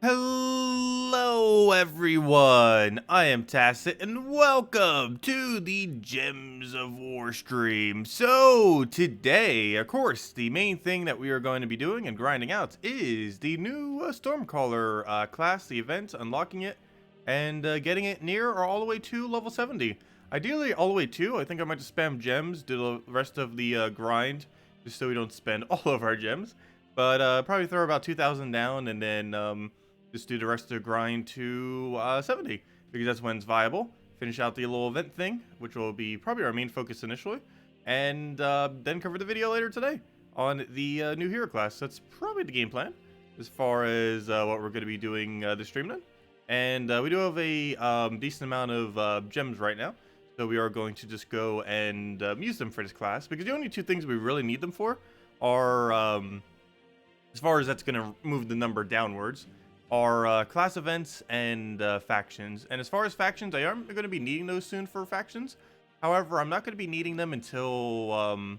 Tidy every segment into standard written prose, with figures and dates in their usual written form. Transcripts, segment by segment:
Hello everyone, I am Tacet and welcome to the Gems of War stream. So today, of course, the main thing that we are going to be doing and grinding out is the new Stormcaller class, the event, unlocking it and getting it near or all the way to level 70. Ideally all the way to, I think I might just spam gems, do the rest of the grind, just so we don't spend all of our gems. But probably throw about 2,000 down and then just do the rest of the grind to 70, because that's when it's viable. Finish out the little event thing, which will be probably our main focus initially, and then cover the video later today on the new hero class. That's probably the game plan as far as what we're going to be doing this stream then. And we do have a decent amount of gems right now, so we are going to just go and use them for this class, because the only two things we really need them for are, as far as that's going to move the number downwards, are class events and factions. And as far as factions, I am going to be needing those soon for factions. However, I'm not going to be needing them until, I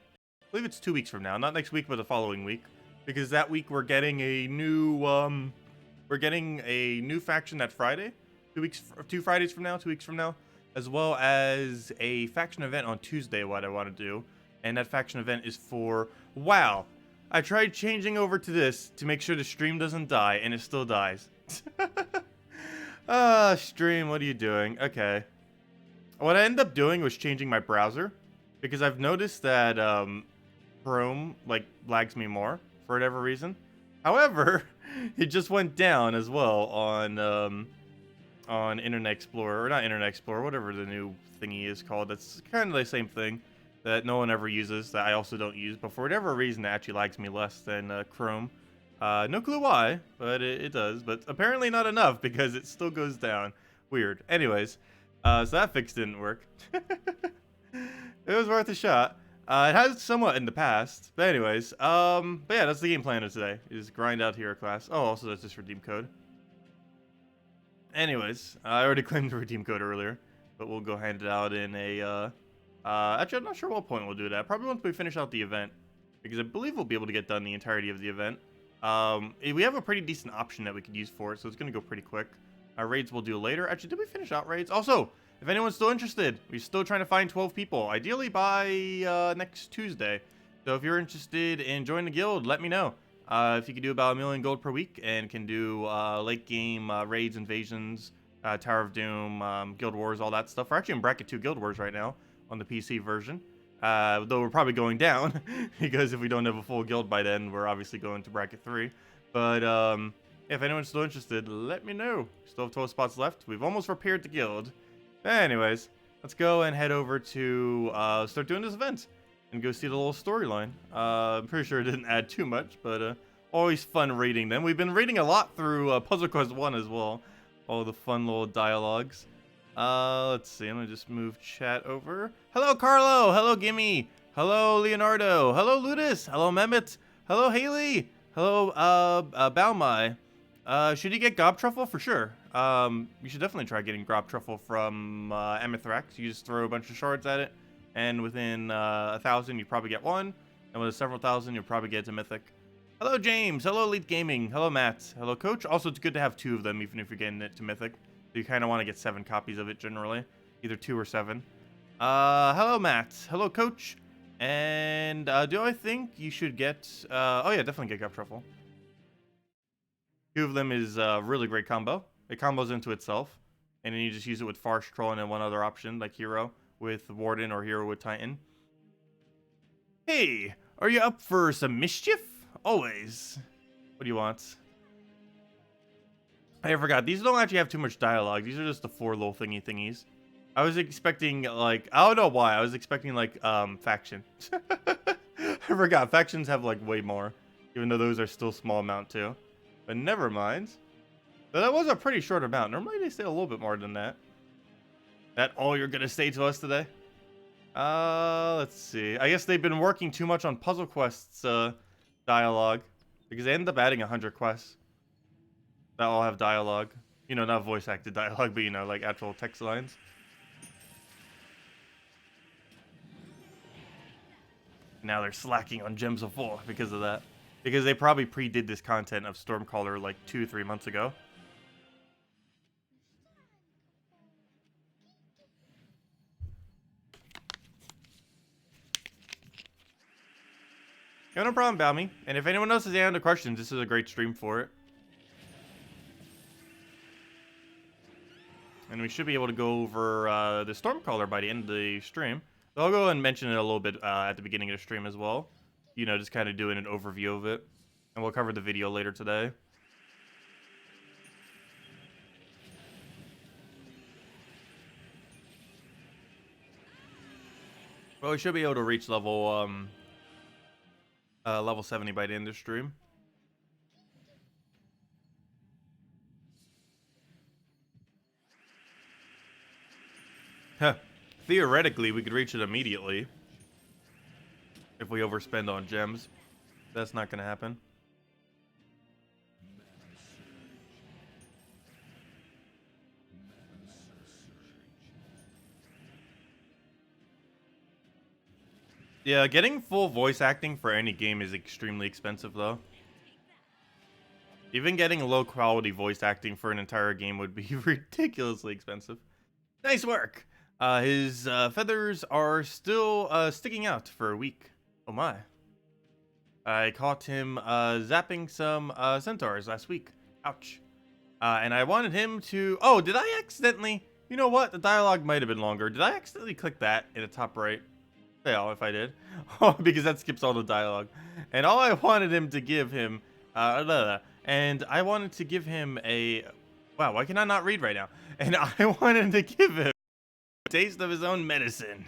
believe it's 2 weeks from now. Not next week, but the following week. Because that week we're getting a new, faction that Friday. 2 Fridays from now, 2 weeks from now. As well as a faction event on Tuesday, what I want to do. And that faction event is for WoW. I tried changing over to this to make sure the stream doesn't die, and it still dies. Stream, what are you doing? Okay. What I ended up doing was changing my browser, because I've noticed that Chrome, lags me more for whatever reason. However, it just went down as well on Internet Explorer, or not Internet Explorer, whatever the new thingy is called. That's kind of the same thing that no one ever uses, that I also don't use, but for whatever reason it actually lags me less than Chrome. No clue why, but it does, but apparently not enough, because it still goes down. Weird. Anyways, so that fix didn't work. It was worth a shot. It has somewhat in the past, but anyways, but yeah, that's the game plan of today, is grind out hero class. Oh, also that's just redeem code. Anyways, I already claimed the redeem code earlier, but we'll go hand it out in a, actually, I'm not sure what point we'll do that. Probably once we finish out the event, because I believe we'll be able to get done the entirety of the event. We have a pretty decent option that we could use for it, so it's going to go pretty quick. Raids we'll do later. Actually, did we finish out raids? Also, if anyone's still interested, we're still trying to find 12 people, ideally by next Tuesday. So if you're interested in joining the guild, let me know. If you can do about 1 million gold per week and can do late game raids, invasions, Tower of Doom, Guild Wars, all that stuff. We're actually in bracket 2 Guild Wars right now on the PC version, though we're probably going down because if we don't have a full guild by then, we're obviously going to bracket 3. But if anyone's still interested, let me know. Still have 12 spots left. We've almost repaired the guild. Anyways, let's go and head over to start doing this event and go see the little storyline. I'm pretty sure it didn't add too much, but always fun reading them. We've been reading a lot through Puzzle Quest 1 as well. All the fun little dialogues. Let's see, I'm gonna just move chat over. Hello, Carlo! Hello, Gimme! Hello, Leonardo! Hello, Ludus! Hello, Mehmet! Hello, Haley! Hello, Baumai. Should you get Gob Truffle? For sure. You should definitely try getting Gob Truffle from Amethrax. You just throw a bunch of shards at it, and within 1,000, you probably get one, and with several thousand, you'll probably get to Mythic. Hello, James! Hello, Elite Gaming! Hello, Matt! Hello, Coach! Also, it's good to have 2 of them, even if you're getting it to Mythic. You kind of want to get 7 copies of it generally, either 2 or 7. Hello, Matt. Hello, Coach. And do I think you should get? Oh yeah, definitely get Gob Truffle. 2 of them is a really great combo. It combos into itself, and then you just use it with Farce Troll and then one other option like Hero with Warden or Hero with Titan. Hey, are you up for some mischief? Always. What do you want? I forgot. These don't actually have too much dialogue. These are just the 4 little thingies. I was expecting, like, I don't know why. I was expecting, like, faction. I forgot. Factions have, like, way more. Even though those are still small amount, too. But never mind. But that was a pretty short amount. Normally they say a little bit more than that. That all you're going to say to us today? Let's see. I guess they've been working too much on Puzzle Quest's dialogue. Because they ended up adding 100 quests that all have dialogue. You know, not voice acted dialogue, but you know, like actual text lines. Now they're slacking on Gems of War because of that. Because they probably pre-did this content of Stormcaller like 2 or 3 months ago. Yeah, no problem, Balmy. And if anyone else has any other questions, this is a great stream for it. And we should be able to go over the Stormcaller by the end of the stream. So I'll go and mention it a little bit at the beginning of the stream as well. You know, just kind of doing an overview of it. And we'll cover the video later today. Well, we should be able to reach level 70 by the end of the stream. Huh. Theoretically, we could reach it immediately if we overspend on gems. That's not going to happen. Yeah, getting full voice acting for any game is extremely expensive, though. Even getting low quality voice acting for an entire game would be ridiculously expensive. Nice work! His feathers are still sticking out for a week. Oh my. I caught him zapping some centaurs last week. Ouch. And I wanted him to... Oh, did I accidentally... You know what? The dialogue might have been longer. Did I accidentally click that in the top right? Fail if I did. Oh, because that skips all the dialogue. And all I wanted him to give him... and I wanted to give him a... Wow, why can I not read right now? And I wanted to give him a taste of his own medicine.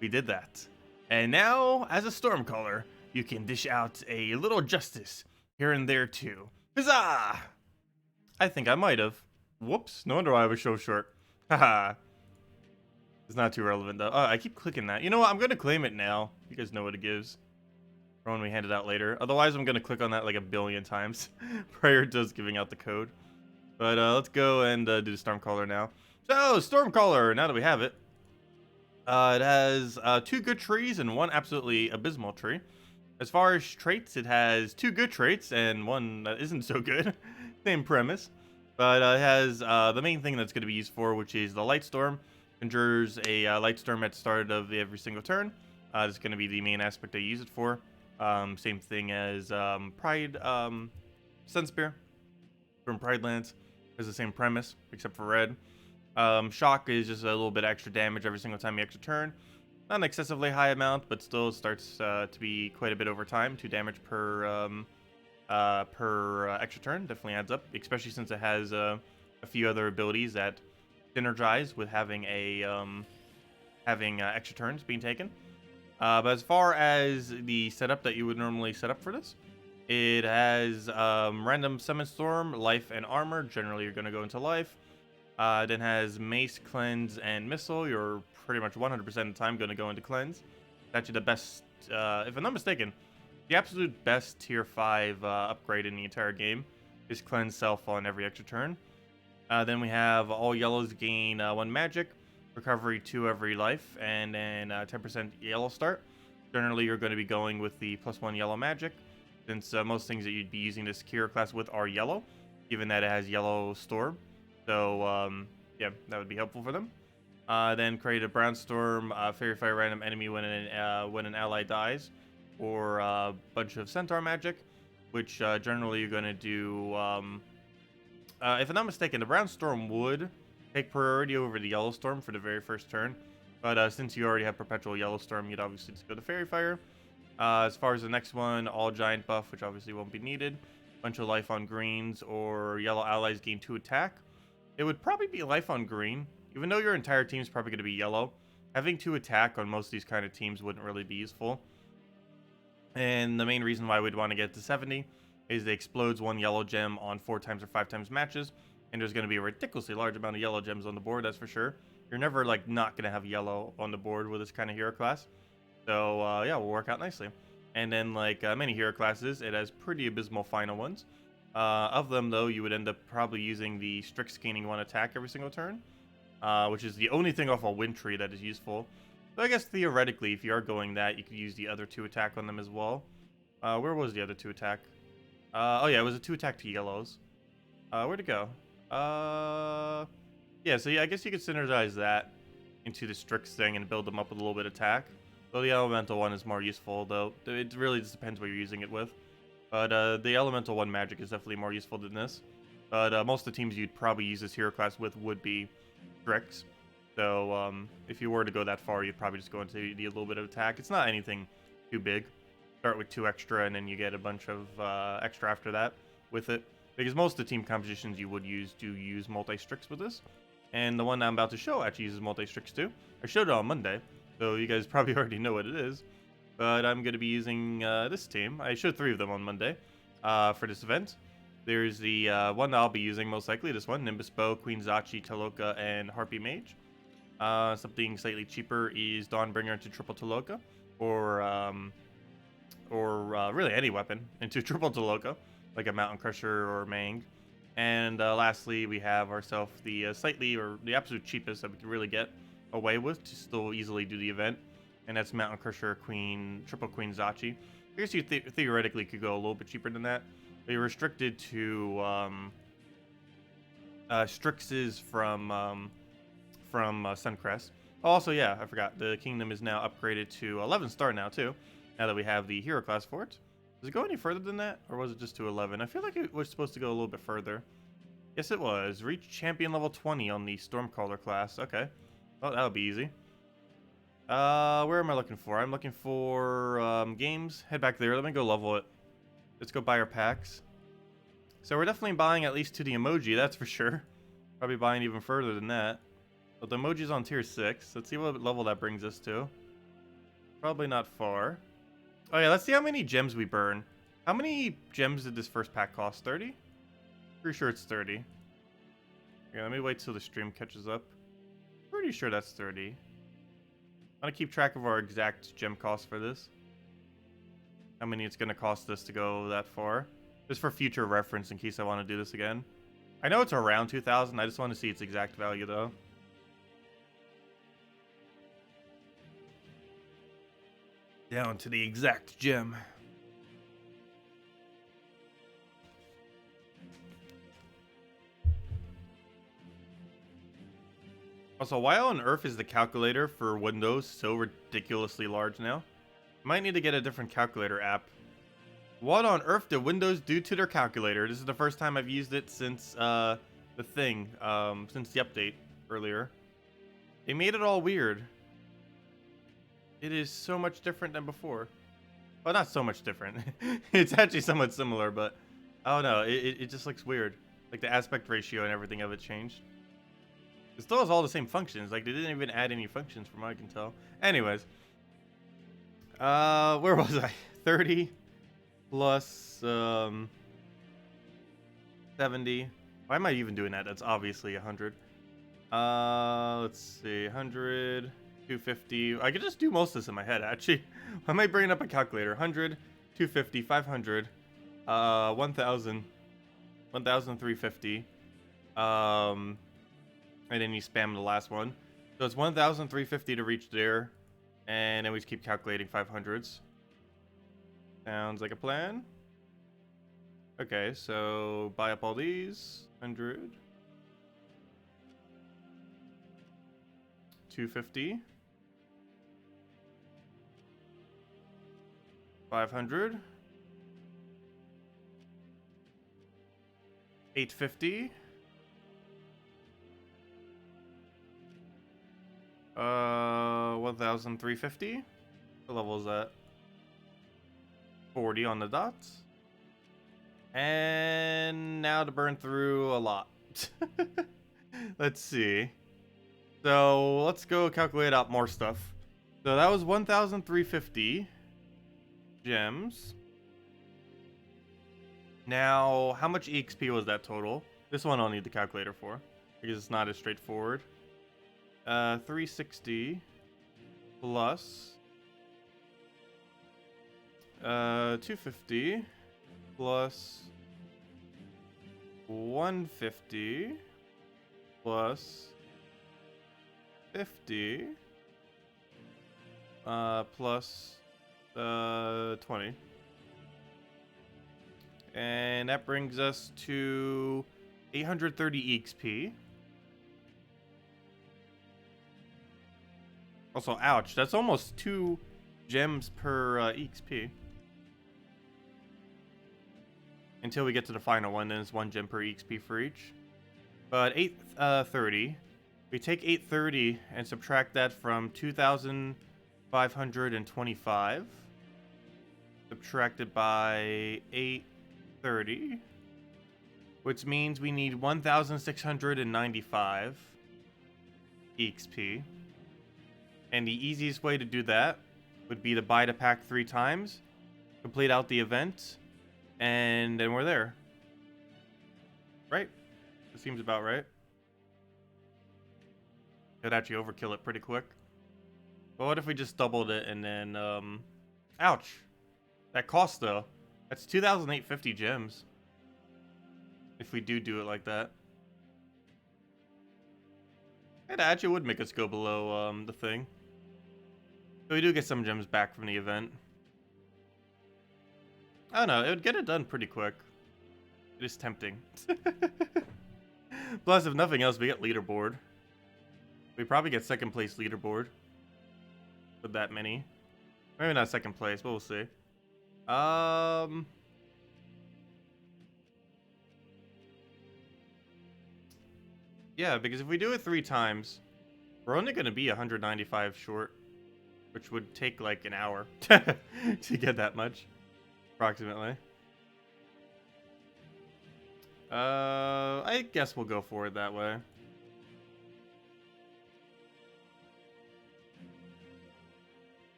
We did that. And now, as a Stormcaller, you can dish out a little justice here and there too. Huzzah! I think I might have. Whoops, no wonder why I was so short. Haha. It's not too relevant though. I keep clicking that. You know what? I'm going to claim it now. You guys know what it gives. For when we hand it out later. Otherwise, I'm going to click on that like a billion times prior to us giving out the code. But let's go and do the Stormcaller now. So, Stormcaller, now that we have it. It has 2 good trees and 1 absolutely abysmal tree. As far as traits, it has 2 good traits and 1 that isn't so good. Same premise. But it has the main thing that's going to be used for, which is the Light Storm. Conjures a Light Storm at the start of every single turn. It's going to be the main aspect I use it for. Same thing as Pride Sunspear from Pride Lands. Has the same premise, except for red. Shock is just a little bit extra damage every single time you extra turn. Not an excessively high amount, but still starts to be quite a bit over time. 2 damage per extra turn. Definitely adds up, especially since it has a few other abilities that synergize with having extra turns being taken. But as far as the setup that you would normally set up for this, it has random summon storm, life, and armor. Generally, you're going to go into life. Then has mace, cleanse, and missile. You're pretty much 100% of the time going to go into cleanse. It's actually the best, if I'm not mistaken, the absolute best tier 5 upgrade in the entire game is cleanse self on every extra turn. Then we have all yellows gain 1 magic, recovery 2 every life, and then 10% yellow start. Generally, you're going to be going with the +1 yellow magic, since most things that you'd be using this hero class with are yellow, given that it has yellow storm. So, yeah, that would be helpful for them. Then create a brown storm, fairy fire random enemy when an ally dies, or a bunch of centaur magic, which generally you're going to do... if I'm not mistaken, the brown storm would take priority over the yellow storm for the very first turn. But since you already have perpetual yellow storm, you'd obviously just go to fairy fire. As far as the next one, all giant buff, which obviously won't be needed. Bunch of life on greens, or yellow allies gain 2 attack. It would probably be life on green. Even though your entire team is probably going to be yellow, having 2 attack on most of these kind of teams wouldn't really be useful. And the main reason why we'd want to get to 70 is it explodes 1 yellow gem on 4 times or 5 times matches. And there's going to be a ridiculously large amount of yellow gems on the board, that's for sure. You're never, like, not going to have yellow on the board with this kind of hero class. So, yeah, we'll work out nicely. And then, like many hero classes, it has pretty abysmal final ones. Of them, though, you would end up probably using the Strix gaining 1 attack every single turn, which is the only thing off a wind tree that is useful. So I guess theoretically, if you are going that, you could use the other 2 attack on them as well. Where was the other 2 attack? Oh yeah, it was a 2 attack to yellows. Where'd it go? Yeah, so yeah, I guess you could synergize that into the Strix thing and build them up with a little bit of attack. So the elemental one is more useful, though. It really just depends what you're using it with. But the elemental one magic is definitely more useful than this. But most of the teams you'd probably use this hero class with would be Strix. So if you were to go that far, you'd probably just go into a little bit of attack. It's not anything too big. Start with 2 extra, and then you get a bunch of extra after that with it. Because most of the team compositions you would use do use multi-Strix with this. And the one I'm about to show actually uses multi-Strix too. I showed it on Monday, so you guys probably already know what it is. But I'm going to be using this team. I showed 3 of them on Monday for this event. There's the one that I'll be using most likely, this one, Nimbus Bow, Queen Zachi, Taloka, and Harpy Mage. Something slightly cheaper is Dawnbringer into triple Taloka, or really any weapon into triple Taloka, like a Mountain Crusher or Mang. And lastly, we have ourselves the slightly, or the absolute cheapest that we can really get away with to still easily do the event, and that's Mountain Crusher, triple Queen Zachi. I guess you theoretically could go a little bit cheaper than that, but you're restricted to Strixes from Suncrest. Oh, also, yeah, I forgot. The kingdom is now upgraded to 11 star now, too, now that we have the hero class for it. Does it go any further than that, or was it just to 11? I feel like it was supposed to go a little bit further. Yes, it was. Reach champion level 20 on the Stormcaller class. Okay. Well, that would be easy. Where am I looking for? I'm looking for games. Head back there. Let me go level it. Let's go buy our packs. So we're definitely buying at least to the emoji, that's for sure. Probably buying even further than that. But the emoji's on tier 6. Let's see what level that brings us to. Probably not far. Oh yeah, let's see how many gems we burn. How many gems did this first pack cost? 30? Pretty sure it's 30. Okay, let me wait till the stream catches up. Pretty sure that's 30. I want to keep track of our exact gem cost for this. How many it's going to cost us to go that far. Just for future reference in case I want to do this again. I know it's around 2,000. I just want to see its exact value though. Down to the exact gem. Also, why on earth is the calculator for Windows so ridiculously large now? Might need to get a different calculator app. What on earth did Windows do to their calculator? This is the first time I've used it since the thing, since the update earlier. They made it all weird. It is so much different than before. Well, not so much different. It's actually somewhat similar, but I don't know. It just looks weird. Like the aspect ratio and everything of it changed. It still has all the same functions. Like they didn't even add any functions from what I can tell. Anyways. Where was I? 30 plus 70. Why am I even doing that? That's obviously 100. Let's see. 100. 250. I could just do most of this in my head, actually. I might bring up a calculator. 100, 250, 500, 1,000, 1,350. And then you spam the last one. So it's 1,350 to reach there. And then we just keep calculating 500s. Sounds like a plan. Okay, so buy up all these. 100. 250. 500. 850. 1,350. What level is that? 40 on the dots. And now to burn through a lot. Let's see. So let's go calculate out more stuff. So that was 1,350 gems. Now, how much EXP was that total? This one I'll need the calculator for because it's not as straightforward. 360 plus 250 plus 150 plus 50 plus 20. And that brings us to 830 EXP. Also, ouch, that's almost 2 gems per EXP. Until we get to the final one, then it's 1 gem per EXP for each. But 830, we take 830 and subtract that from 2,525. Subtracted by 830, which means we need 1,695 EXP. And the easiest way to do that would be to buy the pack 3 times, complete out the event, and then we're there. Right? That seems about right. Could actually overkill it pretty quick. But what if we just doubled it and then, ouch. That cost though. That's 2,850 gems. If we do it like that. It actually would make us go below, the thing. So we do get some gems back from the event. I don't know, it would get it done pretty quick. It is tempting. Plus, if nothing else, we get leaderboard. We probably get 2nd place leaderboard. With that many. Maybe not 2nd place, but we'll see. Yeah, because if we do it 3 times, we're only going to be 195 short. Which would take like an hour to get that much. Approximately. I guess we'll go for it that way.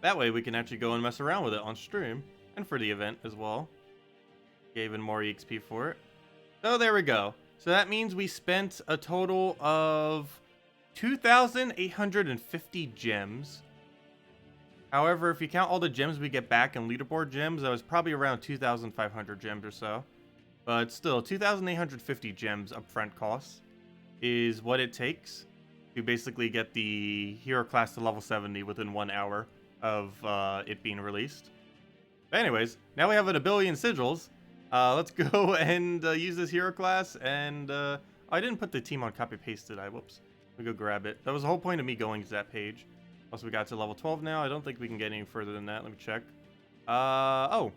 That way we can actually go and mess around with it on stream. And for the event as well. Get even more EXP for it. So there we go. So that means we spent a total of 2,850 gems. However, if you count all the gems we get back in leaderboard gems, that was probably around 2,500 gems or so. But still, 2,850 gems upfront costs is what it takes to basically get the hero class to level 70 within 1 hour of it being released. But anyways, now we have an ability in sigils. Let's go and use this hero class. And I didn't put the team on copy paste, did I? Whoops. Let me go grab it. That was the whole point of me going to that page. Also, we got to level 12 now. I don't think we can get any further than that. Let me check. Oh.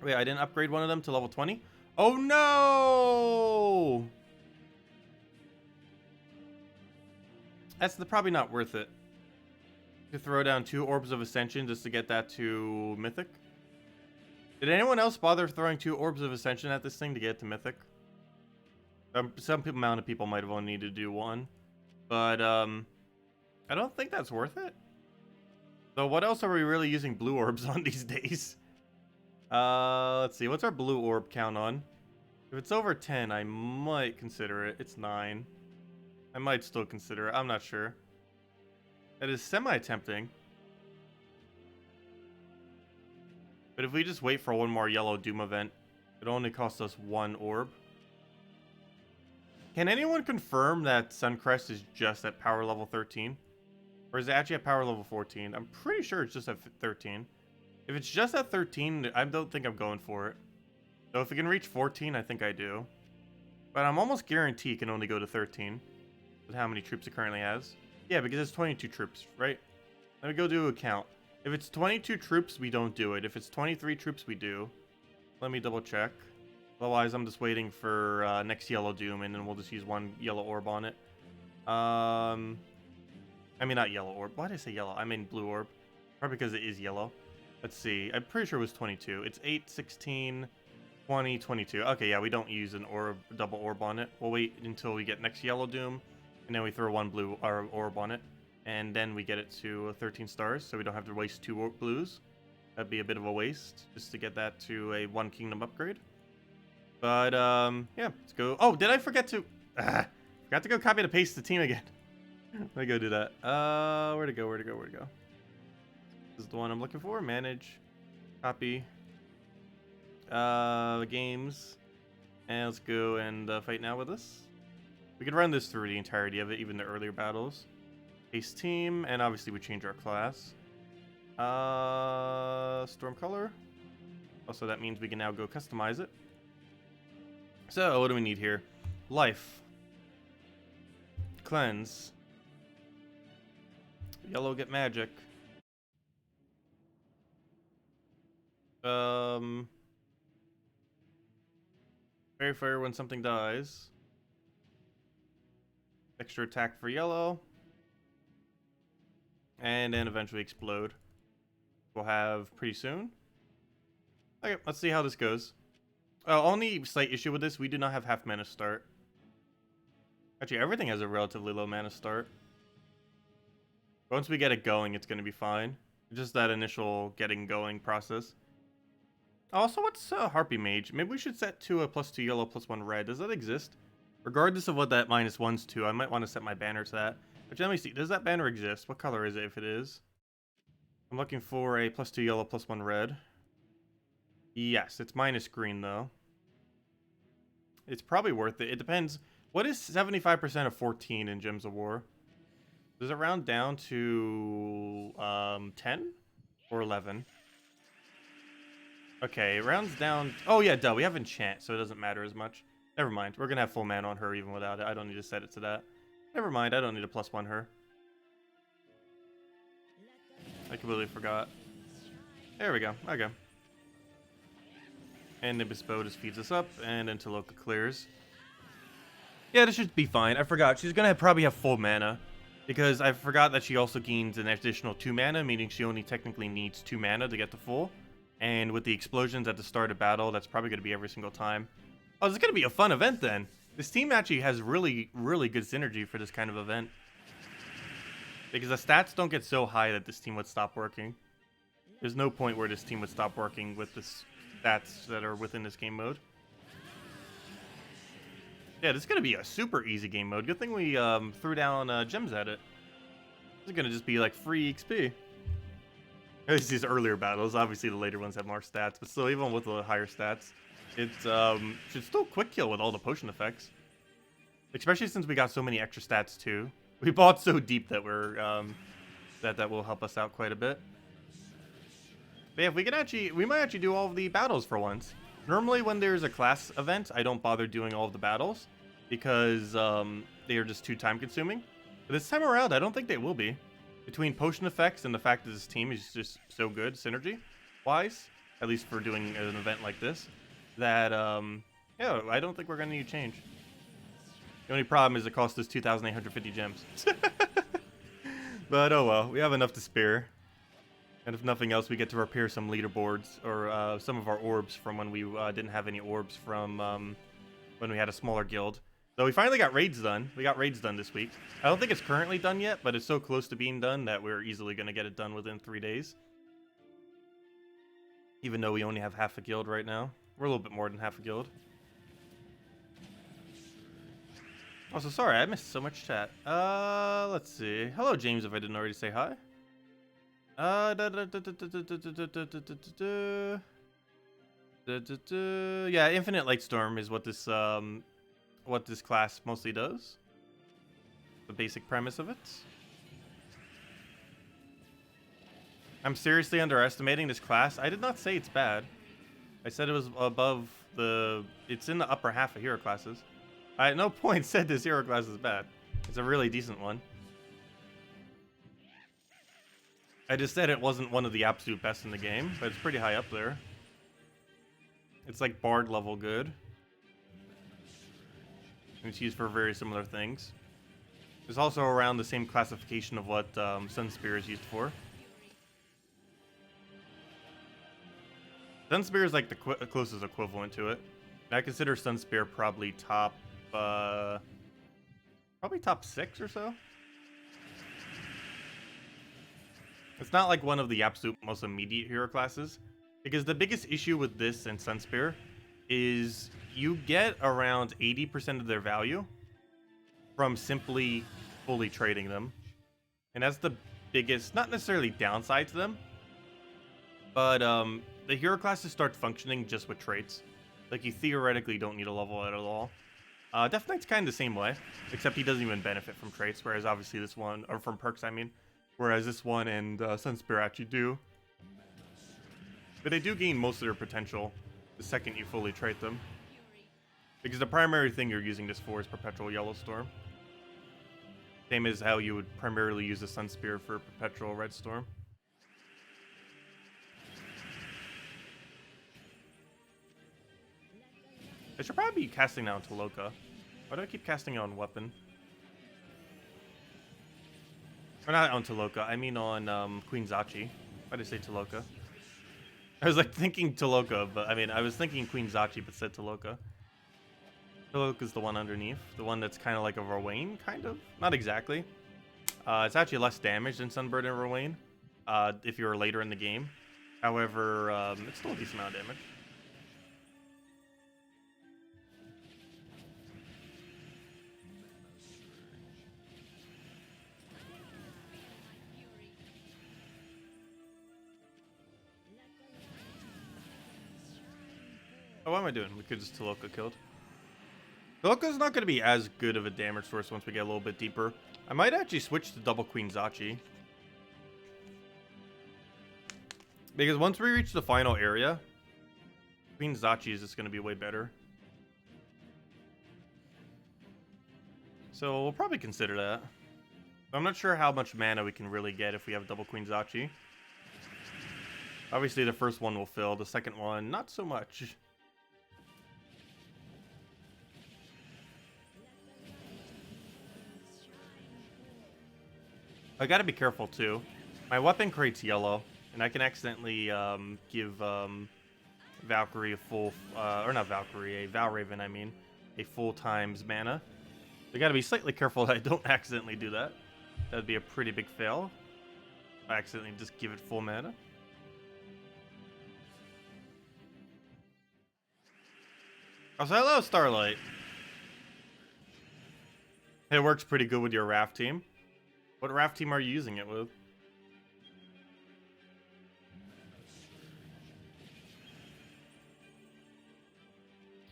Wait, I didn't upgrade one of them to level 20? Oh, no! That's probably not worth it. To throw down 2 Orbs of Ascension just to get that to Mythic. Did anyone else bother throwing 2 Orbs of Ascension at this thing to get it to Mythic? Some amount of people might have only needed to do 1. But, I don't think that's worth it. So what else are we really using blue orbs on these days? Let's see. What's our blue orb count on? If it's over 10, I might consider it. It's 9. I might still consider it. I'm not sure. That is semi-tempting. But if we just wait for one more yellow doom event, it only costs us 1 orb. Can anyone confirm that Suncrest is just at power level 13? Or is it actually at power level 14? I'm pretty sure it's just at 13. If it's just at 13, I don't think I'm going for it. So if it can reach 14, I think I do. But I'm almost guaranteed it can only go to 13. With how many troops it currently has. Yeah, because it's 22 troops, right? Let me go do a count. If it's 22 troops, we don't do it. If it's 23 troops, we do. Let me double check. Otherwise, I'm just waiting for next yellow doom, and then we'll just use 1 yellow orb on it. I mean, not yellow orb. Why did I say yellow? I mean blue orb. Probably because it is yellow. Let's see. I'm pretty sure it was 22. It's 8, 16, 20, 22. Okay, yeah, we don't use an orb, double orb on it. We'll wait until we get next yellow doom, and then we throw 1 blue orb on it. And then we get it to 13 stars, so we don't have to waste 2 blues. That'd be a bit of a waste, just to get that to a 1 kingdom upgrade. But, yeah, let's go. Oh, did I forget to... forgot to go copy and paste the team again. Let me go do that. Where'd it go? This is the one I'm looking for. Manage. Copy. Games. And let's go and fight now with this. We could run this through the entirety of it, even the earlier battles. Paste team, and obviously we change our class. Stormcaller. Also, that means we can now go customize it. So, what do we need here? Life. Cleanse. Yellow get magic. Very fair when something dies. Extra attack for yellow. And then eventually explode. We'll have pretty soon. Okay, let's see how this goes. Only slight issue with this, we do not have half mana start. Actually, everything has a relatively low mana start. Once we get it going, it's going to be fine. Just that initial getting going process. Also, what's Harpy Mage? Maybe we should set to a +2 yellow, +1 red. Does that exist? Regardless of what that -1's to, I might want to set my banner to that. But let me see. Does that banner exist? What color is it if it is? I'm looking for a +2 yellow, +1 red. Yes, it's -green though. It's probably worth it. It depends. What is 75% of 14 in Gems of War? Does it round down to 10 or 11? Okay, it rounds down. Oh yeah, duh. We have enchant, so it doesn't matter as much. Never mind. We're gonna have full mana on her even without it. I don't need to set it to that. Never mind. I don't need to +1 her. I completely forgot. There we go. Okay. And Nimbus Bow just feeds us up, and Antiloka clears. Yeah, this should be fine. I forgot. She's gonna probably have full mana. Because I forgot that she also gains an additional 2 mana, meaning she only technically needs 2 mana to get to full. And with the explosions at the start of battle, that's probably going to be every single time. Oh, this is going to be a fun event then. This team actually has really, really good synergy for this kind of event. Because the stats don't get so high that this team would stop working. There's no point where this team would stop working with the stats that are within this game mode. Yeah, this is going to be a super easy game mode. Good thing we threw down gems at it. This is going to just be like free XP. At least these earlier battles. Obviously, the later ones have more stats. But still, even with the higher stats, it should still quick kill with all the potion effects. Especially since we got so many extra stats, too. We bought so deep that we're that will help us out quite a bit. But yeah, if we can we might actually do all of the battles for once. Normally, when there's a class event, I don't bother doing all of the battles because they are just too time-consuming. But this time around, I don't think they will be. Between potion effects and the fact that this team is just so good synergy-wise, at least for doing an event like this, that yeah, I don't think we're gonna need change. The only problem is it costs us 2,850 gems. But oh well, we have enough to spare. And if nothing else, we get to repair some leaderboards, or some of our orbs from when we didn't have any orbs from when we had a smaller guild. So we finally got raids done. We got raids done this week. I don't think it's currently done yet, but it's so close to being done that we're easily going to get it done within 3 days. Even though we only have half a guild right now. We're a little bit more than half a guild. Also, sorry, I missed so much chat. Let's see. Hello, James, if I didn't already say hi. Yeah, Infinite Lightstorm is what this class mostly does. The basic premise of it. I'm seriously underestimating this class. I did not say it's bad. I said it was above it's in the upper half of hero classes. I at no point said this hero class is bad. It's a really decent one. I just said it wasn't one of the absolute best in the game, but it's pretty high up there. It's like Bard level good. And it's used for very similar things. It's also around the same classification of what Sunspear is used for. Sunspear is like the closest equivalent to it. And I consider Sunspear probably top 6 or so. It's not like one of the absolute most immediate hero classes, because the biggest issue with this and Sunspear is you get around 80% of their value from simply fully trading them. And that's the biggest, not necessarily downside to them, but the hero classes start functioning just with traits. Like, you theoretically don't need a level at all. Death Knight's kind of the same way, except he doesn't even benefit from traits, whereas obviously this one, or from perks I mean, whereas this one and Sunspear actually do. But they do gain most of their potential the second you fully trait them. Because the primary thing you're using this for is Perpetual Yellowstorm. Same as how you would primarily use a Sunspear for Perpetual Redstorm. I should probably be casting now into Loka. Why do I keep casting it on weapon? Or not on Toloka, I mean on Queen Zachi. Why did I say Toloka? I was like thinking Toloka, but I mean I was thinking Queen Zachi but said Toloka. Toloka's the one underneath. The one that's kind of like a Rowain, kind of? Not exactly. It's actually less damage than Sunbird and Rowain. If you're later in the game. However, it's still a decent amount of damage. Oh, what am I doing? We could just Toloka killed. Toloka's not going to be as good of a damage source once we get a little bit deeper. I might actually switch to double Queen Zachi. Because once we reach the final area, Queen Zachi is just going to be way better. So we'll probably consider that. I'm not sure how much mana we can really get if we have double Queen Zachi. Obviously the first one will fill, the second one not so much. I gotta be careful too. My weapon creates yellow, and I can accidentally give Valkyrie a full, or not Valkyrie, a Valraven, I mean, a full times mana. I gotta be slightly careful that I don't accidentally do that. That'd be a pretty big fail. I accidentally just give it full mana. Also, hello, Starlight. It works pretty good with your raft team. What raft team are you using it with?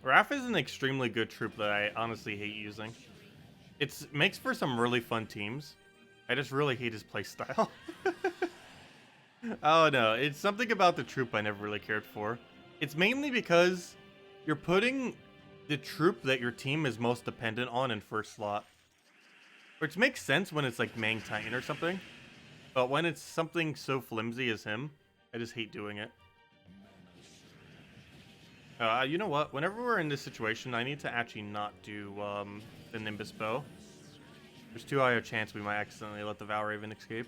Raft is an extremely good troop that I honestly hate using. It makes for some really fun teams. I just really hate his playstyle. Oh no, it's something about the troop I never really cared for. It's mainly because you're putting the troop that your team is most dependent on in first slot. Which makes sense when it's like Mang Titan or something. But when it's something so flimsy as him, I just hate doing it. You know what? Whenever we're in this situation, I need to actually not do the Nimbus Bow. There's too high a chance we might accidentally let the Valraven escape.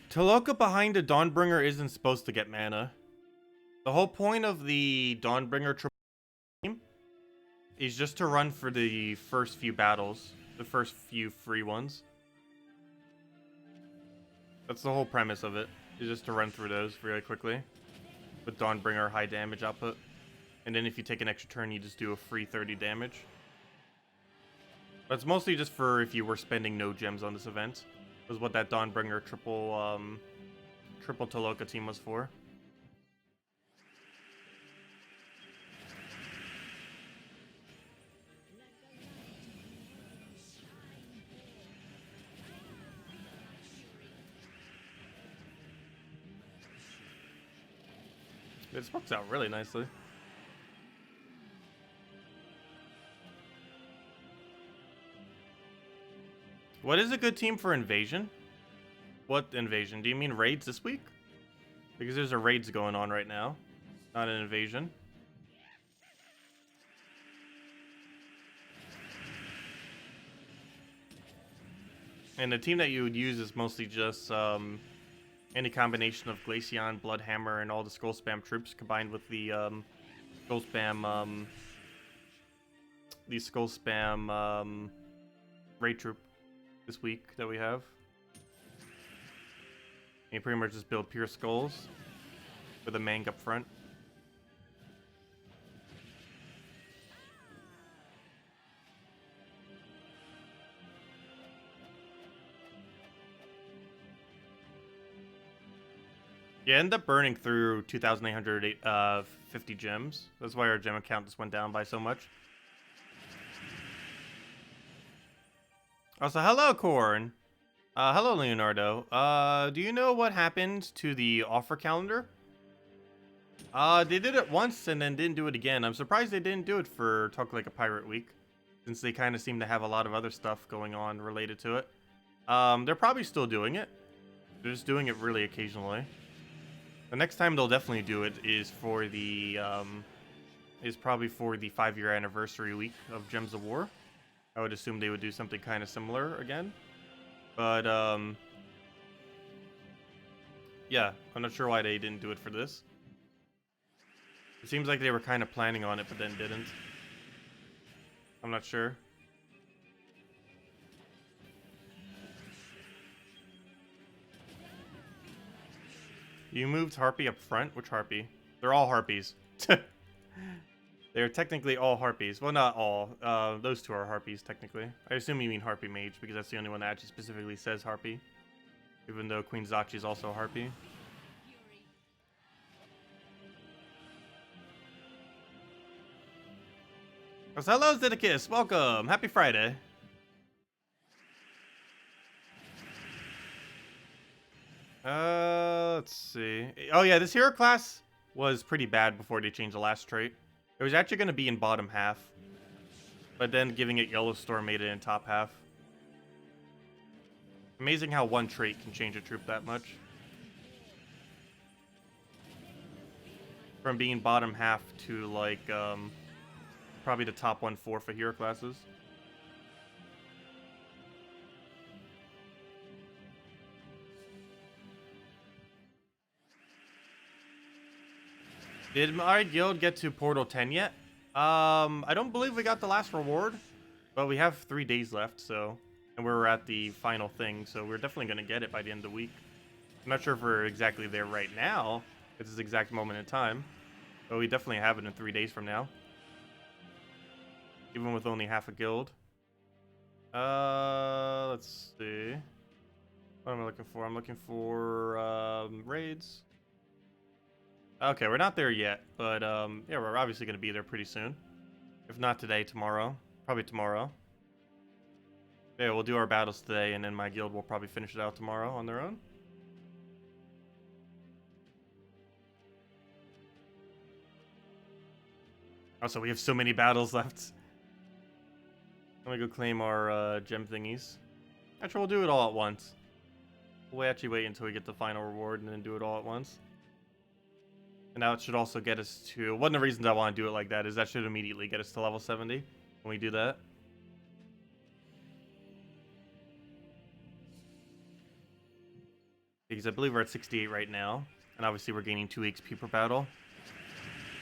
Toloka behind a Dawnbringer isn't supposed to get mana. The whole point of the Dawnbringer triple team is just to run for the first few battles, the first few free ones. That's the whole premise of it, is just to run through those really quickly with Dawnbringer high damage output. And then if you take an extra turn, you just do a free 30 damage. But it's mostly just for if you were spending no gems on this event. Was what that Dawnbringer triple Toloka team was for. This works out really nicely. What is a good team for invasion? What invasion? Do you mean raids this week? Because there's a raids going on right now, not an invasion. And the team that you would use is mostly just any combination of Glaceon, Bloodhammer, and all the Skull Spam troops combined with the Skull Spam raid troop this week that we have. And you pretty much just build pure skulls with a Mang up front. You end up burning through 2,850 gems. That's why our gem account just went down by so much. Also, hello, Corn. Hello, Leonardo. Do you know what happened to the offer calendar? They did it once and then didn't do it again. I'm surprised they didn't do it for Talk Like a Pirate Week, since they kind of seem to have a lot of other stuff going on related to it. They're probably still doing it. They're just doing it really occasionally. The next time they'll definitely do it is for the probably for the 5-year anniversary week of Gems of War. I would assume they would do something kind of similar again. But yeah, I'm not sure why they didn't do it for this. It seems like they were kind of planning on it, but then didn't. I'm not sure. You moved Harpy up front? Which Harpy? They're all Harpies. They're technically all Harpies. Well, not all. Those two are Harpies, technically. I assume you mean Harpy Mage, because that's the only one that actually specifically says Harpy. Even though Queen Zachi is also a Harpy. So hello, Zeddicus. Welcome. Happy Friday. Let's see. Oh yeah, this hero class was pretty bad before they changed the last trait. It was actually going to be in bottom half, but then giving it Yellow Storm made it in top half. Amazing how one trait can change a troop that much. From being bottom half to like probably the top 1/4 for hero classes. Did my guild get to Portal 10 yet? I don't believe we got the last reward, but we have 3 days left, so, and we're at the final thing, so we're definitely going to get it by the end of the week. I'm not sure if we're exactly there right now, at this exact moment in time, but we definitely have it in 3 days from now. Even with only half a guild. Let's see. What am I looking for? I'm looking for, raids. Okay, we're not there yet, but, yeah, we're obviously going to be there pretty soon. If not today, tomorrow. Probably tomorrow. Yeah, we'll do our battles today, and then my guild will probably finish it out tomorrow on their own. Also, we have so many battles left. Let me go claim our, gem thingies. Actually, we'll do it all at once. We'll actually wait until we get the final reward, and then do it all at once. And now it should also get us to... One of the reasons I want to do it like that is that should immediately get us to level 70 when we do that. Because I believe we're at 68 right now. And obviously we're gaining 2 XP per battle.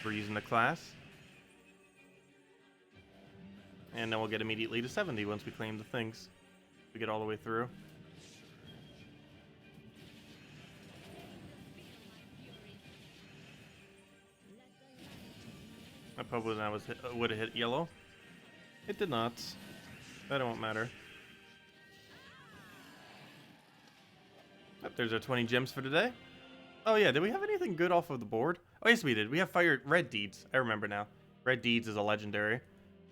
We're using the class. And then we'll get immediately to 70 once we claim the things. We get all the way through. I probably would have hit yellow. It did not. That won't matter. Oh, there's our 20 gems for today. Oh yeah, did we have anything good off of the board? Oh yes, we did. We have Red Deeds. I remember now. Red Deeds is a legendary.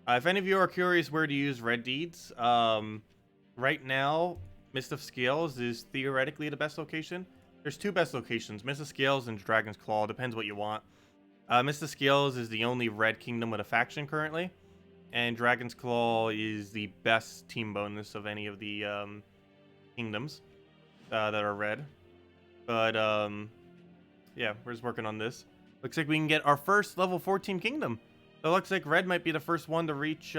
If any of you are curious where to use Red Deeds, right now, Mist of Scales is theoretically the best location. There's 2 best locations, Mist of Scales and Dragon's Claw. Depends what you want. Mist of Scales is the only red kingdom with a faction currently, and Dragon's Claw is the best team bonus of any of the kingdoms that are red. But yeah, we're just working on this. Looks like we can get our first level 14 kingdom. So it looks like red might be the first one to reach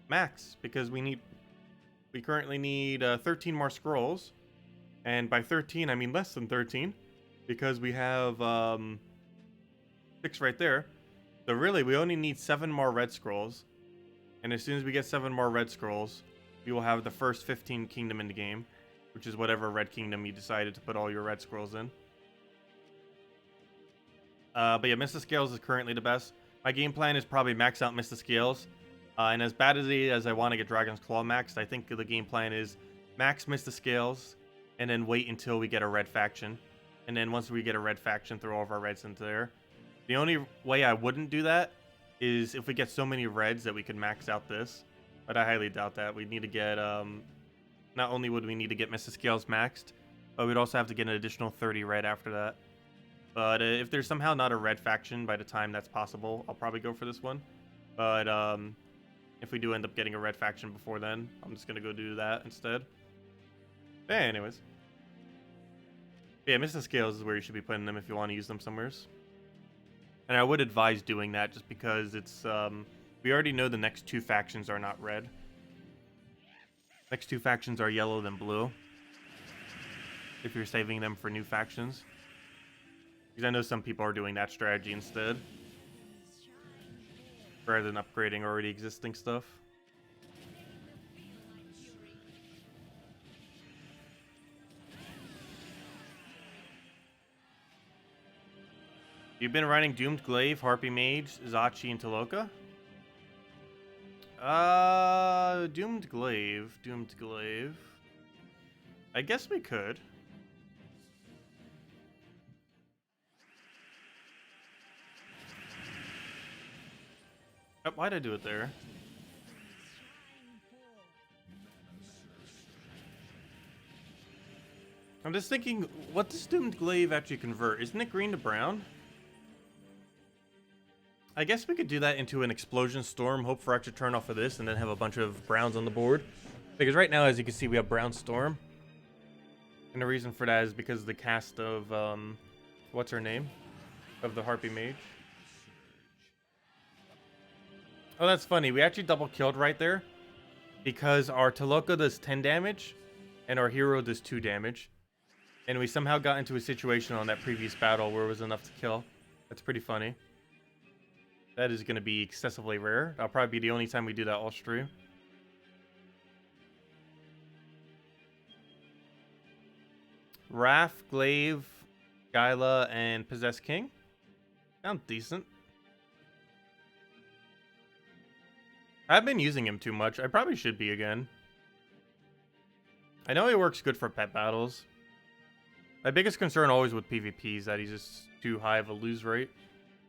max, because we currently need 13 more scrolls, and by 13 I mean less than 13, because we have 6 right there. So really, we only need 7 more red scrolls. And as soon as we get 7 more red scrolls, we will have the first 15 kingdom in the game, which is whatever red kingdom you decided to put all your red scrolls in. But yeah, Mist of Scales is currently the best. My game plan is probably max out Mist of Scales. And as badly as I want to get Dragon's Claw maxed, I think the game plan is max Mist of Scales, and then wait until we get a red faction. And then once we get a red faction, throw all of our reds into there. The only way I wouldn't do that is if we get so many reds that we could max out this. But I highly doubt that. We'd need to get, not only would we need to get Mist of Scales maxed, but we'd also have to get an additional 30 red after that. But if there's somehow not a red faction by the time that's possible, I'll probably go for this one. But if we do end up getting a red faction before then, I'm just going to go do that instead. But anyways. Yeah, Missing Scales is where you should be putting them if you want to use them somewheres. And I would advise doing that just because it's... we already know the next 2 factions are not red. Next 2 factions are yellow then blue. If you're saving them for new factions. Because I know some people are doing that strategy instead. Rather than upgrading already existing stuff. You've been running Doomed Glaive, Harpy Mage, Zachi, and Taloka? Doomed Glaive. I guess we could. Oh, why'd I do it there? I'm just thinking, what does Doomed Glaive actually convert? Isn't it green to brown? I guess we could do that into an Explosion Storm, hope for extra turn off of this, and then have a bunch of browns on the board. Because right now, as you can see, we have Brown Storm. And the reason for that is because of the cast of, what's her name? Of the Harpy Mage. Oh, that's funny. We actually double killed right there. Because our Taloka does 10 damage, and our hero does 2 damage. And we somehow got into a situation on that previous battle where it was enough to kill. That's pretty funny. That is going to be excessively rare. That'll probably be the only time we do that all stream. Wrath, Glaive, Skyla, and Possessed King. Sounds decent. I've been using him too much. I probably should be again. I know he works good for pet battles. My biggest concern always with PvP is that he's just too high of a lose rate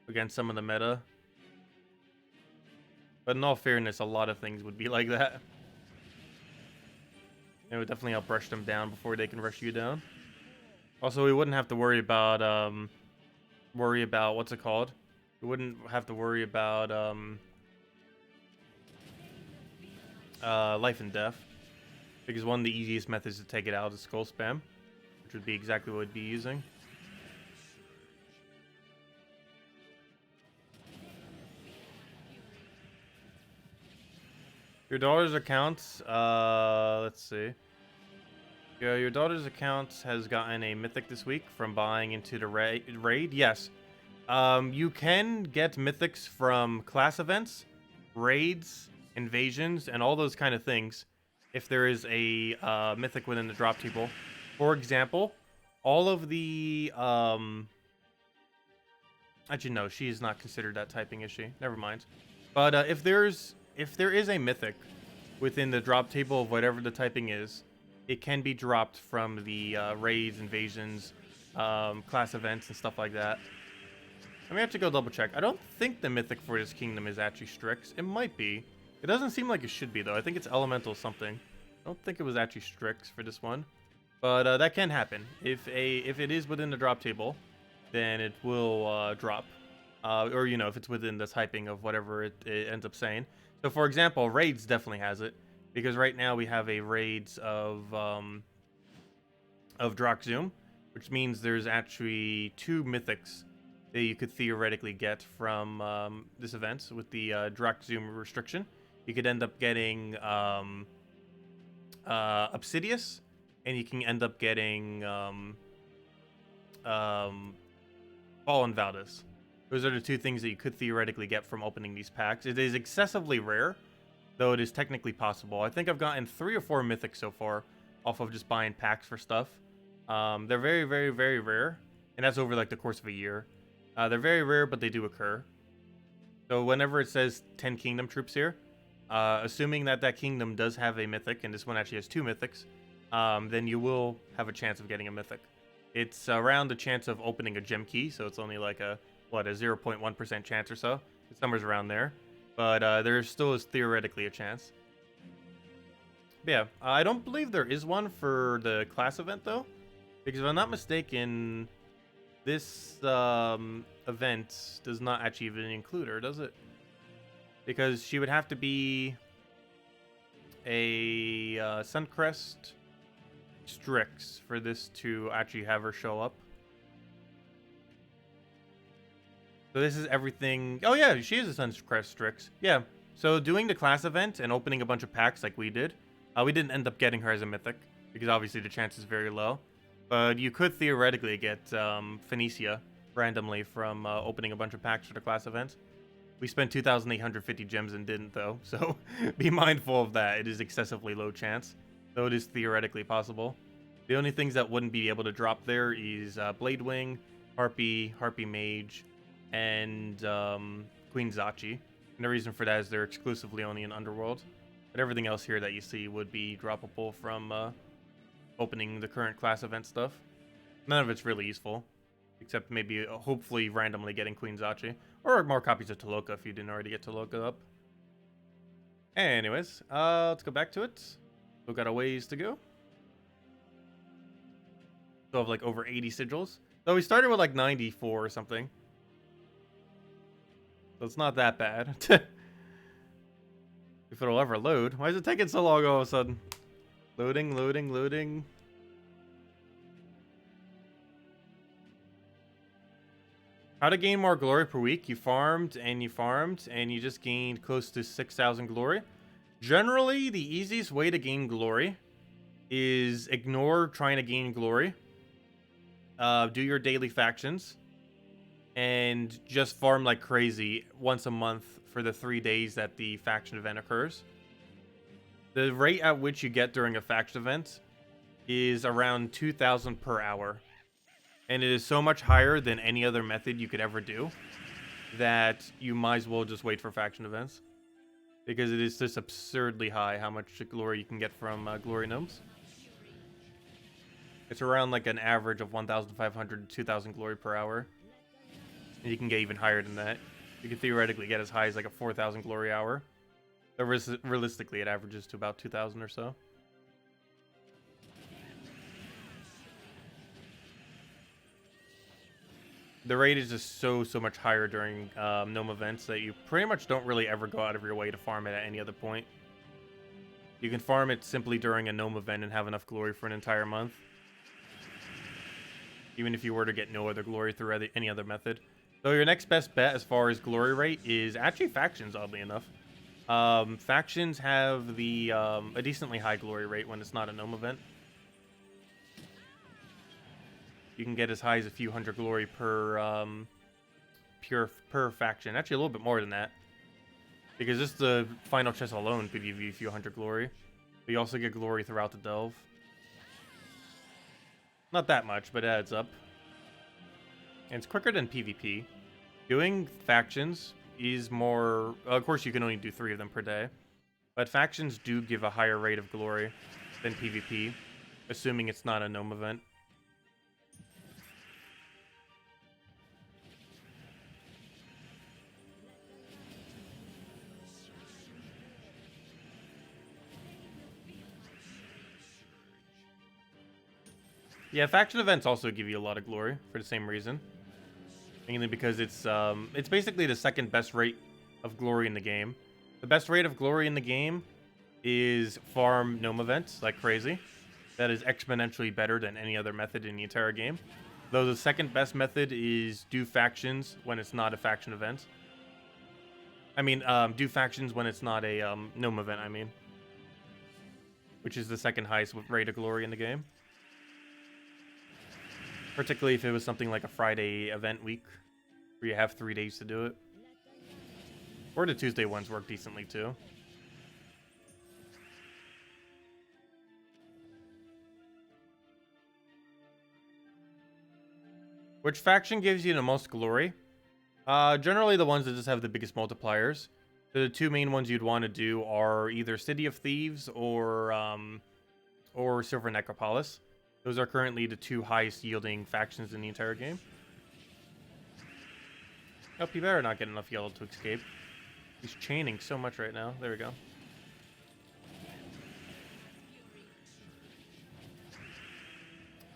against some of the meta. But in all fairness, a lot of things would be like that. It would definitely help rush them down before they can rush you down. Also, we wouldn't have to worry about what's it called? We wouldn't have to worry about life and death, because one of the easiest methods to take it out is skull spam, which would be exactly what we'd be using. Your daughter's account, let's see. Yeah, your daughter's account has gotten a mythic this week from buying into the raid. Yes. You can get mythics from class events, raids, invasions, and all those kind of things if there is a mythic within the drop table. For example, all of the... Actually, no, she is not considered that typing, is she? Never mind. But if there is a mythic within the drop table of whatever the typing is, it can be dropped from the raids, invasions, class events, and stuff like that. I may have to go double check. I don't think the mythic for this kingdom is actually Strix. It might be. It doesn't seem like it should be, though. I think it's elemental something. I don't think it was actually Strix for this one. But that can happen. If it is within the drop table, then it will drop. Or, you know, if it's within the typing of whatever it ends up saying. So, for example, Raids definitely has it. Because right now we have a Raids of Droxzoom, which means there's actually 2 mythics that you could theoretically get from this event with the Droxzoom restriction. You could end up getting Obsidious, and you can end up getting Fallen Valdis. Those are the 2 things that you could theoretically get from opening these packs. It is excessively rare, though it is technically possible. I think I've gotten 3 or 4 mythics so far off of just buying packs for stuff. They're very, very, very rare, and that's over like the course of a year. They're very rare, but they do occur. So whenever it says 10 kingdom troops here, assuming that kingdom does have a mythic, and this one actually has 2 mythics, then you will have a chance of getting a mythic. It's around the chance of opening a gem key, so it's only like a 0.1% chance or so. It's somewhere around there. But there still is theoretically a chance. But yeah, I don't believe there is one for the class event, though. Because if I'm not mistaken, this event does not actually even include her, does it? Because she would have to be a Suncrest Strix for this to actually have her show up. So this is everything. Oh yeah, she is a Suncrest Strix. Yeah. So doing the class event and opening a bunch of packs like we did, we didn't end up getting her as a mythic because obviously the chance is very low. But you could theoretically get Phoenicia randomly from opening a bunch of packs for the class event. We spent 2,850 gems and didn't though, so be mindful of that. It is excessively low chance, though it is theoretically possible. The only things that wouldn't be able to drop there is Bladewing, Harpy Mage, and Queen Zachi. And the reason for that is they're exclusively only in Underworld. But everything else here that you see would be droppable from opening the current class event stuff. None of it's really useful, except maybe hopefully randomly getting Queen Zachi. Or more copies of Taloka if you didn't already get Taloka up. Anyways, let's go back to it. We've got a ways to go. Still have like over 80 sigils. So we started with like 94 or something. So it's not that bad. If it'll ever load. Why is it taking so long all of a sudden? Loading, loading, loading. How to gain more glory per week? You farmed and you farmed and you just gained close to 6,000 glory. Generally, the easiest way to gain glory is ignore trying to gain glory. Do your daily factions and just farm like crazy once a month for the 3 days that the faction event occurs. The rate at which you get during a faction event is around 2,000 per hour. And it is so much higher than any other method you could ever do that you might as well just wait for faction events. Because it is just absurdly high how much glory you can get from glory gnomes. It's around like an average of 1,500 to 2,000 glory per hour. And you can get even higher than that. You can theoretically get as high as like a 4,000 glory hour. But realistically, it averages to about 2,000 or so. The rate is just so much higher during gnome events that you pretty much don't really ever go out of your way to farm it at any other point. You can farm it simply during a gnome event and have enough glory for an entire month. Even if you were to get no other glory through any other method. So your next best bet as far as glory rate is actually factions, oddly enough. Factions have a decently high glory rate when it's not a gnome event. You can get as high as a few hundred glory per per faction. Actually, a little bit more than that. Because just the final chest alone could give you a few hundred glory. But you also get glory throughout the delve. Not that much, but it adds up. And it's quicker than PvP. Doing factions is more... Of course, you can only do 3 of them per day. But factions do give a higher rate of glory than PvP. Assuming it's not a gnome event. Yeah, faction events also give you a lot of glory for the same reason. Mainly because it's basically the second best rate of glory in the game. The best rate of glory in the game is farm gnome events like crazy. That is exponentially better than any other method in the entire game. Though the second best method is do factions when it's not a faction event. I mean, do factions when it's not a gnome event, I mean. Which is the second highest rate of glory in the game. Particularly if it was something like a Friday event week, where you have 3 days to do it. Or the Tuesday ones work decently too. Which faction gives you the most glory? Generally the ones that just have the biggest multipliers. The 2 main ones you'd want to do are either City of Thieves or Silver Necropolis. Those are currently the 2 highest yielding factions in the entire game. Oh, you better not get enough yellow to escape. He's chaining so much right now. There we go.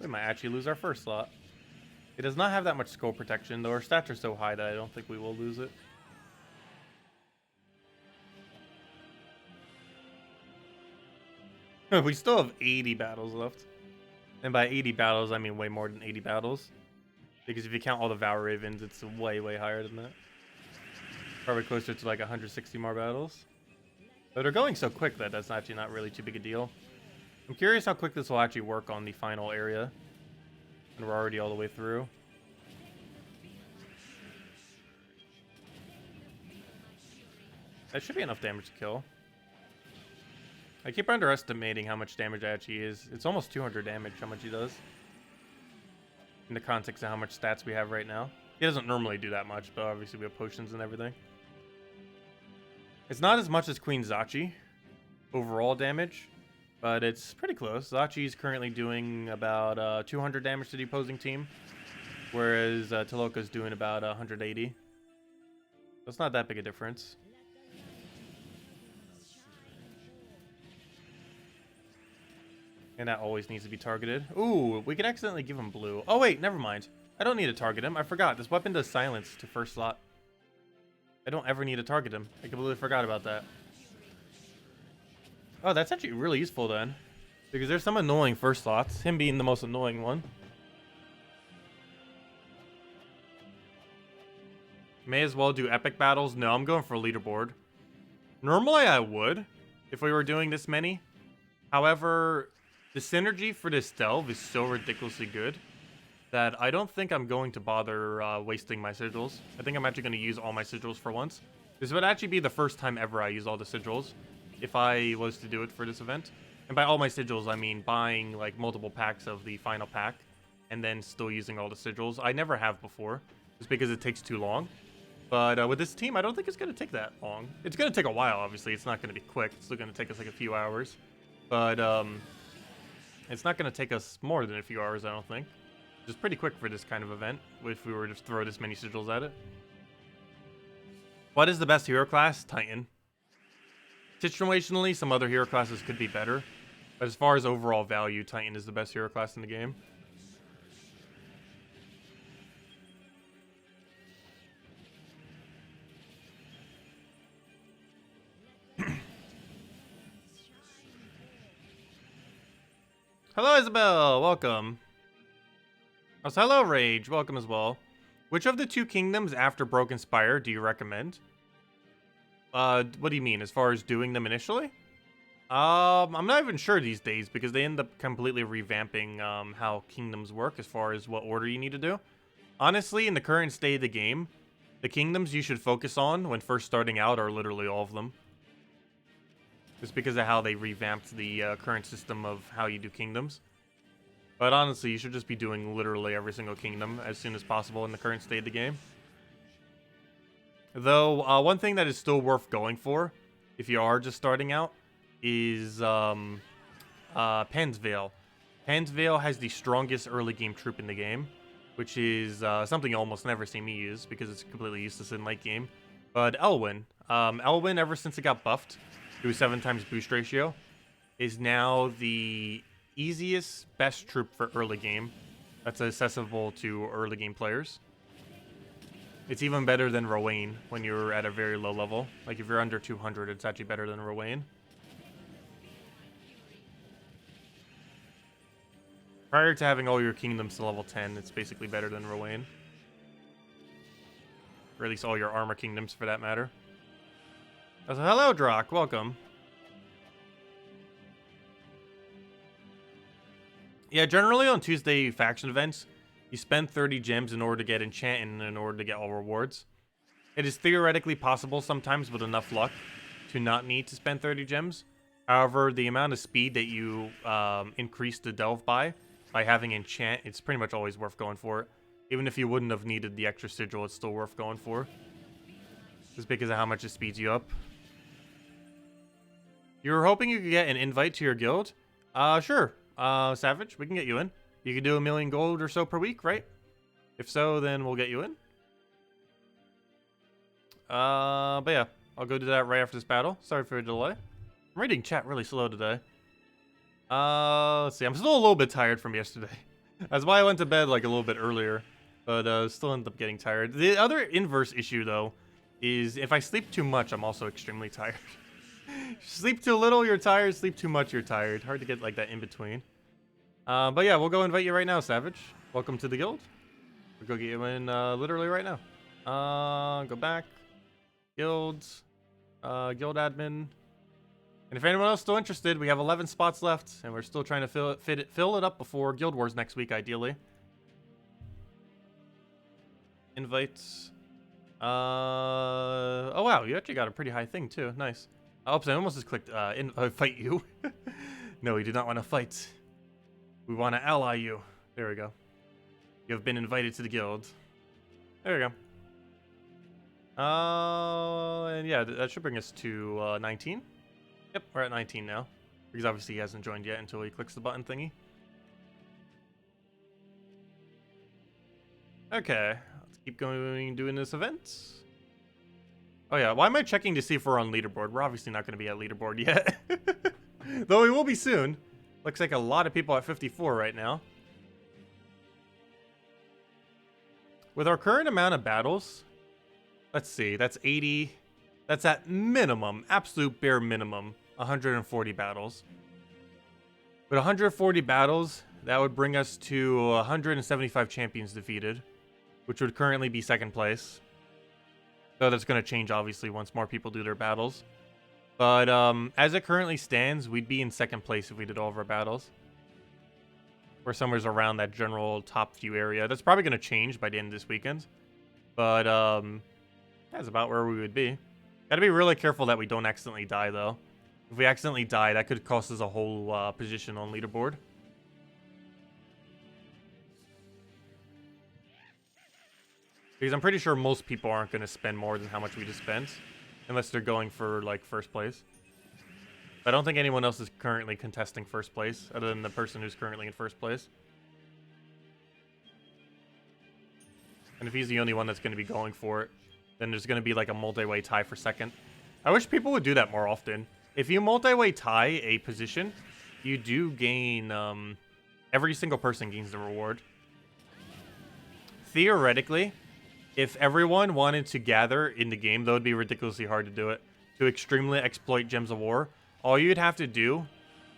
We might actually lose our first slot. It does not have that much skull protection, though our stats are so high that I don't think we will lose it. We still have 80 battles left. And by 80 battles, I mean way more than 80 battles. Because if you count all the Vow Ravens, it's way, way higher than that. Probably closer to like 160 more battles. But they're going so quick that that's actually not really too big a deal. I'm curious how quick this will actually work on the final area. And we're already all the way through. That should be enough damage to kill. I keep underestimating how much damage actually is. It's almost 200 damage, how much he does. In the context of how much stats we have right now. He doesn't normally do that much, but obviously we have potions and everything. It's not as much as Queen Zachi, overall damage, but it's pretty close. Zachi is currently doing about 200 damage to the opposing team, whereas Taloka's doing about 180. So it's not that big a difference. And that always needs to be targeted. Ooh, we could accidentally give him blue. Oh wait, never mind. I don't need to target him. I forgot. This weapon does silence to first slot. I don't ever need to target him. I completely forgot about that. Oh, that's actually really useful then. Because there's some annoying first slots. Him being the most annoying one. May as well do epic battles. No, I'm going for leaderboard. Normally I would, if we were doing this many. However, the synergy for this delve is so ridiculously good that I don't think I'm going to bother wasting my sigils. I think I'm actually going to use all my sigils for once. This would actually be the first time ever I use all the sigils if I was to do it for this event. And by all my sigils, I mean buying like multiple packs of the final pack and then still using all the sigils. I never have before, just because it takes too long. But with this team, I don't think it's going to take that long. It's going to take a while, obviously. It's not going to be quick. It's still going to take us like a few hours. But it's not going to take us more than a few hours, I don't think. Which is pretty quick for this kind of event, if we were to throw this many sigils at it. What is the best hero class? Titan. Situationally, some other hero classes could be better. But as far as overall value, Titan is the best hero class in the game. Hello, Isabel. Welcome. Also, hello, Rage. Welcome as well. Which of the two kingdoms after Broken Spire do you recommend? What do you mean? As far as doing them initially? I'm not even sure these days because they end up completely revamping how kingdoms work as far as what order you need to do. Honestly, in the current state of the game, the kingdoms you should focus on when first starting out are literally all of them. Just because of how they revamped the current system of how you do kingdoms. But honestly, you should just be doing literally every single kingdom as soon as possible in the current state of the game. Though, one thing that is still worth going for, if you are just starting out, is Pan's Veil. Pan's Veil has the strongest early game troop in the game, which is something you almost never see me use because it's completely useless in late game. But Elwyn. Elwyn, ever since it got buffed to a 7 times boost ratio, is now the easiest, best troop for early game that's accessible to early game players. It's even better than Rowan when you're at a very low level. Like if you're under 200, it's actually better than Rowan. Prior to having all your kingdoms to level 10, it's basically better than Rowan. Or at least all your armor kingdoms for that matter. So, hello, Drock. Welcome. Yeah, generally on Tuesday faction events, you spend 30 gems in order to get enchant and in order to get all rewards. It is theoretically possible sometimes with enough luck to not need to spend 30 gems. However, the amount of speed that you increase the delve by having enchant, it's pretty much always worth going for it. Even if you wouldn't have needed the extra sigil, it's still worth going for. Just because of how much it speeds you up. You were hoping you could get an invite to your guild? Sure. Savage, we can get you in. You can do 1 million gold or so per week, right? If so, then we'll get you in. But yeah, I'll go do that right after this battle. Sorry for the delay. I'm reading chat really slow today. Let's see. I'm still a little bit tired from yesterday. That's why I went to bed like a little bit earlier. but still end up getting tired. The other inverse issue, though, is if I sleep too much, I'm also extremely tired. Sleep too little, you're tired. Sleep too much, you're tired. Hard to get like that in between. But yeah, we'll go invite you right now, Savage. Welcome to the guild. We'll go get you in literally right now. Go back. Guilds. Guild admin. And if anyone else is still interested, we have 11 spots left, and we're still trying to fill it up before Guild Wars next week, ideally. Invites. Oh wow, you actually got a pretty high thing too. Nice. Oops, I almost just clicked fight you. No, we do not want to fight. We want to ally you. There we go. You have been invited to the guild. There we go. And yeah, that should bring us to 19. Yep, we're at 19 now. Because obviously he hasn't joined yet until he clicks the button thingy. Okay, let's keep going doing this event. Oh yeah, why am I checking to see if we're on leaderboard? We're obviously not going to be at leaderboard yet. Though we will be soon. Looks like a lot of people at 54 right now. With our current amount of battles, let's see, that's 80. That's at minimum, absolute bare minimum, 140 battles. With 140 battles, that would bring us to 175 champions defeated, which would currently be second place. So that's going to change, obviously, once more people do their battles. But as it currently stands, we'd be in second place if we did all of our battles. Or somewhere around that general top few area. That's probably going to change by the end of this weekend. But that's about where we would be. Gotta be really careful that we don't accidentally die, though. If we accidentally die, that could cost us a whole position on leaderboard. Because I'm pretty sure most people aren't going to spend more than how much we just spent. Unless they're going for, like, first place. I don't think anyone else is currently contesting first place, other than the person who's currently in first place. And if he's the only one that's going to be going for it, then there's going to be like a multi-way tie for second. I wish people would do that more often. If you multi-way tie a position, you do gain, every single person gains the reward. Theoretically, if everyone wanted to gather in the game, though, it would be ridiculously hard to do it. To extremely exploit Gems of War, all you'd have to do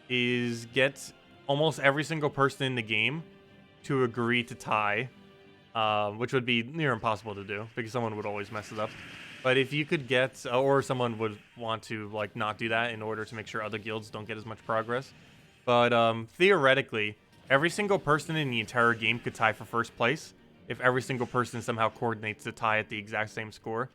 is get almost every single person in the game to agree to tie. Which would be near impossible to do, because someone would always mess it up. But if you could get, or someone would want to, like, not do that in order to make sure other guilds don't get as much progress. But, theoretically, every single person in the entire game could tie for first place if every single person somehow coordinates to tie at the exact same score.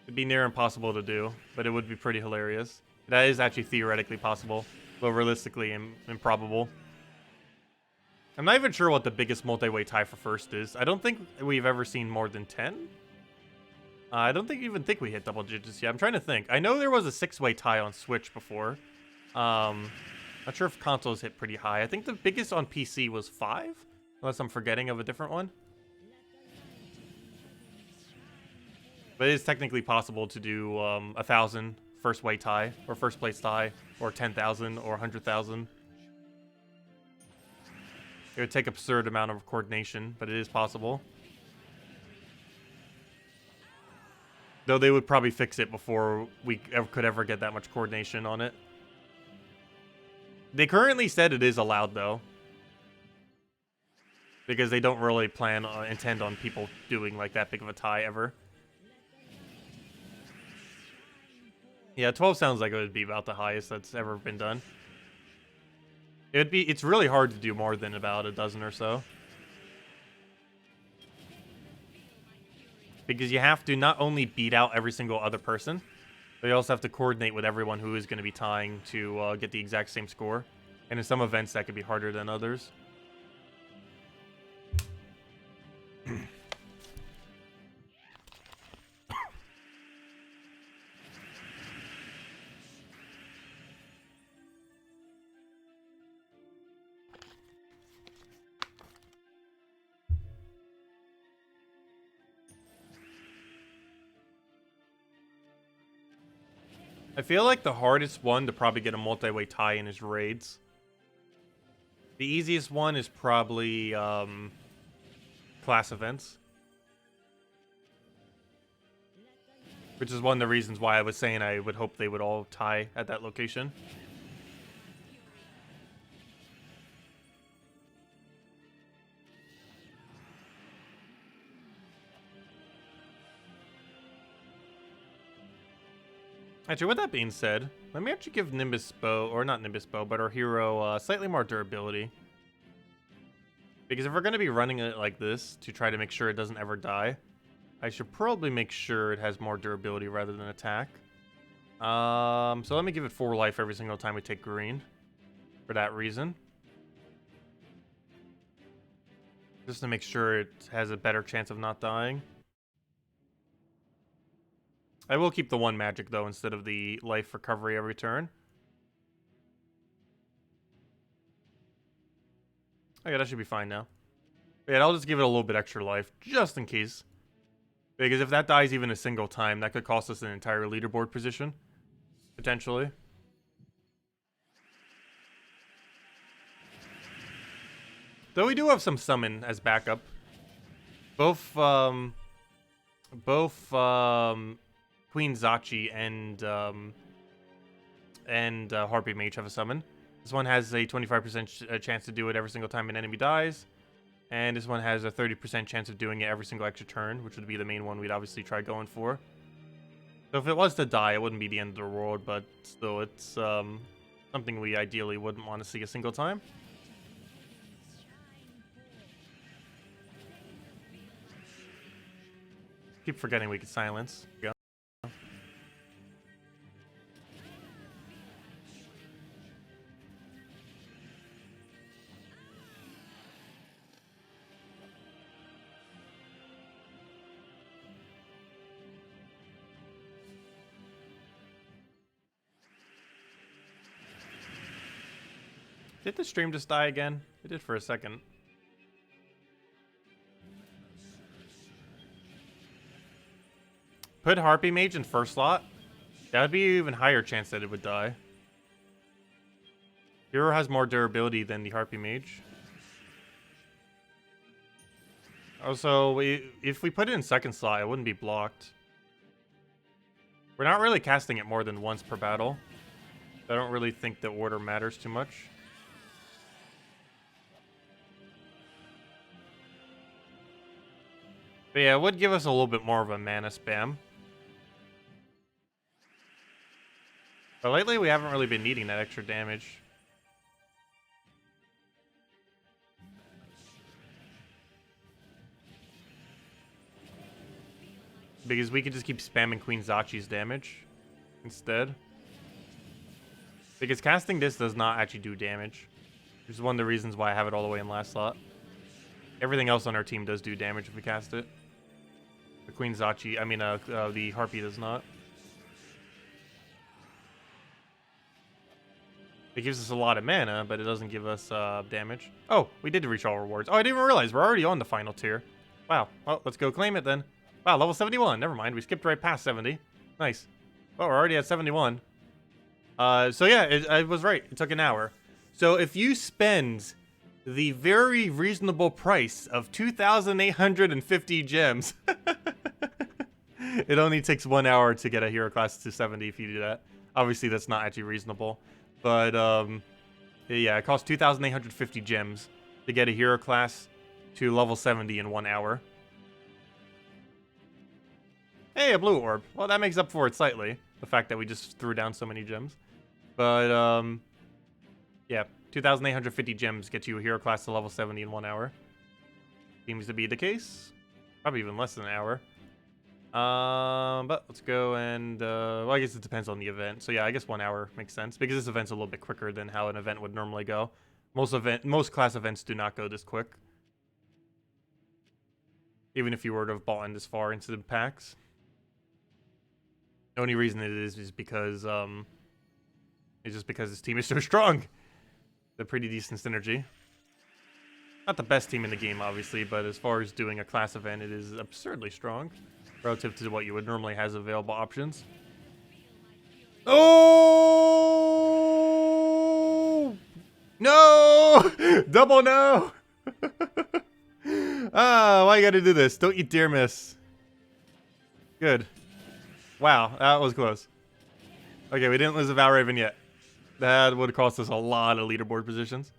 It'd be near impossible to do, but it would be pretty hilarious. That is actually theoretically possible, but realistically improbable. I'm not even sure what the biggest multi-way tie for first is. I don't think we've ever seen more than 10. I don't even think we hit double digits yet. I'm trying to think. I know there was a 6-way tie on Switch before. Not sure if consoles hit pretty high. I think the biggest on PC was 5, unless I'm forgetting of a different one. But it is technically possible to do 1,000 first-way tie, or first-place tie, or 10,000, or 100,000. It would take an absurd amount of coordination, but it is possible. Though they would probably fix it before we could ever get that much coordination on it. They currently said it is allowed, though. Because they don't really intend on people doing like that big of a tie ever. Yeah, 12 sounds like it would be about the highest that's ever been done. It's really hard to do more than about a dozen or so. Because you have to not only beat out every single other person, but you also have to coordinate with everyone who is going to be tying to get the exact same score. And in some events, that could be harder than others. I feel like the hardest one to probably get a multi-way tie in is raids. The easiest one is probably class events. Which is one of the reasons why I was saying I would hope they would all tie at that location. Actually, with that being said, let me actually give Nimbus Bow, or not Nimbus Bow, but our hero slightly more durability. Because if we're going to be running it like this to try to make sure it doesn't ever die, I should probably make sure it has more durability rather than attack. So let me give it 4 life every single time we take green. For that reason. Just to make sure it has a better chance of not dying. I will keep the 1 magic, though, instead of the life recovery every turn. Okay, that should be fine now. But yeah, I'll just give it a little bit extra life, just in case. Because if that dies even a single time, that could cost us an entire leaderboard position. Potentially. Though we do have some summon as backup. Both Queen Zachi and Harpy Mage have a summon. This one has a 25% chance to do it every single time an enemy dies. And this one has a 30% chance of doing it every single extra turn, which would be the main one we'd obviously try going for. So if it was to die, it wouldn't be the end of the world, but still, it's something we ideally wouldn't want to see a single time. Keep forgetting we could silence. Go. Did the stream just die again? It did for a second. Put Harpy Mage in first slot. That would be an even higher chance that it would die. Hero has more durability than the Harpy Mage. Also, if we put it in second slot, it wouldn't be blocked. We're not really casting it more than once per battle. I don't really think the order matters too much. But yeah, it would give us a little bit more of a mana spam. But lately, we haven't really been needing that extra damage. Because we could just keep spamming Queen Zachi's damage instead. Because casting this does not actually do damage. Which is one of the reasons why I have it all the way in last slot. Everything else on our team does do damage if we cast it. The Queen Zachi, the Harpy does not. It gives us a lot of mana, but it doesn't give us damage. Oh, we did reach all rewards. Oh, I didn't even realize we're already on the final tier. Wow. Well, let's go claim it then. Wow, level 71. Never mind. We skipped right past 70. Nice. Well, we're already at 71. So yeah, I was right. It took an hour. So if you spend the very reasonable price of 2,850 gems, it only takes 1 hour to get a hero class to 70 if you do that. Obviously, that's not actually reasonable. But, yeah, it costs 2,850 gems to get a hero class to level 70 in 1 hour. Hey, a blue orb. Well, that makes up for it slightly. The fact that we just threw down so many gems. But, yeah, 2,850 gems gets you a hero class to level 70 in 1 hour. Seems to be the case. Probably even less than an hour. But let's go and, well, I guess it depends on the event. So yeah, I guess 1 hour makes sense because this event's a little bit quicker than how an event would normally go. Most class events do not go this quick. Even if you were to have bought in this far into the packs. The only reason it is because, it's just because this team is so strong. They're pretty decent synergy. Not the best team in the game, obviously, but as far as doing a class event, it is absurdly strong. Relative to what you would normally have available options. Oh! No! Double no! Ah, why you gotta do this? Don't you dare miss. Good. Wow, that was close. Okay, we didn't lose a Valraven yet. That would cost us a lot of leaderboard positions.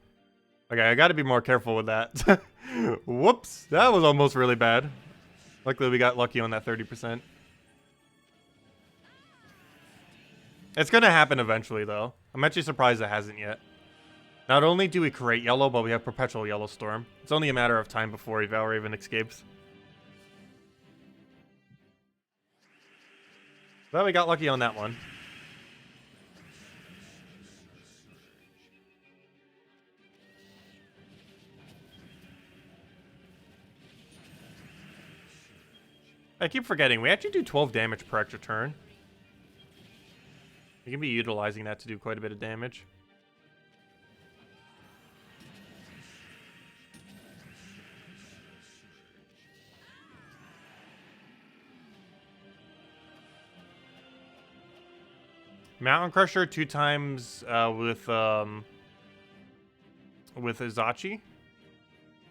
Okay, I gotta be more careful with that. Whoops, that was almost really bad. Luckily, we got lucky on that 30%. It's gonna happen eventually, though. I'm actually surprised it hasn't yet. Not only do we create yellow, but we have perpetual yellow storm. It's only a matter of time before a Valraven escapes. Well, we got lucky on that one. I keep forgetting, we actually do 12 damage per extra turn. We can be utilizing that to do quite a bit of damage. Mountain Crusher 2 times with Izachi.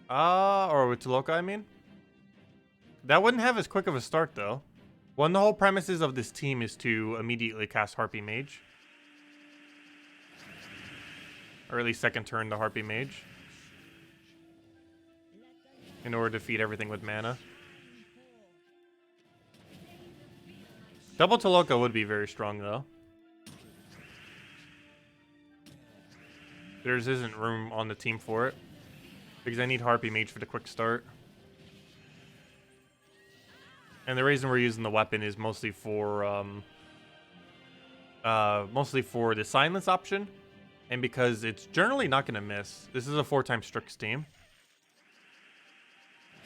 Or with Toloka, I mean. That wouldn't have as quick of a start, though. One of the whole premises of this team is to immediately cast Harpy Mage. Or at least second turn the Harpy Mage. In order to feed everything with mana. Double Toloka would be very strong, though. There isn't room on the team for it. Because I need Harpy Mage for the quick start. And the reason we're using the weapon is mostly for the silence option. And because it's generally not going to miss. This is a 4-time Strix team.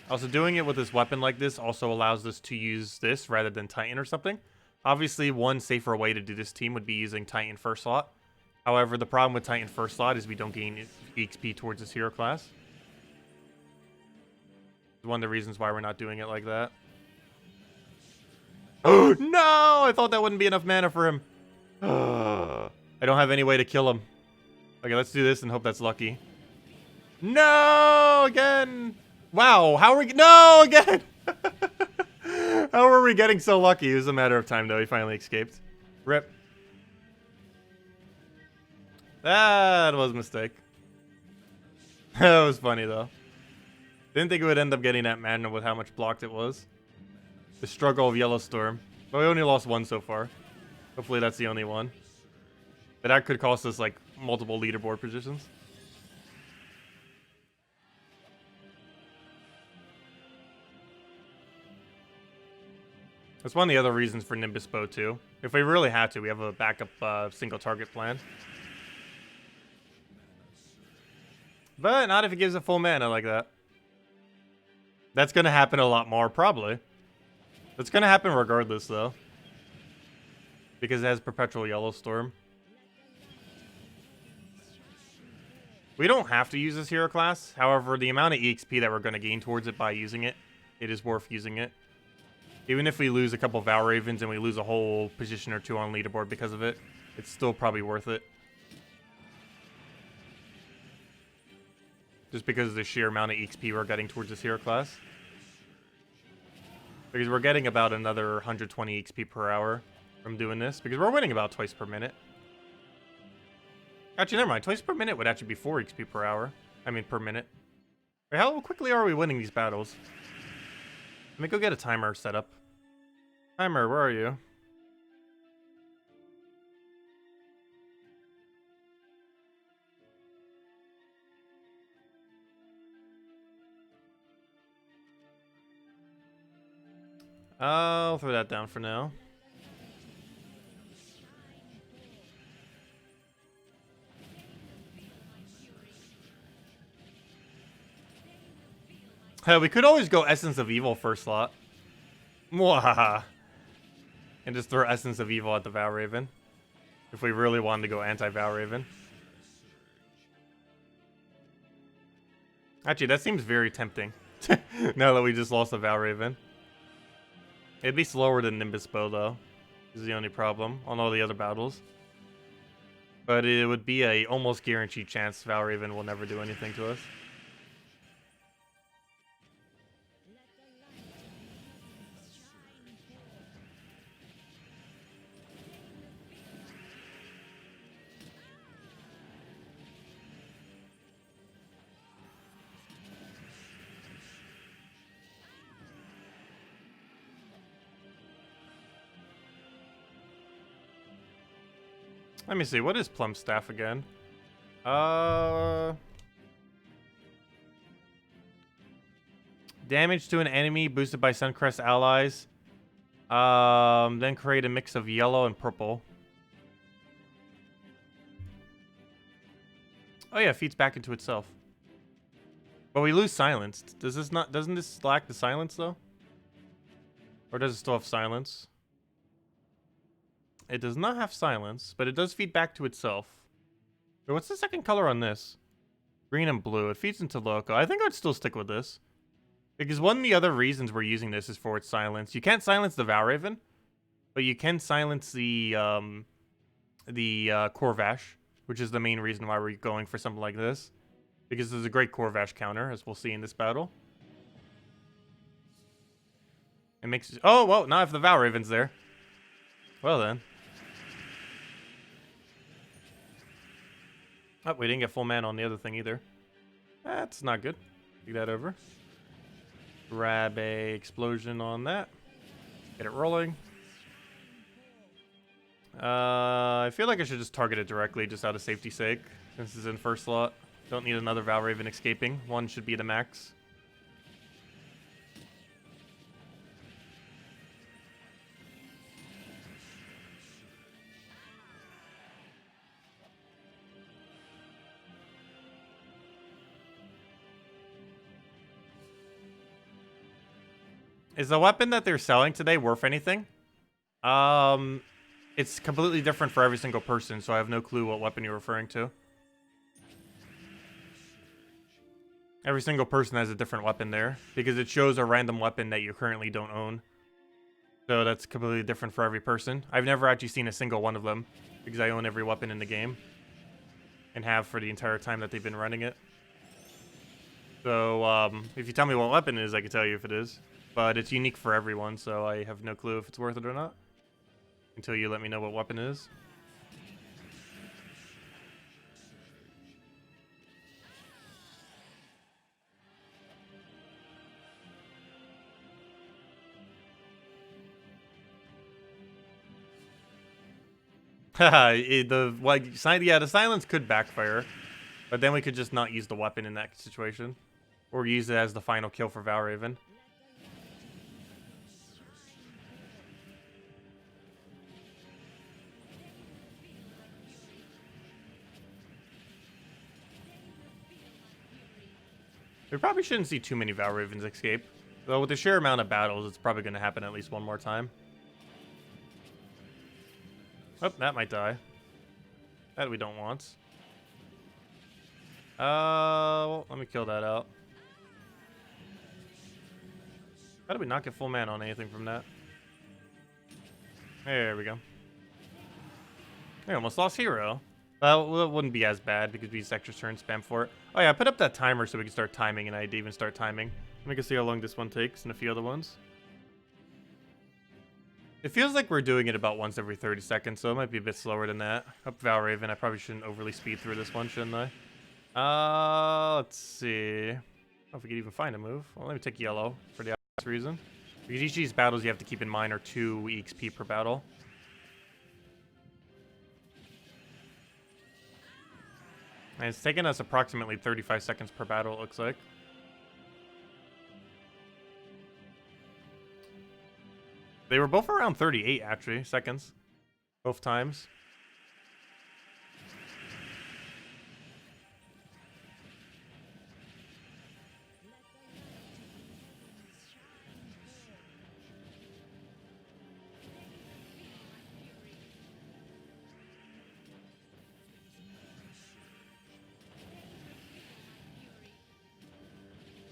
Also, doing it with this weapon like this also allows us to use this rather than Titan or something. Obviously, one safer way to do this team would be using Titan first slot. However, the problem with Titan first slot is we don't gain EXP towards this hero class. It's one of the reasons why we're not doing it like that. Oh, no! I thought that wouldn't be enough mana for him. I don't have any way to kill him. Okay, let's do this and hope that's lucky. No! Again! Wow, how are we... No! Again! How are we getting so lucky? It was a matter of time, though. He finally escaped. Rip. That was a mistake. That was funny, though. Didn't think it would end up getting that mana with how much blocked it was. The struggle of Yellow Storm. But we only lost one so far. Hopefully that's the only one. But that could cost us, like, multiple leaderboard positions. That's one of the other reasons for Nimbus Bow, too. If we really had to, we have a backup single target plan. But not if it gives it full mana like that. That's going to happen a lot more, probably. That's going to happen regardless, though. Because it has Perpetual Yellow Storm. We don't have to use this hero class. However, the amount of EXP that we're going to gain towards it by using it, it is worth using it. Even if we lose a couple Valravens and we lose a whole position or two on leaderboard because of it, it's still probably worth it. Just because of the sheer amount of EXP we're getting towards this hero class. Because we're getting about another 120 EXP per hour from doing this. Because we're winning about twice per minute. Actually, never mind. Twice per minute would actually be 4 XP per hour. I mean, per minute. Wait, how quickly are we winning these battles? Let me go get a timer set up. Timer, where are you? I'll throw that down for now. We could always go Essence of Evil first slot. Mwahaha. And just throw Essence of Evil at the Valraven. If we really wanted to go anti-Valraven. Actually, that seems very tempting. Now that we just lost a Valraven. It'd be slower than Nimbus Bow, though. This is the only problem on all the other battles. But it would be a almost guaranteed chance Valraven will never do anything to us. Let me see. What is Plum Staff again? Damage to an enemy boosted by Suncrest allies. Then create a mix of yellow and purple. Oh yeah, feeds back into itself. But we lose silence. Does this not? Doesn't this lack the silence though? Or does it still have silence? It does not have silence, but it does feed back to itself. So what's the second color on this? Green and blue. It feeds into loco. I think I'd still stick with this. Because one of the other reasons we're using this is for its silence. You can't silence the Valraven, but you can silence the Corvash, which is the main reason why we're going for something like this. Because there's a great Corvash counter, as we'll see in this battle. It makes... Oh, well, not if the Valraven's there. Well then. Oh, we didn't get full mana on the other thing either. That's not good. Take that over. Grab a explosion on that. Get it rolling. I feel like I should just target it directly just out of safety's sake. Since it's in first slot. Don't need another Valraven escaping. One should be the max. Is the weapon that they're selling today worth anything? It's completely different for every single person, so I have no clue what weapon you're referring to. Every single person has a different weapon there, because it shows a random weapon that you currently don't own. So that's completely different for every person. I've never actually seen a single one of them, because I own every weapon in the game. And have for the entire time that they've been running it. So, if you tell me what weapon it is, I can tell you if it is. But it's unique for everyone, so I have no clue if it's worth it or not. Until you let me know what weapon it is. The silence could backfire. But then we could just not use the weapon in that situation. Or use it as the final kill for Valraven. We probably shouldn't see too many Valravens escape. Though with the sheer amount of battles, it's probably going to happen at least one more time. Oh, that might die. That we don't want. Well, let me kill that out. How did we not get full mana on anything from that? There we go. We almost lost hero. Well, it wouldn't be as bad because we used extra turn spam for it. Oh yeah, I put up that timer so we can start timing, and I didn't even start timing. Let me go see how long this one takes and a few other ones. It feels like we're doing it about once every 30 seconds, so it might be a bit slower than that. Up Valraven, I probably shouldn't overly speed through this one, shouldn't I? Let's see. I don't know if we could even find a move. Well, let me take yellow for the obvious reason. Because each of these battles you have to keep in mind are 2 EXP per battle. And it's taken us approximately 35 seconds per battle, it looks like. They were both around 38, actually, seconds. Both times.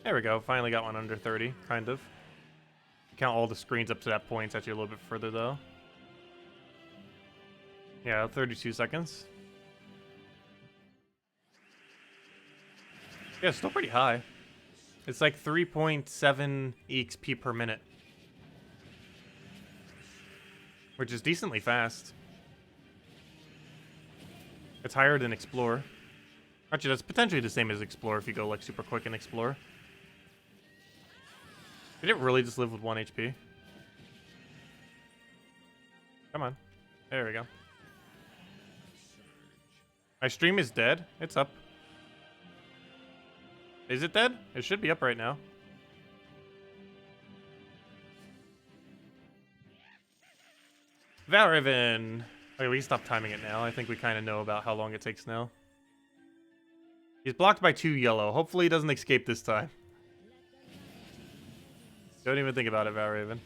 There we go. Finally got one under 30, kind of. Count all the screens up to that point. It's actually a little bit further, though. Yeah, 32 seconds. Yeah, it's still pretty high. It's like 3.7 EXP per minute. Which is decently fast. It's higher than Explore. Actually, that's potentially the same as Explore if you go like super quick in Explore. Did it really just live with 1 HP? Come on. There we go. My stream is dead. It's up. Is it dead? It should be up right now. Valraven. Okay, we can stop timing it now. I think we kind of know about how long it takes now. He's blocked by 2 yellow. Hopefully he doesn't escape this time. Don't even think about it, Valraven.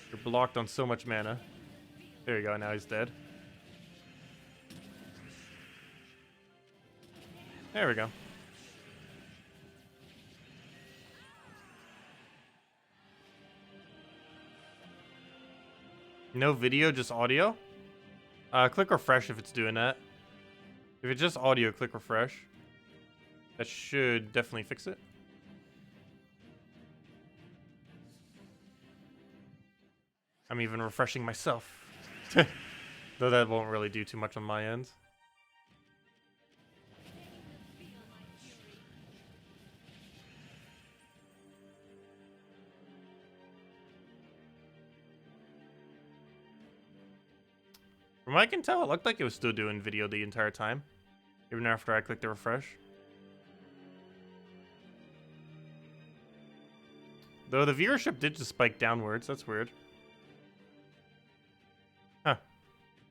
You're blocked on so much mana. There you go, now he's dead. There we go. No video, just audio? Click refresh if it's doing that. If it's just audio, click refresh. That should definitely fix it. I'm even refreshing myself. Though that won't really do too much on my end. From what I can tell, it looked like it was still doing video the entire time. Even after I clicked the refresh. Though the viewership did just spike downwards, that's weird. Huh.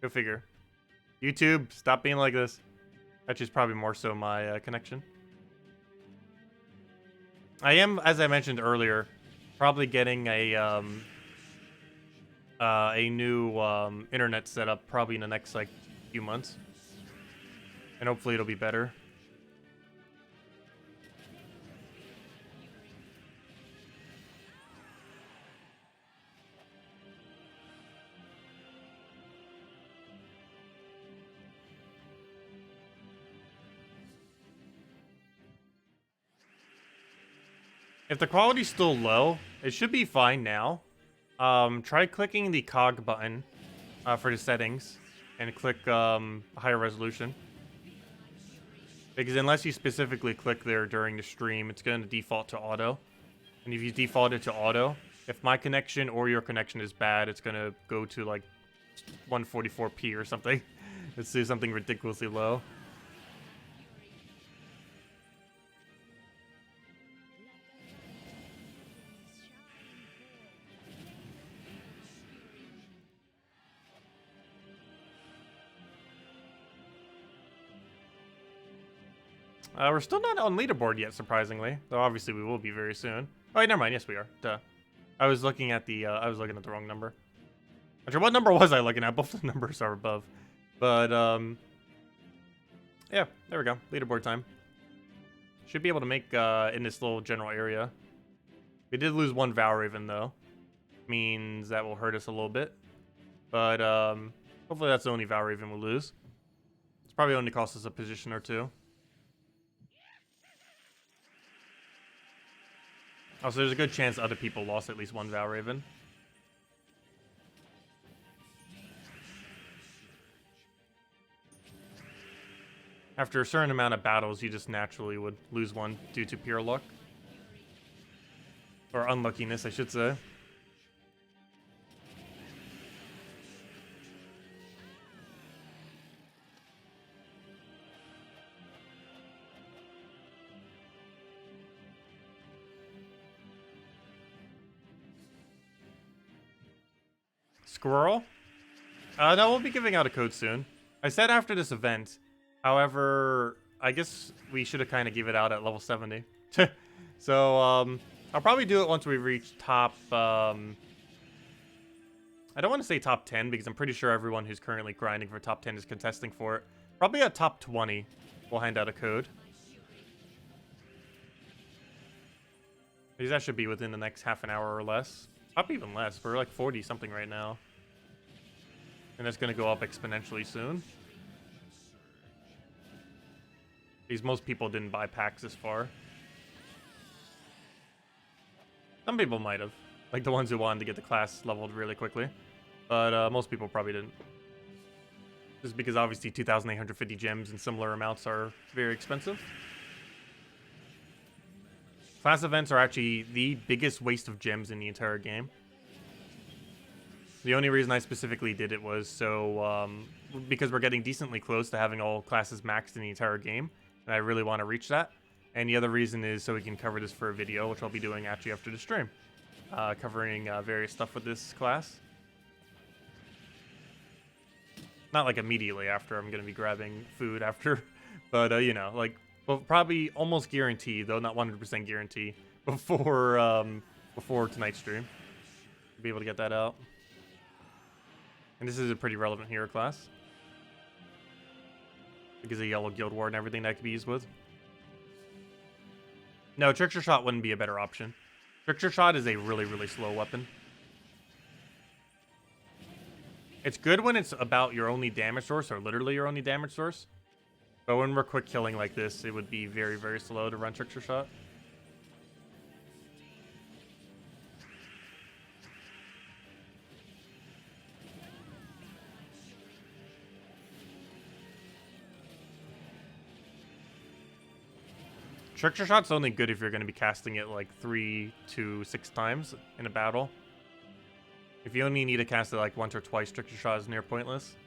Go figure. YouTube, stop being like this. Actually, it's probably more so my connection. I am, as I mentioned earlier, probably getting a new internet setup probably in the next like few months, and hopefully it'll be better. If the quality's still low, it should be fine now. Try clicking the cog button for the settings and click higher resolution. Because unless you specifically click there during the stream, it's going to default to auto. And if you default it to auto, if my connection or your connection is bad, it's going to go to like 144p or something. Let's do something ridiculously low. We're still not on leaderboard yet, surprisingly. Though obviously we will be very soon. Oh, wait, never mind. Yes, we are. Duh. I was looking at the wrong number. Actually, what number was I looking at? Both the numbers are above. But yeah, there we go. Leaderboard time. Should be able to make in this little general area. We did lose 1 Valraven though. Means that will hurt us a little bit. But hopefully that's the only Valraven we'll lose. It's probably only cost us a position or 2. Also, there's a good chance other people lost at least 1 Valraven. After a certain amount of battles, you just naturally would lose 1 due to pure luck. Or unluckiness, I should say. Squirrel? No, we'll be giving out a code soon. I said after this event. However, I guess we should have kind of give it out at level 70. So, I'll probably do it once we reach top, I don't want to say top 10, because I'm pretty sure everyone who's currently grinding for top 10 is contesting for it. Probably at top 20, we'll hand out a code. Because that should be within the next half an hour or less. Probably even less. We're like 40-something right now. And that's going to go up exponentially soon. Because most people didn't buy packs this far. Some people might have. Like the ones who wanted to get the class leveled really quickly. But most people probably didn't. Just because obviously 2,850 gems and similar amounts are very expensive. Class events are actually the biggest waste of gems in the entire game. The only reason I specifically did it was so because we're getting decently close to having all classes maxed in the entire game, and I really want to reach that. And the other reason is so we can cover this for a video, which I'll be doing actually after the stream, covering various stuff with this class. Not like immediately after. I'm gonna be grabbing food after, but you know, like, well, probably almost guarantee, though not 100% guarantee, before before tonight's stream, be able to get that out. And this is a pretty relevant hero class because of yellow guild ward and everything that could be used with. No, Trickster Shot wouldn't be a better option. Trickster Shot is a really, really slow weapon. It's good when it's about your only damage source, or literally your only damage source. But when we're quick killing like this, it would be very, very slow to run Trickster Shot. Trickster Shot's only good if you're going to be casting it like 3 to 6 times in a battle. If you only need to cast it like once or twice, Trickster Shot is near pointless.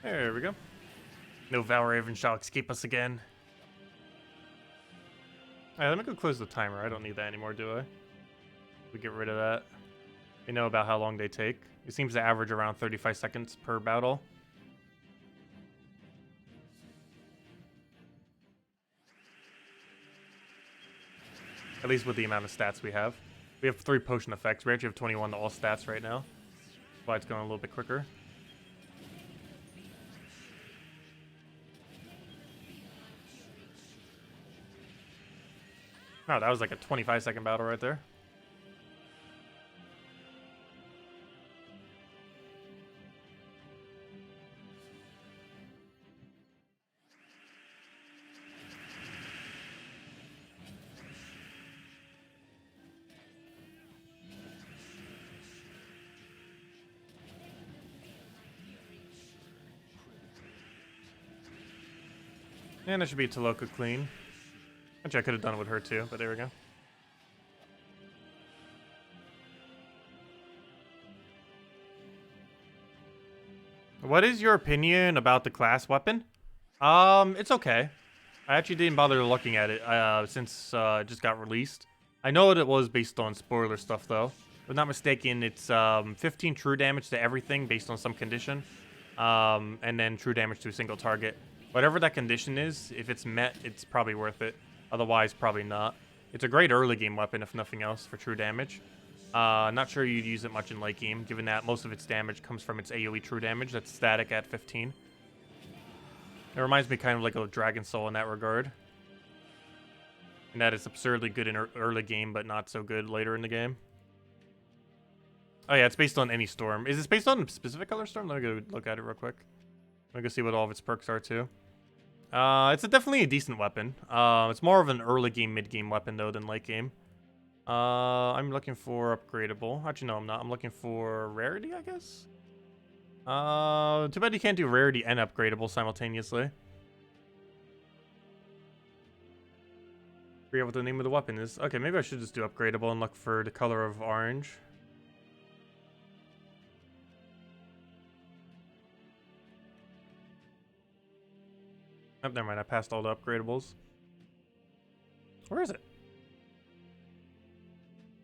There we go. No Valraven shall escape us again. Alright, let me go close the timer. I don't need that anymore, do I? We get rid of that. We know about how long they take. It seems to average around 35 seconds per battle. At least with the amount of stats we have. We have 3 potion effects. We actually have 21 to all stats right now. That's why it's going a little bit quicker. Oh, that was like a 25-second battle right there. And that should be Taloka clean. Actually, I could have done it with her too, but there we go. What is your opinion about the class weapon? It's okay. I actually didn't bother looking at it since it just got released. I know what it was based on spoiler stuff though. If I'm not mistaken, it's 15 true damage to everything based on some condition. And then true damage to a single target. Whatever that condition is, if it's met, it's probably worth it. Otherwise, probably not. It's a great early game weapon, if nothing else, for true damage. Not sure you'd use it much in late game, given that most of its damage comes from its AoE true damage that's static at 15. It reminds me kind of like a Dragon Soul in that regard. And that it's absurdly good in early game, but not so good later in the game. Oh yeah, it's based on any storm. Is this based on a specific color storm? Let me go look at it real quick. Let me go see what all of its perks are too. It's definitely a decent weapon. It's more of an early game, mid game weapon though than late game. I'm looking for upgradable. Actually, no, I'm not. I'm looking for rarity, I guess. Too bad you can't do rarity and upgradable simultaneously. Forget what the name of the weapon is. Okay, maybe I should just do upgradable and look for the color of orange. Oh, never mind. I passed all the upgradables. Where is it?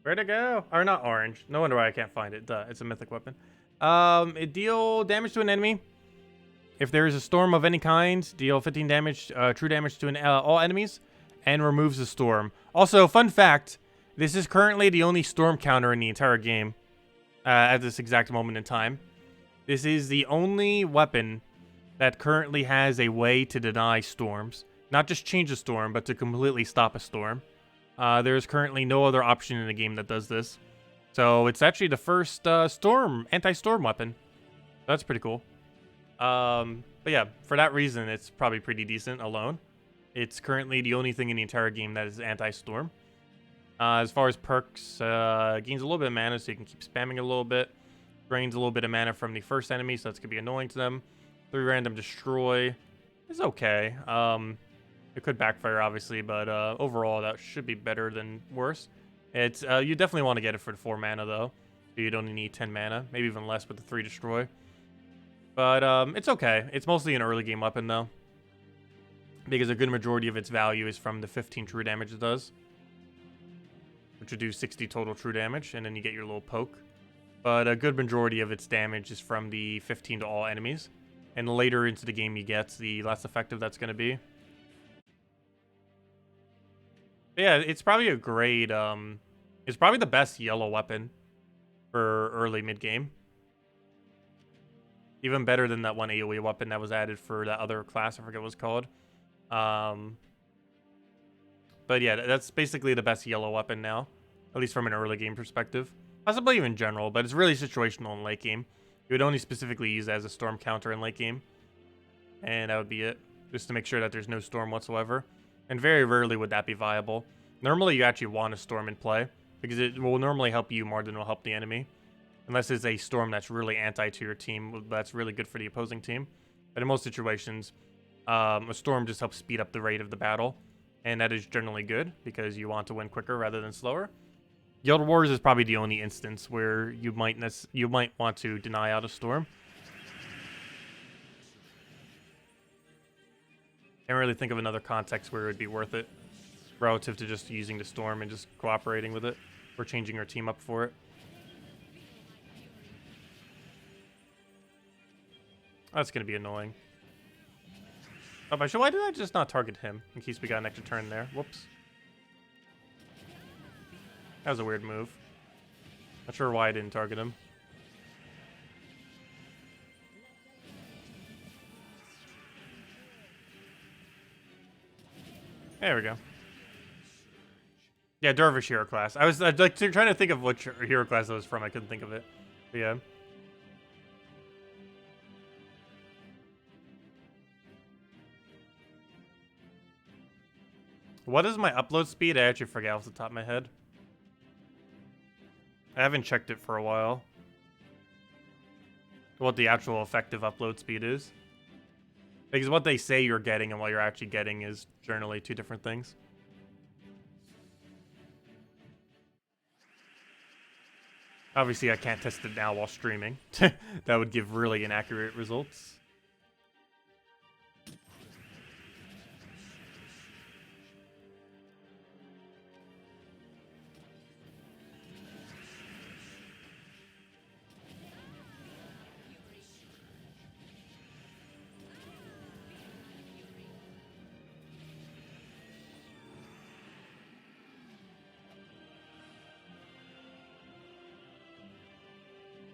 Where'd it go? Or not orange. No wonder why I can't find it. Duh, it's a mythic weapon. It deal damage to an enemy. If there is a storm of any kind, deal 15 damage, true damage to all enemies, and removes the storm. Also, fun fact, this is currently the only storm counter in the entire game at this exact moment in time. This is the only weapon that currently has a way to deny storms. Not just change a storm, but to completely stop a storm. There is currently no other option in the game that does this. So it's actually the first anti-storm weapon. That's pretty cool. But yeah, for that reason, it's probably pretty decent alone. It's currently the only thing in the entire game that is anti-storm. As far as perks, gains a little bit of mana, so you can keep spamming a little bit. Drains a little bit of mana from the first enemy, so that's going to be annoying to them. 3 random destroy is okay. It could backfire, obviously, but overall, that should be better than worse. It's you definitely want to get it for the 4 mana, though. So you'd only need 10 mana, maybe even less with the 3 destroy. But it's okay. It's mostly an early game weapon, though, because a good majority of its value is from the 15 true damage it does, which would do 60 total true damage, and then you get your little poke. But a good majority of its damage is from the 15 to all enemies. And later into the game, you get the less effective that's going to be. But yeah, it's probably a great... it's probably the best yellow weapon for early mid-game. Even better than that one AoE weapon that was added for that other class. I forget what it was called. But yeah, that's basically the best yellow weapon now. At least from an early game perspective. Possibly even general, but it's really situational in late game. You would only specifically use it as a storm counter in late game. And that would be it. Just to make sure that there's no storm whatsoever. And very rarely would that be viable. Normally you actually want a storm in play, because it will normally help you more than it will help the enemy. Unless it's a storm that's really anti to your team, that's really good for the opposing team. But in most situations, a storm just helps speed up the rate of the battle. And that is generally good, because you want to win quicker rather than slower. Guild Wars is probably the only instance where you might want to deny out a storm. Can't really think of another context where it would be worth it, relative to just using the storm and just cooperating with it, or changing your team up for it. That's gonna be annoying. Oh, but why did I just not target him in case we got an extra turn there? Whoops. That was a weird move. Not sure why I didn't target him. There we go. Yeah, Dervish hero class. I was like trying to think of which hero class that was from. I couldn't think of it. But yeah. What is my upload speed? I actually forget off the top of my head. I haven't checked it for a while. What the actual effective upload speed is. Because what they say you're getting and what you're actually getting is generally 2 different things. Obviously, I can't test it now while streaming. That would give really inaccurate results.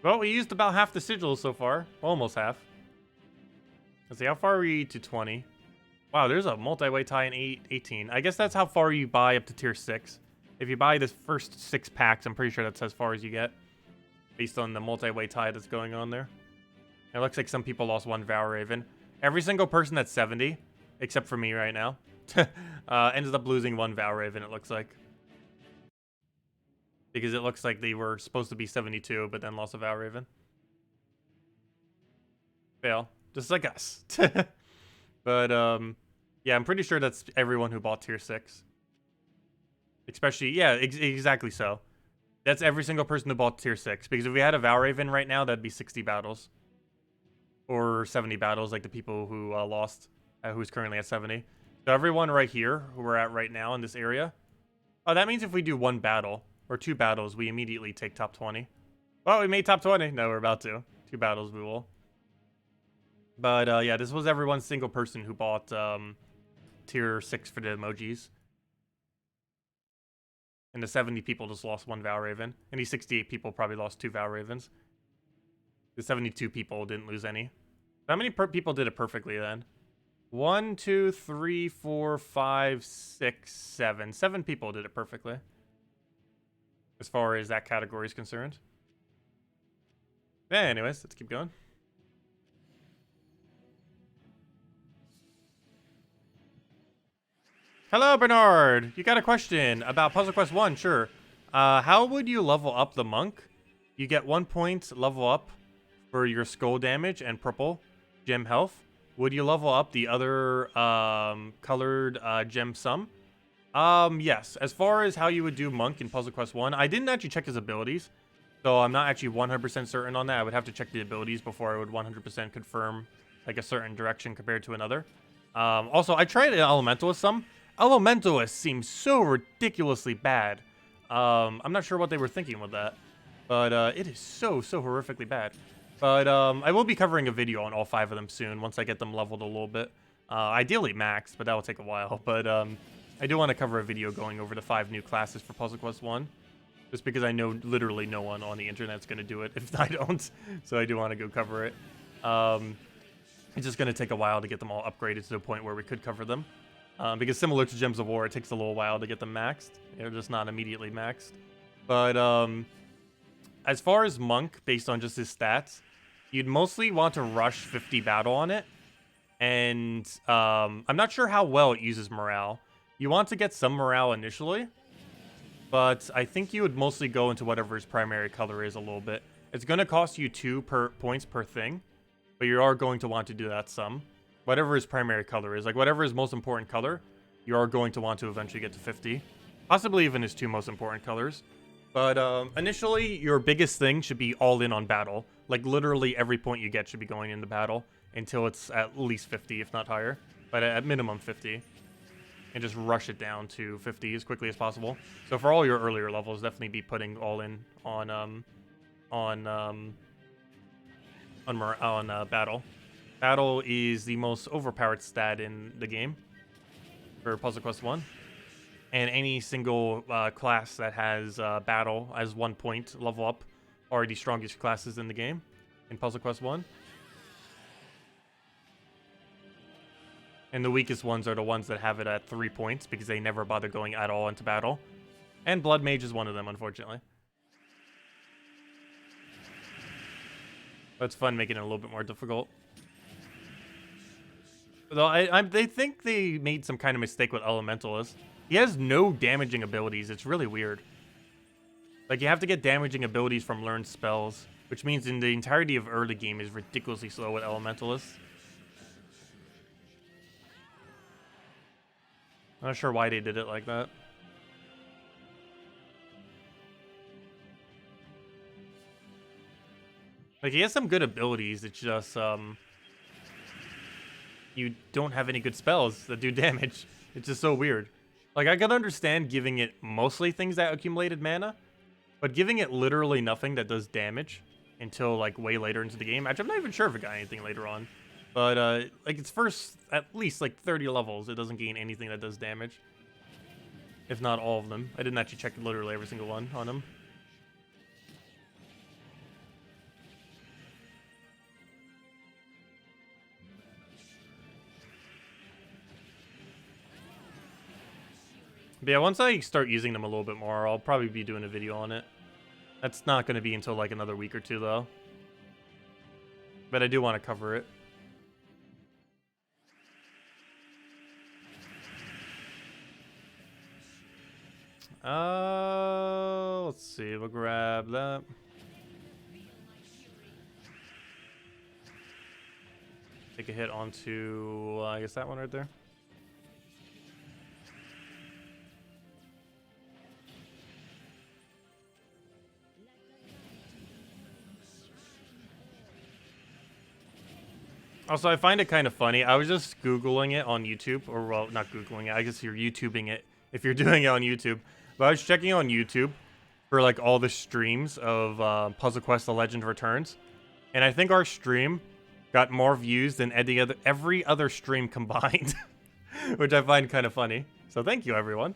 Well, we used about half the sigils so far. Almost half. Let's see, how far are we to 20? Wow, there's a multi-way tie in 18. I guess that's how far you buy up to tier 6. If you buy the first 6 packs, I'm pretty sure that's as far as you get. Based on the multi-way tie that's going on there. It looks like some people lost 1 Valraven. Every single person that's 70, except for me right now, ended up losing 1 Valraven, it looks like. Because it looks like they were supposed to be 72, but then lost a Valraven. Fail. Just like us. But, yeah, I'm pretty sure that's everyone who bought tier 6. Especially, yeah, exactly so. That's every single person who bought tier 6. Because if we had a Valraven right now, that'd be 60 battles. Or 70 battles, like the people who lost, who's currently at 70. So everyone right here, who we're at right now in this area. Oh, that means if we do 1 battle, or 2 battles, we immediately take top 20. Well, we made top 20. No, we're about to. 2 battles, we will. But, yeah, this was every one single person who bought tier 6 for the emojis. And the 70 people just lost 1 Valraven. And these 68 people probably lost 2 Valravens. The 72 people didn't lose any. How many people did it perfectly then? 1, 2, 3, 4, 5, 6, 7. 7 people did it perfectly. As far as that category is concerned. Anyways, let's keep going. Hello, Bernard. You got a question about Puzzle Quest 1? Sure. How would you level up the monk? You get 1 point level up for your skull damage and purple gem health. Would you level up the other colored gem sum? Yes. As far as how you would do monk in Puzzle Quest 1, I didn't actually check his abilities, so I'm not actually 100% certain on that. I would have to check the abilities before I would 100% confirm like a certain direction compared to another. Also, I tried an Elementalist some. Elementalist seems so ridiculously bad. I'm not sure what they were thinking with that, but it is so horrifically bad. But I will be covering a video on all 5 of them soon once I get them leveled a little bit. Ideally max, but that will take a while. But I do want to cover a video going over the 5 new classes for Puzzle Quest 1. Just because I know literally no one on the internet's going to do it if I don't. So I do want to go cover it. It's just going to take a while to get them all upgraded to the point where we could cover them. Because similar to Gems of War, it takes a little while to get them maxed. They're just not immediately maxed. But as far as Monk, based on just his stats, you'd mostly want to rush 50 battle on it. And I'm not sure how well it uses morale. You want to get some morale initially, but I think you would mostly go into whatever his primary color is a little bit. It's going to cost you 2 points per thing, but you are going to want to do that some. Whatever his primary color is, like whatever his most important color, you are going to want to eventually get to 50. Possibly even his 2 most important colors. But initially, your biggest thing should be all in on battle. Like literally every point you get should be going into battle until it's at least 50, if not higher. But at minimum 50. And just rush it down to 50 as quickly as possible. So for all your earlier levels, definitely be putting all in on battle. Battle is the most overpowered stat in the game for Puzzle Quest 1. And any single class that has battle as 1 point level up are the strongest classes in the game in Puzzle Quest 1. And the weakest ones are the ones that have it at 3 points because they never bother going at all into battle. And Blood Mage is one of them, unfortunately. But it's fun making it a little bit more difficult. Though they think they made some kind of mistake with Elementalist. He has no damaging abilities. It's really weird. Like, you have to get damaging abilities from learned spells, which means in the entirety of early game is ridiculously slow with Elementalist. I'm not sure why they did it like that. Like, he has some good abilities. It's just, you don't have any good spells that do damage. It's just so weird. Like, I could understand giving it mostly things that accumulated mana, but giving it literally nothing that does damage until, like, way later into the game. Actually, I'm not even sure if it got anything later on. But, like, its first, at least, like, 30 levels, it doesn't gain anything that does damage. If not all of them. I didn't actually check literally every single one on him. But yeah, once I start using them a little bit more, I'll probably be doing a video on it. That's not going to be until like another week or 2, though. But I do want to cover it. Let's see. We'll grab that. Take a hit onto, I guess that one right there. Also, I find it kind of funny. I was just Googling it on YouTube, or well, not Googling it. I guess you're YouTubing it if you're doing it on YouTube. But I was checking on YouTube for like all the streams of Puzzle Quest: The Legend Returns, and I think our stream got more views than every other stream combined, which I find kind of funny. So thank you, everyone.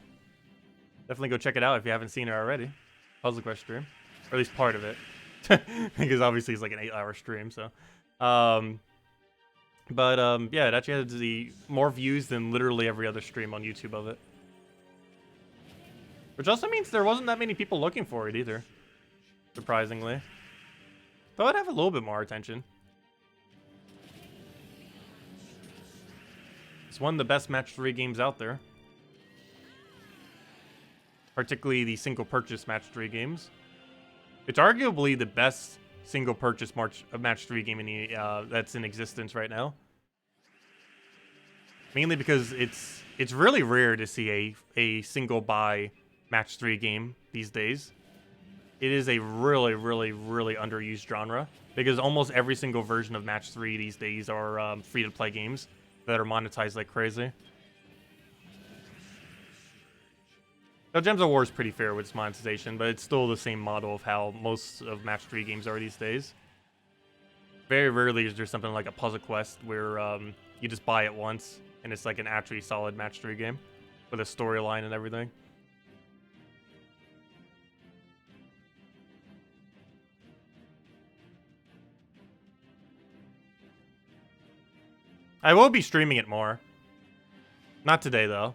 Definitely go check it out if you haven't seen it already. Puzzle Quest stream, or at least part of it, because obviously it's like an 8-hour stream. So. Yeah, it actually has the more views than literally every other stream on YouTube of it. Which also means there wasn't that many people looking for it either. Surprisingly. Thought I'd have a little bit more attention. It's one of the best match 3 games out there. particularly the single purchase match 3 games. It's arguably the best single purchase match 3 game in the, that's in existence right now. Mainly because it's really rare to see a single buy match 3 game these days. It is a really, really, really underused genre because almost every single version of match 3 these days are free-to-play games that are monetized like crazy. Now, Gems of War is pretty fair with its monetization, but it's still the same model of how most of match 3 games are these days. Very rarely is there something like a puzzle quest where you just buy it once and it's like an actually solid match 3 game with a storyline and everything. I will be streaming it more. Not today, though.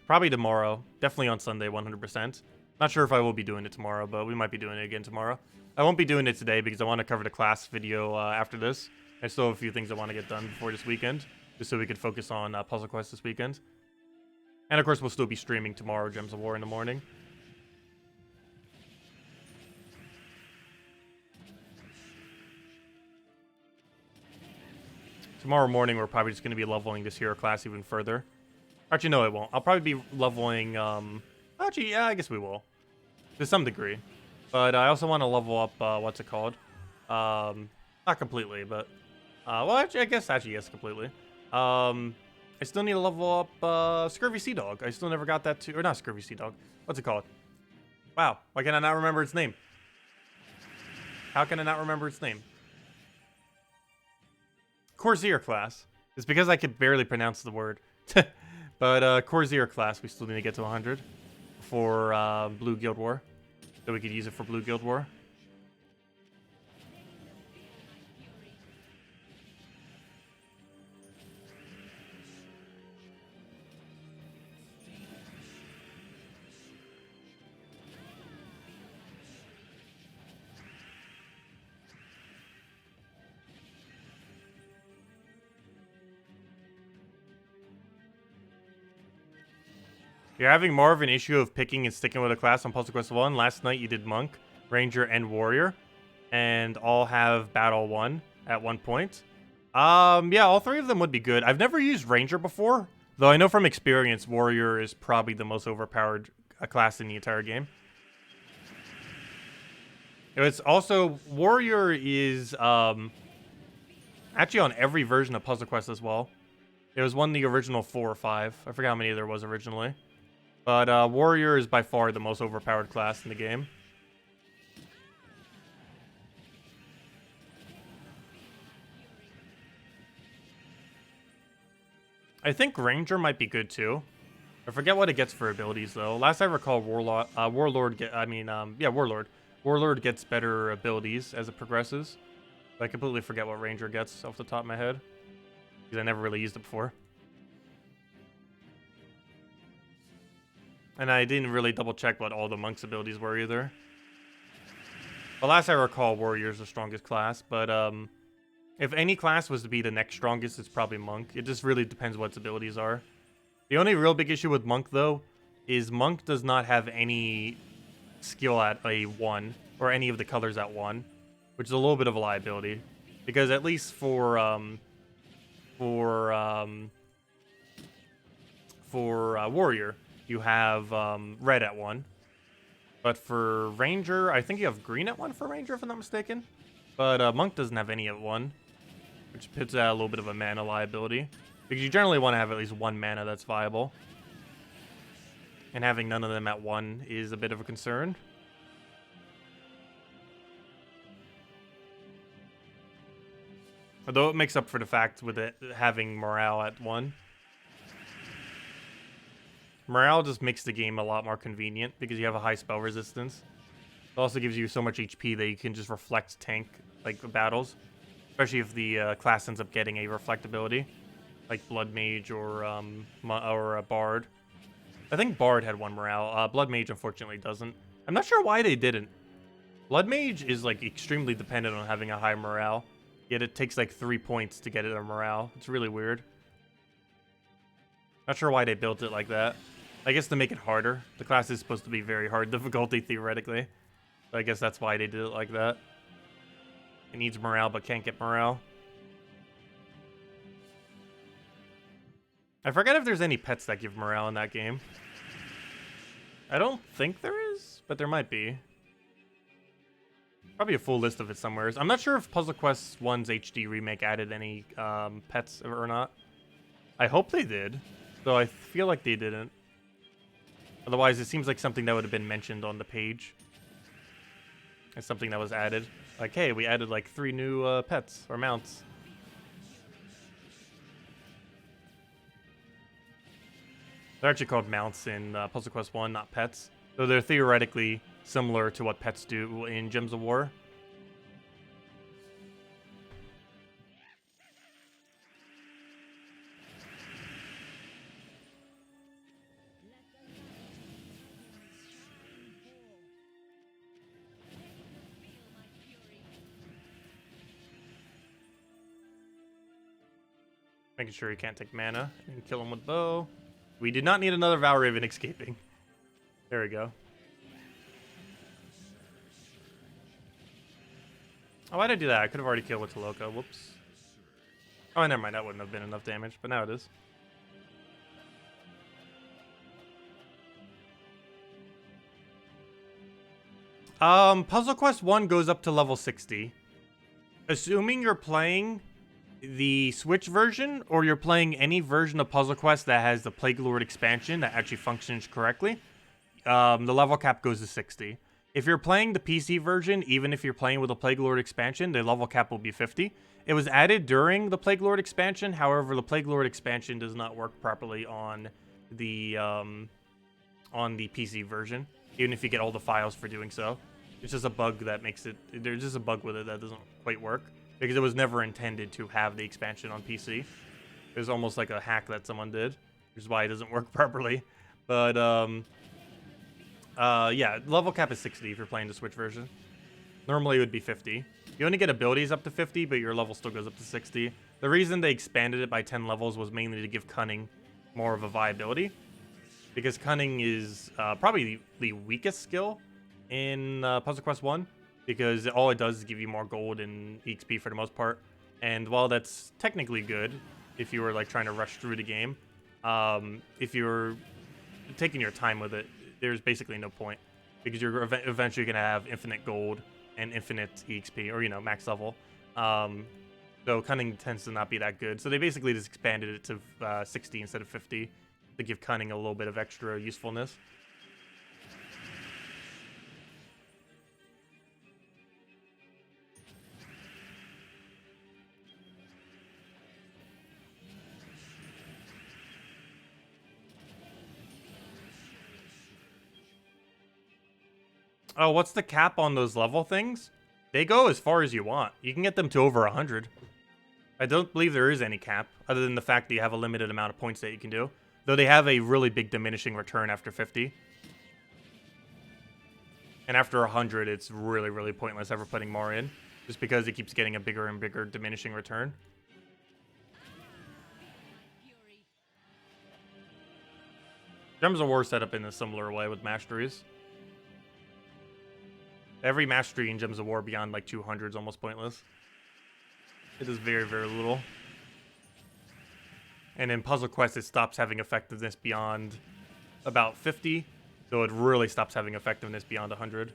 Probably tomorrow. Definitely on Sunday, 100%. Not sure if I will be doing it tomorrow, but we might be doing it again tomorrow. I won't be doing it today because I want to cover the class video after this. I still have a few things I want to get done before this weekend, just so we could focus on Puzzle Quest this weekend. And of course, we'll still be streaming tomorrow, Gems of War in the morning. Tomorrow morning, we're probably just going to be leveling this hero class even further. Actually, no, I won't. I'll probably be leveling, actually, yeah, I guess we will. To some degree. But I also want to level up, what's it called? Not completely, but... well, actually, I guess, actually, yes, completely. I still need to level up, Scurvy Sea Dog. I still never got that too. Or not Scurvy Sea Dog. What's it called? Wow, why can I not remember its name? How can I not remember its name? Corsair class. It's because I could barely pronounce the word. But Corsair class, we still need to get to 100 for Blue Guild War. So we could use it for Blue Guild War. You're having more of an issue of picking and sticking with a class on Puzzle Quest 1. Last night you did Monk, Ranger, and Warrior. And all have Battle 1 at one point. Yeah, all 3 of them would be good. I've never used Ranger before. Though I know from experience, Warrior is probably the most overpowered class in the entire game. It's also... Warrior is actually on every version of Puzzle Quest as well. It was one of the original 4 or 5. I forgot how many there was originally. But Warrior is by far the most overpowered class in the game. I think Ranger might be good too. I forget what it gets for abilities though. Last I recall, Warlord gets better abilities as it progresses. But I completely forget what Ranger gets off the top of my head because I never really used it before. And I didn't really double check what all the Monk's abilities were either. But last I recall, Warrior's the strongest class. But if any class was to be the next strongest, it's probably Monk. It just really depends what its abilities are. The only real big issue with Monk, though, is Monk does not have any skill at a 1, or any of the colors at 1, which is a little bit of a liability. Because at least for Warrior, you have red at 1. But for Ranger, I think you have green at 1 for Ranger, if I'm not mistaken. But Monk doesn't have any at 1, which puts out a little bit of a mana liability. Because you generally want to have at least 1 mana that's viable. And having none of them at 1 is a bit of a concern. Although it makes up for the fact with it having morale at 1. Morale just makes the game a lot more convenient because you have a high spell resistance. It also gives you so much HP that you can just reflect tank like battles, especially if the class ends up getting a reflect ability, like Blood Mage or a Bard. I think Bard had 1 morale. Blood Mage unfortunately doesn't. I'm not sure why they didn't. Blood Mage is like extremely dependent on having a high morale, yet it takes like 3 points to get it a morale. It's really weird. Not sure why they built it like that. I guess to make it harder. The class is supposed to be very hard difficulty, theoretically. So I guess that's why they did it like that. It needs morale, but can't get morale. I forget if there's any pets that give morale in that game. I don't think there is, but there might be. Probably a full list of it somewhere. I'm not sure if Puzzle Quest 1's HD remake added any pets or not. I hope they did, though I feel like they didn't. Otherwise, it seems like something that would have been mentioned on the page. It's something that was added. Like, hey, we added like 3 new pets or mounts. They're actually called mounts in Puzzle Quest 1, not pets. So they're theoretically similar to what pets do in Gems of War. Making sure he can't take mana and kill him with bow. We did not need another Valraven escaping. There we go. Oh, why did I do that? I could have already killed with Taloka. Whoops. Oh, never mind. That wouldn't have been enough damage, but now it is. Puzzle Quest 1 goes up to level 60. Assuming you're playing the Switch version, or you're playing any version of Puzzle Quest that has the Plague Lord expansion that actually functions correctly, the level cap goes to 60. If you're playing the PC version, even if you're playing with the Plague Lord expansion, the level cap will be 50. It was added during the Plague Lord expansion. However, the Plague Lord expansion does not work properly on the PC version, even if you get all the files for doing so. It's just a bug that makes it. There's just a bug with it that doesn't quite work because it was never intended to have the expansion on PC. It was almost like a hack that someone did, which is why it doesn't work properly. But yeah, level cap is 60 if you're playing the Switch version. Normally it would be 50. You only get abilities up to 50, but your level still goes up to 60. The reason they expanded it by 10 levels was mainly to give Cunning more of a viability, because Cunning is probably the weakest skill in Puzzle Quest 1, because all it does is give you more gold and EXP for the most part. And while that's technically good, if you were like trying to rush through the game, if you're taking your time with it, there's basically no point, because you're eventually going to have infinite gold and infinite EXP, or, you know, max level. So Cunning tends to not be that good. So they basically just expanded it to 60 instead of 50 to give Cunning a little bit of extra usefulness. Oh, what's the cap on those level things? They go as far as you want. You can get them to over 100. I don't believe there is any cap, other than the fact that you have a limited amount of points that you can do. Though they have a really big diminishing return after 50. And after 100, it's really, really pointless ever putting more in, just because it keeps getting a bigger and bigger diminishing return. Gems of War set up in a similar way with masteries. Every mastery in Gems of War beyond like 200 is almost pointless. It is very, very little. And in Puzzle Quest, it stops having effectiveness beyond about 50, so it really stops having effectiveness beyond 100.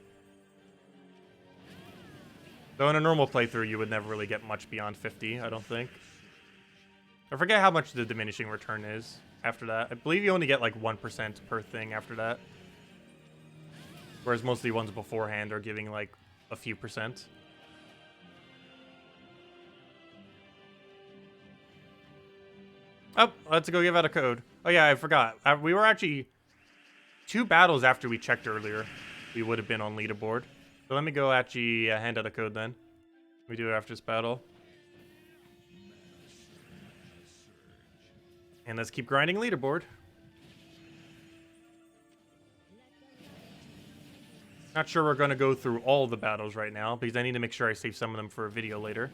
Though in a normal playthrough, you would never really get much beyond 50, I don't think. I forget how much the diminishing return is after that. I believe you only get like 1% per thing after that. Whereas most of the ones beforehand are giving like a few percent. Oh, let's go give out a code. Oh yeah, I forgot. We were actually 2 battles after we checked earlier. We would have been on leaderboard. So let me go actually hand out a code then. We do it after this battle. And let's keep grinding leaderboard. Not sure we're going to go through all the battles right now, because I need to make sure I save some of them for a video later.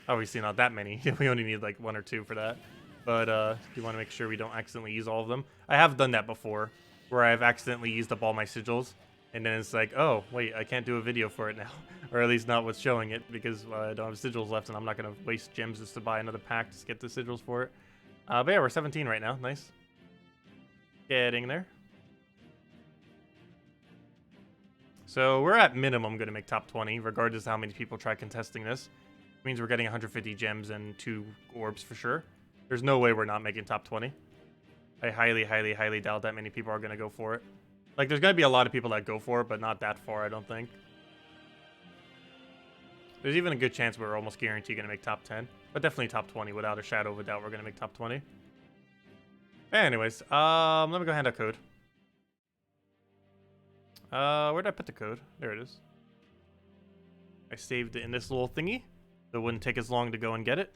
Obviously not that many. We only need like 1 or 2 for that. but you want to make sure we don't accidentally use all of them. I have done that before, where I've accidentally used up all my sigils, and then it's like, oh, wait, I can't do a video for it now. Or at least not what's showing it, because I don't have sigils left, and I'm not going to waste gems just to buy another pack to get the sigils for it. But yeah, we're 17 right now. Nice. Getting there. So we're at minimum going to make top 20, regardless of how many people try contesting this. It means we're getting 150 gems and 2 orbs for sure. There's no way we're not making top 20. I highly, highly, highly doubt that many people are going to go for it. Like, there's going to be a lot of people that go for it, but not that far, I don't think. There's even a good chance we're almost guaranteed going to make top 10. But definitely top 20, without a shadow of a doubt, we're going to make top 20. Anyways, let me go hand out code. Where did I put the code? There it is. I saved it in this little thingy, so it wouldn't take as long to go and get it.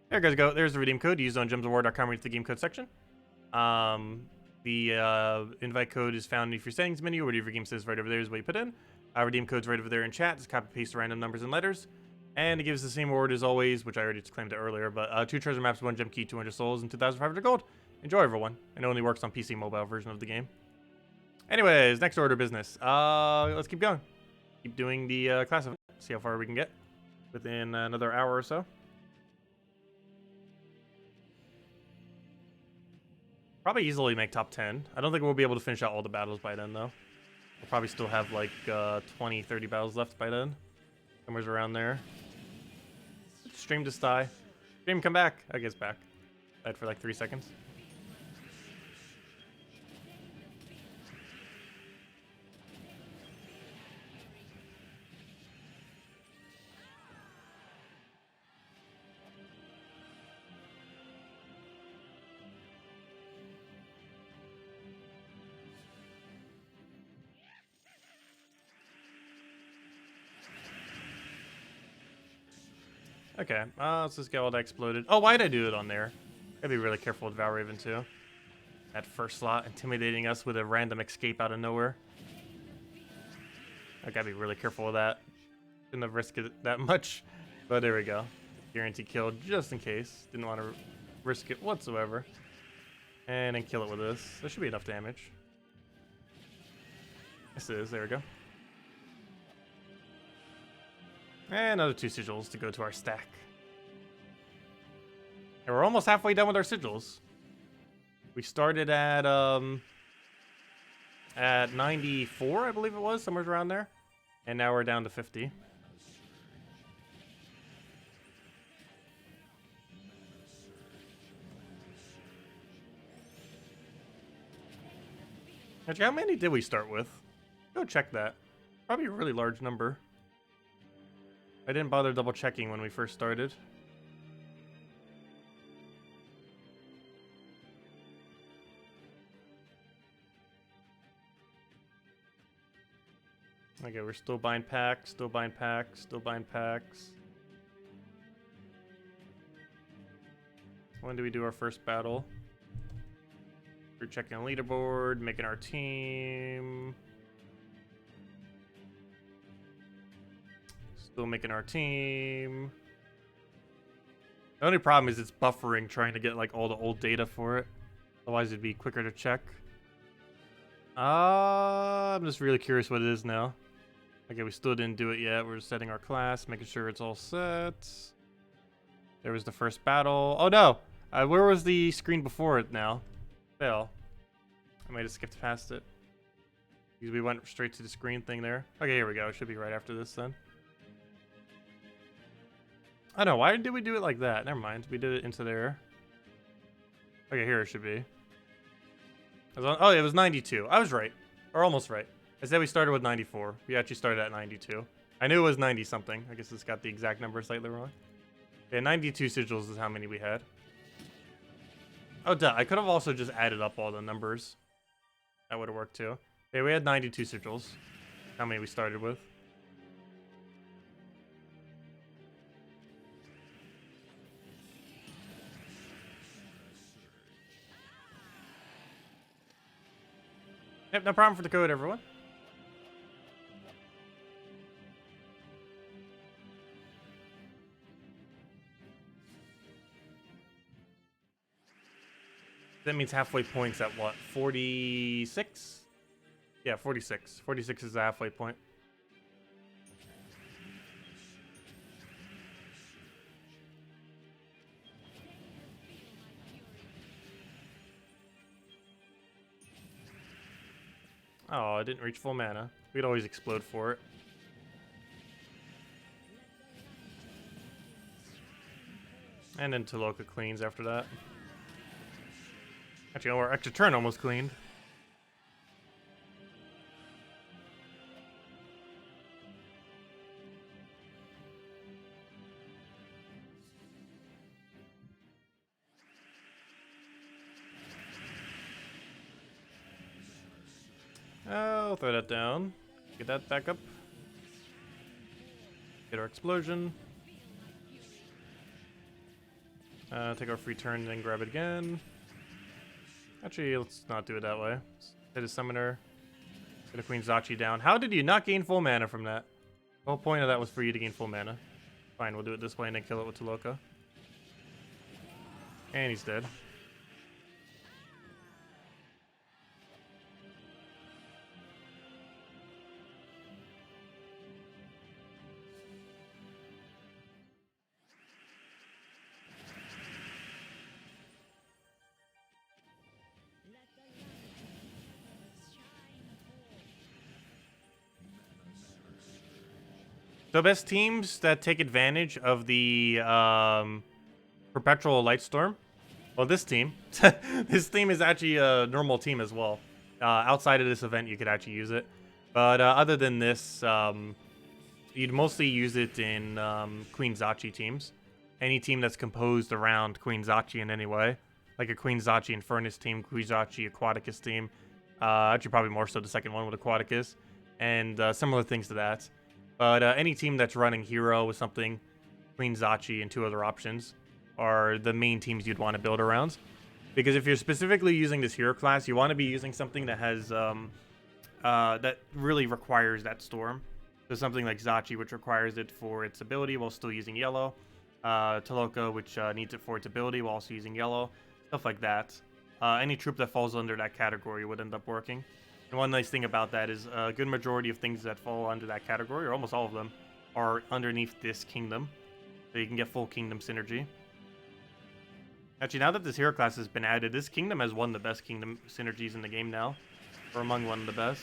There you guys go. There's the redeem code. Use on gemsaward.com. Read the game code section. The invite code is found in your settings menu. Whatever your game says right over there is what you put in. Redeem code's right over there in chat. Just copy paste the random numbers and letters. And it gives the same reward as always, which I already claimed it earlier, but 2 treasure maps, 1 gem key, 200 souls, and 2,500 gold. Enjoy, everyone. And it only works on PC mobile version of the game. Anyways, next order of business. Let's keep going. Keep doing the class event. See how far we can get within another hour or so. Probably easily make top 10. I don't think we'll be able to finish out all the battles by then, though. We'll probably still have like 20, 30 battles left by then. Somewhere's around there. Stream just die. Stream, come back. I guess back. Died for like 3 seconds. Okay, let's just get all that exploded. Oh, why did I do it on there? Gotta be really careful with Valraven too. That first slot, intimidating us with a random escape out of nowhere. I gotta be really careful with that. Shouldn't have risked it that much, but there we go. Guarantee kill just in case. Didn't want to risk it whatsoever. And then kill it with this. There should be enough damage. This is, there we go. And another 2 sigils to go to our stack. And we're almost halfway done with our sigils. We started at 94, I believe it was, somewhere around there. And now we're down to 50. Actually, how many did we start with? Go check that. Probably a really large number. I didn't bother double checking when we first started. Okay, we're still buying packs, still buying packs, still buying packs. When do we do our first battle? We're checking the leaderboard, making our team. Still making our team. The only problem is it's buffering trying to get like all the old data for it. Otherwise it'd be quicker to check. I'm just really curious what it is now. Okay, we still didn't do it yet. We're just setting our class, making sure it's all set. There was the first battle. Oh no! Where was the screen before it now? Fail. I might have skipped past it. Because we went straight to the screen thing there. Okay, here we go. It should be right after this then. I don't know, why did we do it like that? Never mind, we did it into there. Okay, here it should be. Oh, it was 92. I was right. Or almost right. I said we started with 94. We actually started at 92. I knew it was 90 something. I guess it's got the exact number slightly wrong. Yeah, 92 sigils is how many we had. Oh, duh. I could have also just added up all the numbers. That would have worked too. Okay, we had 92 sigils. How many we started with. Yep, no problem for the code, everyone. That means halfway points at what? 46? Yeah, 46. 46 is the halfway point. Oh, I didn't reach full mana. We'd always explode for it. And then Taloka cleans after that. Actually, our extra turn almost cleaned. I'll throw that down. Get that back up. Get our explosion. Take our free turn and then grab it again. Actually, let's not do it that way. Let's hit a summoner. Get a Queen Zachi down. How did you not gain full mana from that? The whole point of that was for you to gain full mana. Fine, we'll do it this way and then kill it with Taloka. And he's dead. The best teams that take advantage of the Perpetual Lightstorm. Well, this team. This team is actually a normal team as well. Outside of this event, you could actually use it. But other than this, you'd mostly use it in Queen Zachi teams. Any team that's composed around Queen Zachi in any way. Like a Queen Zachi Infernus team, Queen Zachi Aquaticus team. Actually, probably more so the second one with Aquaticus. And similar things to that. But any team that's running hero with something, Queen Zachi and two other options, are the main teams you'd want to build around. Because if you're specifically using this hero class, you want to be using something that has that really requires that storm. So something like Zachi, which requires it for its ability while still using yellow. Taloka, which needs it for its ability while also using yellow. Stuff like that. Any troop that falls under that category would end up working. And one nice thing about that is a good majority of things that fall under that category, or almost all of them, are underneath this kingdom. So you can get full kingdom synergy. Actually, now that this hero class has been added, this kingdom has one of the best kingdom synergies in the game now. Or among one of the best.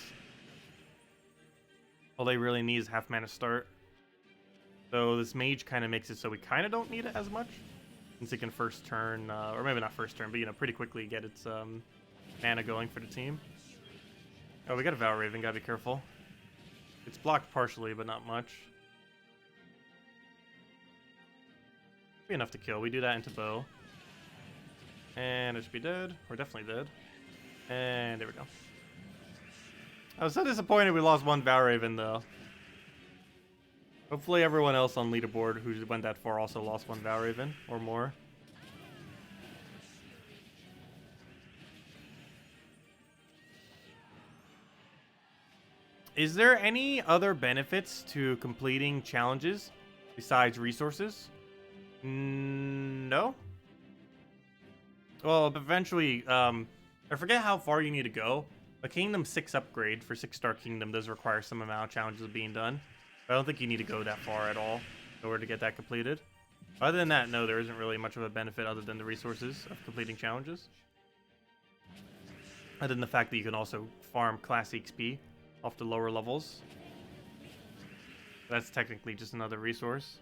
All they really need is half mana start. So this mage kind of makes it so we kind of don't need it as much. Since it can first turn, or maybe not first turn, but pretty quickly get its mana going for the team. Oh, we got a Valraven, gotta be careful. It's blocked partially, but not much. Be enough to kill. We do that into bow. And it should be dead. We're definitely dead. And there we go. I was so disappointed we lost one Valraven, though. Hopefully everyone else on leaderboard who went that far also lost one Valraven, or more. Is there any other benefits to completing challenges besides resources? No. Well, eventually, I forget how far you need to go. A Kingdom 6 upgrade for 6-star Kingdom does require some amount of challenges being done. But I don't think you need to go that far at all in order to get that completed. Other than that, no, there isn't really much of a benefit other than the resources of completing challenges. Other than the fact that you can also farm class XP off the lower levels. That's technically just another resource.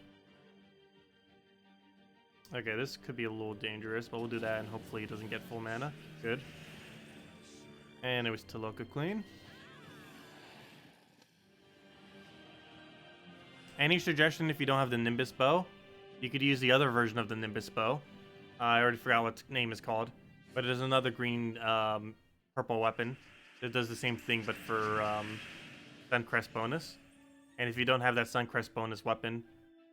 Okay, this could be a little dangerous, but we'll do that and hopefully it doesn't get full mana. Good. And it was Taloka Queen. Any suggestion if you don't have the Nimbus bow? You could use the other version of the Nimbus bow. I already forgot what its name is called. But it is another green, purple weapon. It does the same thing, but for Suncrest bonus. And if you don't have that Suncrest bonus weapon,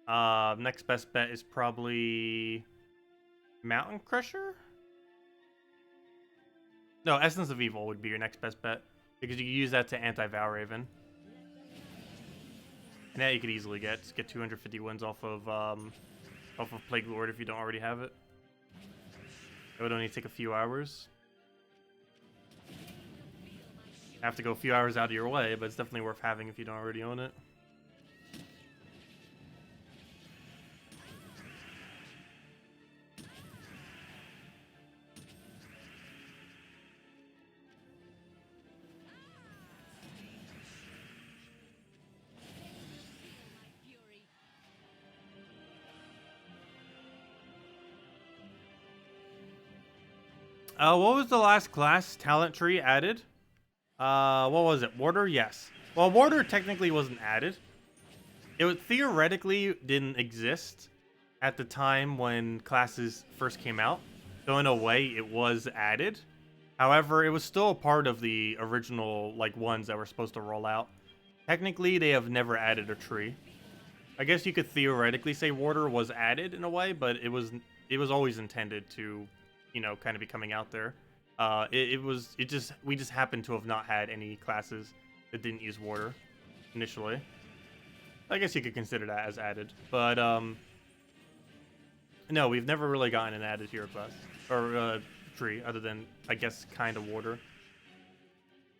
next best bet is probably Mountain Crusher? No, Essence of Evil would be your next best bet, because you can use that to anti-Valraven. And that you could easily get 250 wins off of Plague Lord if you don't already have it. It would only take a few hours. Have to go a few hours out of your way, but it's definitely worth having if you don't already own it. What was the last class talent tree added? What was it? Warder? Yes. Well, Warder technically wasn't added. It was, theoretically didn't exist at the time when classes first came out. So in a way, it was added. However, it was still a part of the original like ones that were supposed to roll out. Technically, they have never added a tree. I guess you could theoretically say Warder was added in a way, but it was always intended to, you know, kind of be coming out there. We just happened to have not had any classes that didn't use Warder initially. I guess you could consider that as added, but no, we've never really gotten an added hero class or tree other than I guess kind of Warder.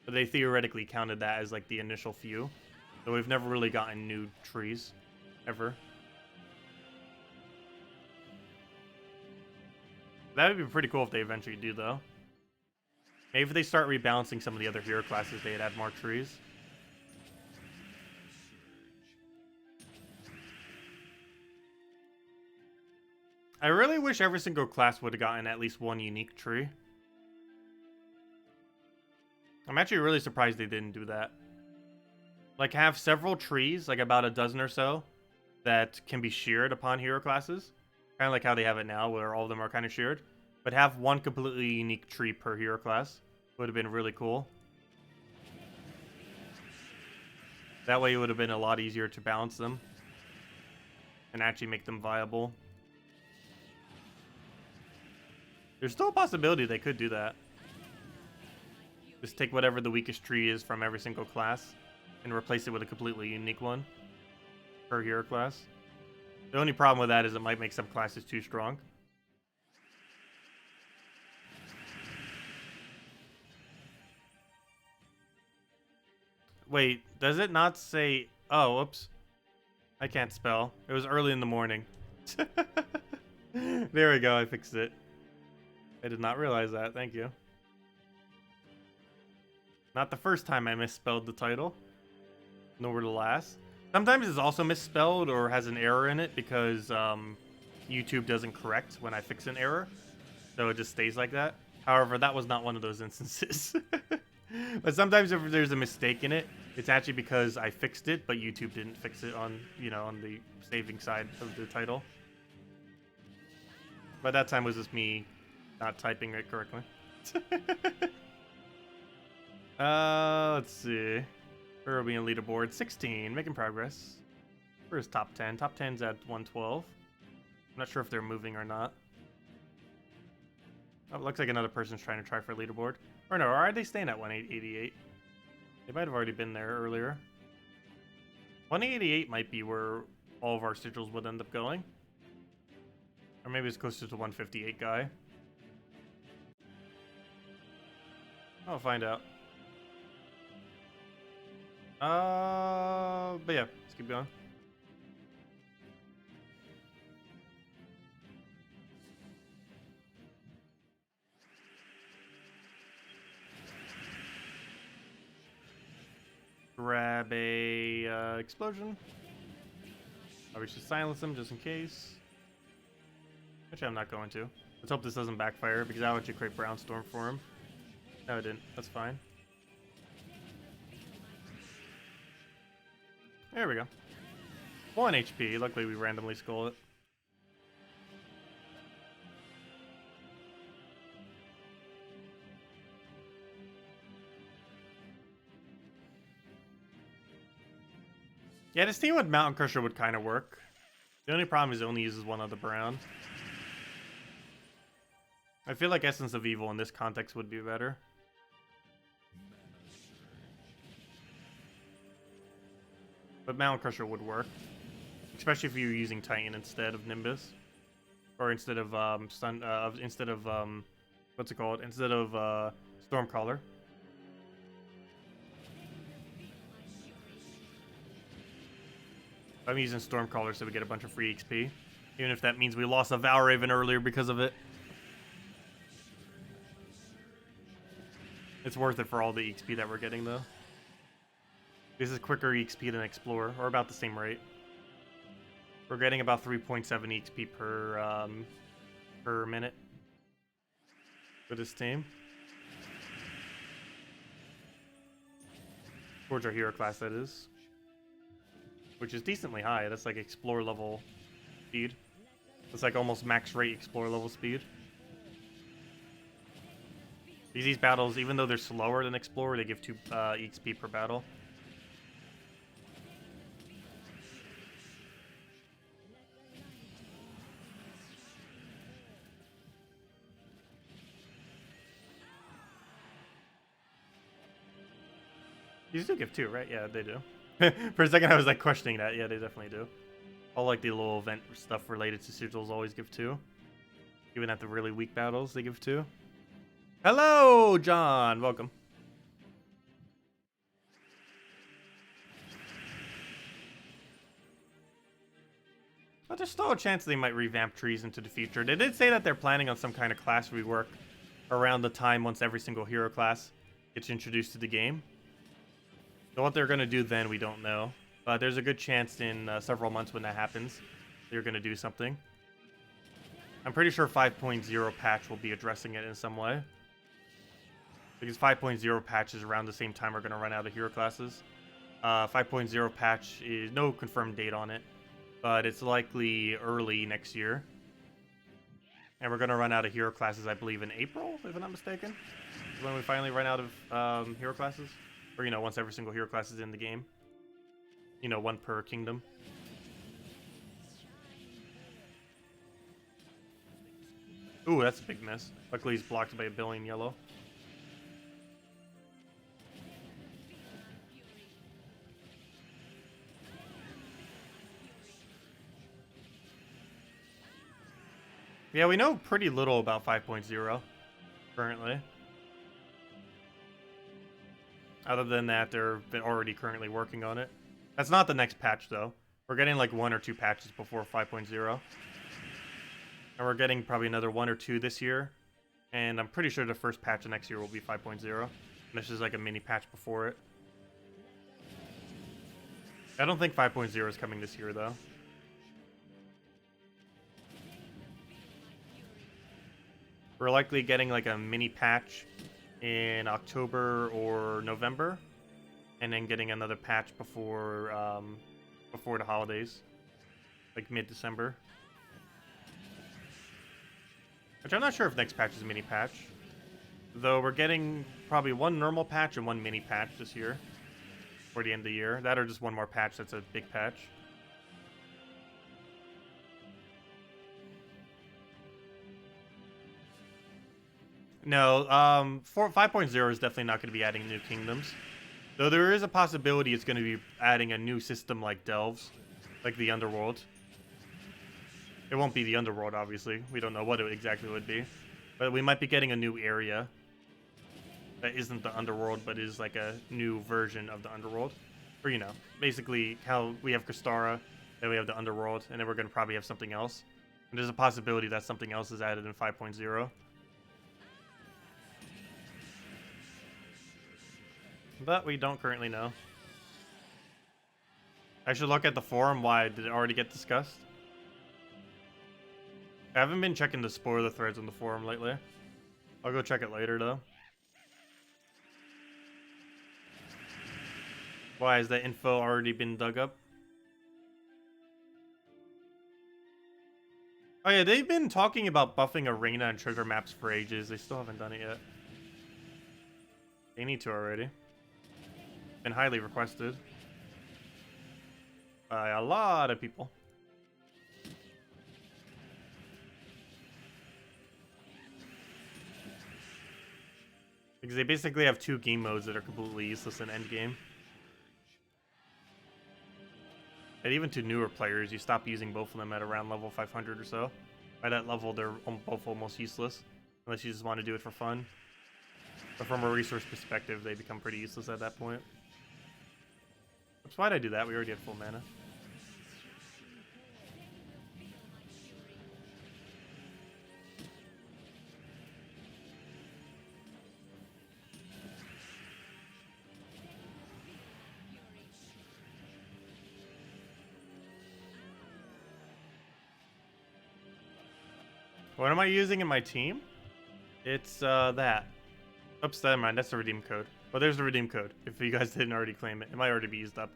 But they theoretically counted that as like the initial few, so we've never really gotten new trees ever. That would be pretty cool if they eventually do, though. Maybe if they start rebalancing some of the other hero classes, they'd add more trees. I really wish every single class would have gotten at least one unique tree. I'm actually really surprised they didn't do that. Like, have several trees, like about a dozen or so, that can be sheared upon hero classes. Kind of like how they have it now, where all of them are kind of sheared. But have one completely unique tree per hero class. Would have been really cool. That way it would have been a lot easier to balance them. And actually make them viable. There's still a possibility they could do that. Just take whatever the weakest tree is from every single class and replace it with a completely unique one per hero class. The only problem with that is it might make some classes too strong. Wait, does it not say... Oh, whoops. I can't spell. It was early in the morning. There we go, I fixed it. I did not realize that, thank you. Not the first time I misspelled the title. Nor the last. Sometimes it's also misspelled or has an error in it because YouTube doesn't correct when I fix an error. So it just stays like that. However, that was not one of those instances. But sometimes if there's a mistake in it, it's actually because I fixed it, but YouTube didn't fix it on, you know, on the saving side of the title. But that time was just me not typing it correctly. Let's see. Where are we in leaderboard? 16, making progress. Where's top 10? Top 10's at 112. I'm not sure if they're moving or not. Oh, it looks like another person's trying to try for leaderboard. Or no, are they staying at 188? They might have already been there earlier. 188 might be where all of our sigils would end up going. Or maybe it's closer to the 158 guy. I'll find out. But yeah, let's keep going. Grab a explosion. We should silence them just in case. Actually, I'm not going to. Let's hope this doesn't backfire because I want you to create Brownstorm for him. No, it didn't. That's fine. There we go. 1 HP. Luckily, we randomly skull it. Yeah, this team with Mountain Crusher would kind of work. The only problem is it only uses one other Brown. I feel like Essence of Evil in this context would be better. But Mountain Crusher would work. Especially if you're using Titan instead of Nimbus. Or instead of, what's it called? Instead of, Stormcaller. I'm using Stormcaller so we get a bunch of free XP. Even if that means we lost a Valraven earlier because of it. It's worth it for all the XP that we're getting, though. This is quicker XP than Explorer, or about the same rate. We're getting about 3.7 XP per minute for this team. Towards our hero class, that is. Which is decently high. That's like Explorer level speed. It's like almost max rate Explorer level speed. These battles, even though they're slower than Explorer, they give 2 XP per battle. These do give 2, right? Yeah, they do. For a second, I was like questioning that. Yeah, they definitely do. All like the little event stuff related to sigils always give 2. Even at the really weak battles, they give 2. Hello, John. Welcome. But there's still a chance they might revamp trees into the future. They did say that they're planning on some kind of class rework around the time once every single hero class gets introduced to the game. So what they're going to do then, we don't know. But there's a good chance in several months when that happens, they're going to do something. I'm pretty sure 5.0 patch will be addressing it in some way. Because 5.0 patch is around the same time we're going to run out of hero classes. 5.0 patch is no confirmed date on it, but it's likely early next year. And we're going to run out of hero classes, I believe, in April, if I'm not mistaken. Is when we finally run out of hero classes. Or, you know, once every single hero class is in the game. You know, 1 per kingdom. Ooh, that's a big miss. Luckily, he's blocked by a billion yellow. Yeah, we know pretty little about 5.0 currently. Other than that, they're already currently working on it. That's not the next patch, though. We're getting like 1 or 2 patches before 5.0. And we're getting probably another 1 or 2 this year. And I'm pretty sure the first patch of next year will be 5.0. And this is like a mini patch before it. I don't think 5.0 is coming this year, though. We're likely getting like a mini patch in October or November, and then getting another patch before the holidays, like mid-December. Which I'm not sure if next patch is a mini patch, though we're getting probably 1 normal patch and 1 mini patch this year for the end of the year. That or just 1 more patch that's a big patch. No, 5.0 is definitely not going to be adding new kingdoms. Though there is a possibility it's going to be adding a new system like Delves, like the Underworld. It won't be the Underworld, obviously. We don't know what it exactly would be. But we might be getting a new area that isn't the Underworld, but is like a new version of the Underworld. Or, you know, basically how we have Kristara, then we have the Underworld, and then we're going to probably have something else. And there's a possibility that something else is added in 5.0. But we don't currently know. I should look at the forum. Why? Did it already get discussed? I haven't been checking the spoiler threads on the forum lately. I'll go check it later, though. Why? Has that info already been dug up? Oh yeah, they've been talking about buffing arena and trigger maps for ages. They still haven't done it yet. They need to already. Been highly requested by a lot of people. Because they basically have 2 game modes that are completely useless in endgame. And even to newer players, you stop using both of them at around level 500 or so. By that level, they're both almost useless. Unless you just want to do it for fun. But from a resource perspective, they become pretty useless at that point. Oops, why'd I do that? We already had full mana. What am I using in my team? It's that. Oops, never mind. That's the redeem code. Well, there's the redeem code. If you guys didn't already claim it, it might already be used up.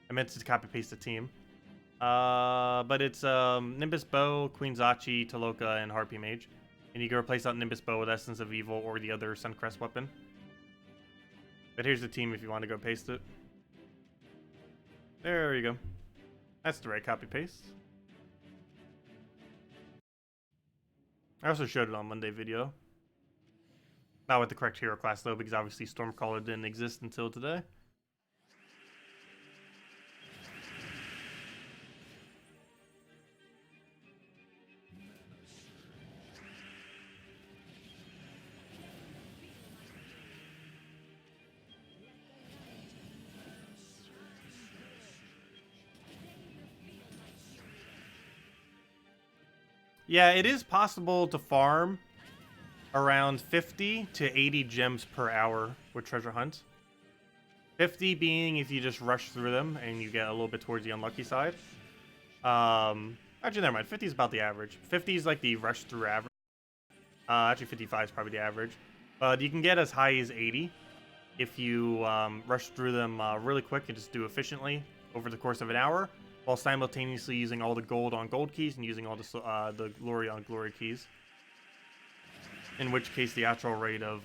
I meant to copy paste the team. But it's Nimbus Bow, Queen Zachi, Taloka, and Harpy Mage. And you can replace that Nimbus Bow with Essence of Evil or the other Suncrest weapon. But here's the team if you want to go paste it. There you go. That's the right copy paste. I also showed it on Monday video. Not with the correct hero class though, because obviously Stormcaller didn't exist until today. Yeah, it is possible to farm around 50 to 80 gems per hour with Treasure Hunt. 50 being if you just rush through them and you get a little bit towards the unlucky side. Actually, never mind. 50 is about the average. 50 is like the rush through average. Actually, 55 is probably the average. But you can get as high as 80 if you rush through them really quick and just do efficiently over the course of an hour, while simultaneously using all the gold on gold keys and using all the glory on glory keys. In which case, the actual rate of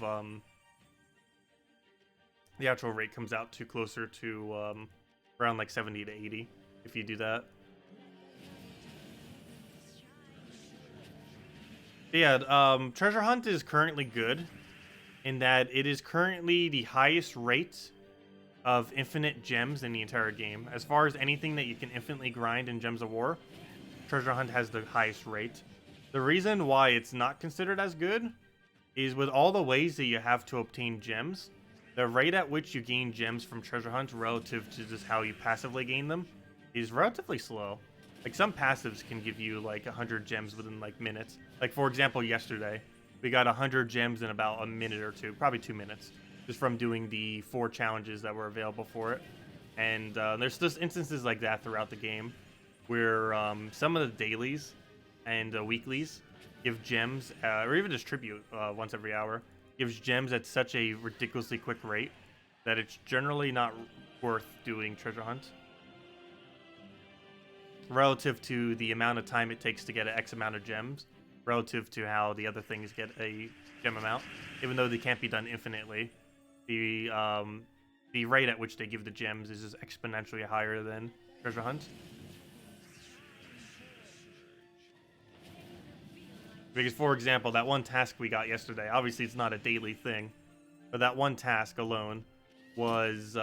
comes out to closer to around like 70 to 80 if you do that. But yeah, Treasure Hunt is currently good in that it is currently the highest rate of infinite gems in the entire game. As far as anything that you can infinitely grind in Gems of War, Treasure Hunt has the highest rate. The reason why it's not considered as good is with all the ways that you have to obtain gems, the rate at which you gain gems from Treasure Hunt relative to just how you passively gain them is relatively slow. Like some passives can give you like 100 gems within like minutes. Like for example, yesterday, we got 100 gems in about a minute or two, probably 2 minutes, just from doing the 4 challenges that were available for it. And there's just instances like that throughout the game where some of the dailies and weeklies give gems, or even just tribute once every hour, gives gems at such a ridiculously quick rate that it's generally not worth doing Treasure Hunt. Relative to the amount of time it takes to get an X amount of gems, relative to how the other things get a gem amount, even though they can't be done infinitely, the rate at which they give the gems is just exponentially higher than Treasure Hunt. Because, for example, that one task we got yesterday, obviously it's not a daily thing, but that one task alone was,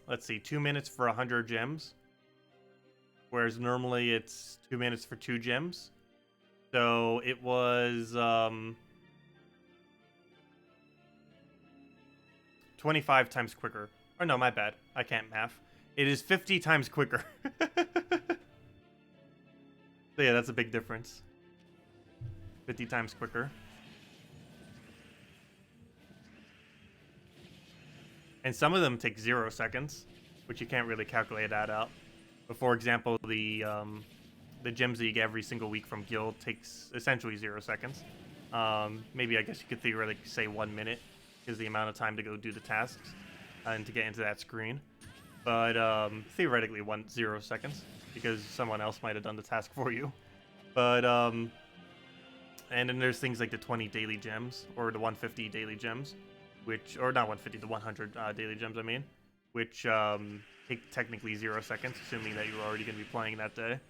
let's see, 2 minutes for 100 gems, whereas normally it's 2 minutes for 2 gems. So it was 25 times quicker. Oh no, my bad. I can't math. It is 50 times quicker. So yeah, that's a big difference. 50 times quicker. And some of them take 0 seconds, which you can't really calculate that out. But for example, the gems that you get every single week from Guild takes essentially 0 seconds. Maybe I guess you could theoretically say 1 minute is the amount of time to go do the tasks and to get into that screen. But theoretically 0 seconds, because someone else might have done the task for you. But and then there's things like the 20 daily gems or the 150 daily gems, which, or not 150, the 100 daily gems, I mean, which take technically 0 seconds, assuming that you're already going to be playing that day.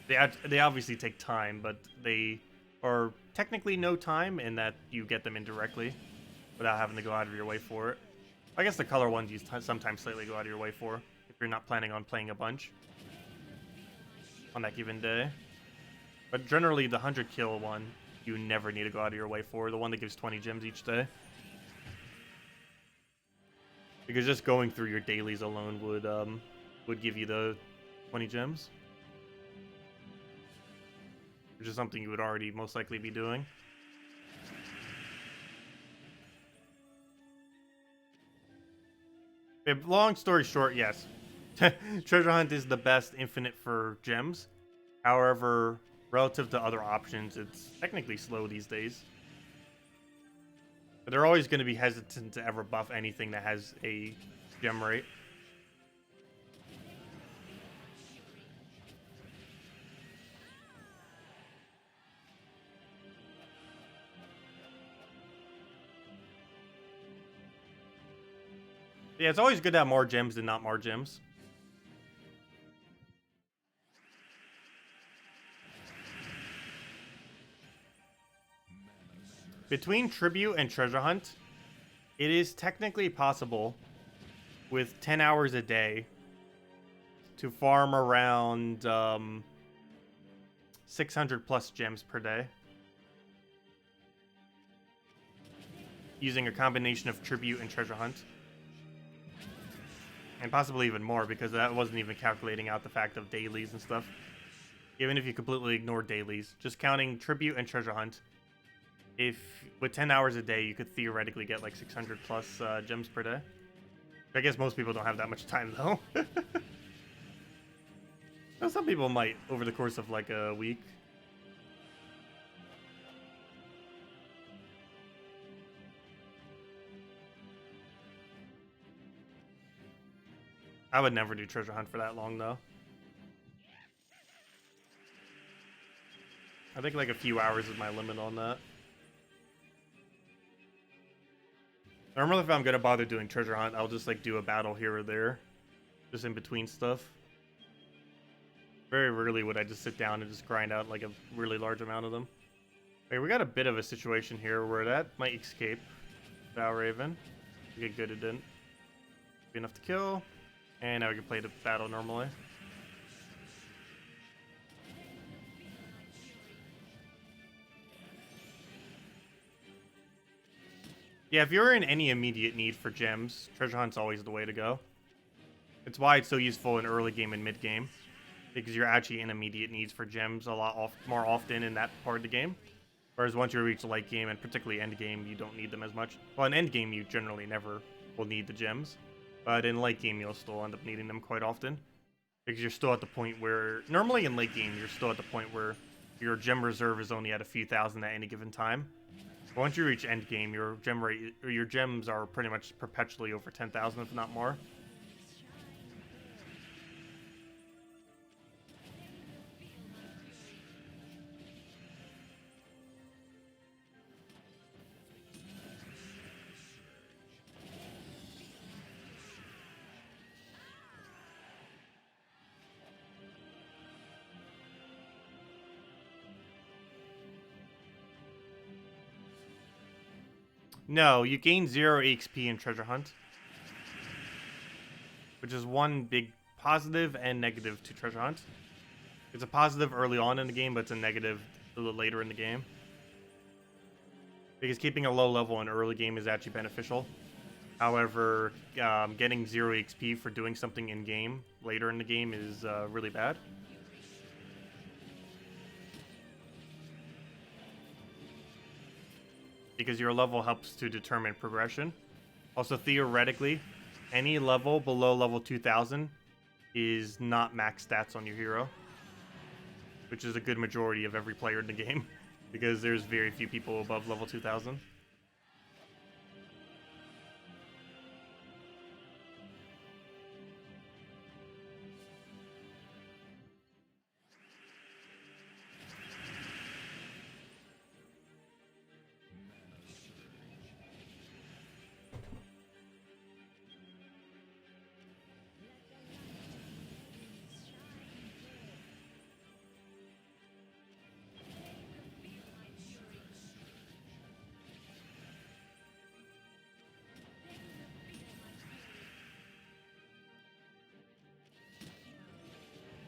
They obviously take time, but they are technically no time in that you get them indirectly without having to go out of your way for it. I guess the color ones you sometimes slightly go out of your way for if you're not planning on playing a bunch on that given day. But generally, the 100 kill one, you never need to go out of your way for. The one that gives 20 gems each day. Because just going through your dailies alone would give you the 20 gems. Which is something you would already most likely be doing. Long story short, yes. Treasure Hunt is the best infinite for gems. However, relative to other options, it's technically slow these days. But they're always going to be hesitant to ever buff anything that has a gem rate. Yeah, it's always good to have more gems than not more gems. Between Tribute and Treasure Hunt, it is technically possible with 10 hours a day to farm around 600 plus gems per day. Using a combination of Tribute and Treasure Hunt. And possibly even more, because that wasn't even calculating out the fact of dailies and stuff. Even if you completely ignore dailies, just counting Tribute and Treasure Hunt, if with 10 hours a day, you could theoretically get like 600 plus gems per day. I guess most people don't have that much time, though. Well, some people might over the course of like a week. I would never do Treasure Hunt for that long, though. I think like a few hours is my limit on that. Normally, if I'm gonna bother doing Treasure Hunt, I'll just like do a battle here or there. Just in between stuff. Very rarely would I just sit down and just grind out like a really large amount of them. Okay, we got a bit of a situation here where that might escape Valraven. Okay, good, it didn't. Be enough to kill. And now we can play the battle normally. Yeah, if you're in any immediate need for gems, Treasure Hunt's always the way to go. It's why it's so useful in early game and mid game, because you're actually in immediate needs for gems a lot more often in that part of the game. Whereas once you reach late game and particularly end game, you don't need them as much. Well, in end game, you generally never will need the gems. But in late game, you'll still end up needing them quite often. Because you're still at the point where... Normally in late game, you're still at the point where your gem reserve is only at a few thousand at any given time. But once you reach end game, your gem rate, or your gems are pretty much perpetually over 10,000, if not more. No, you gain 0 EXP in Treasure Hunt. Which is one big positive and negative to Treasure Hunt. It's a positive early on in the game, but it's a negative a little later in the game. Because keeping a low level in early game is actually beneficial. However, getting 0 EXP for doing something in game later in the game is really bad. Because your level helps to determine progression. Also, theoretically, any level below level 2000 is not max stats on your hero. Which is a good majority of every player in the game. Because there's very few people above level 2000.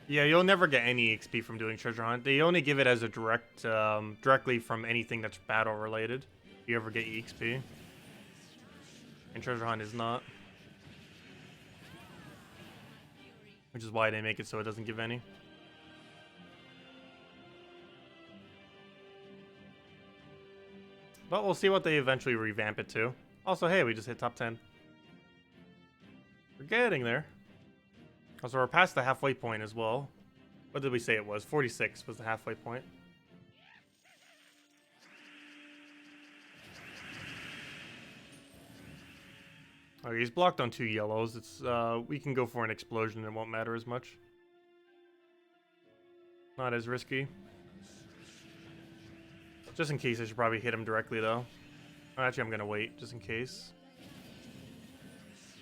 Yeah, you'll never get any XP from doing Treasure Hunt. They only give it as a directly from anything that's battle related. If you ever get EXP. And Treasure Hunt is not. Which is why they make it so it doesn't give any. But we'll see what they eventually revamp it to. Also, hey, we just hit top 10. We're getting there. So we're past the halfway point as well. What did we say it was? 46 was the halfway point. Oh, he's blocked on 2 yellows. It's we can go for an explosion. It won't matter as much. Not as risky. Just in case, I should probably hit him directly though. Actually, I'm gonna wait just in case.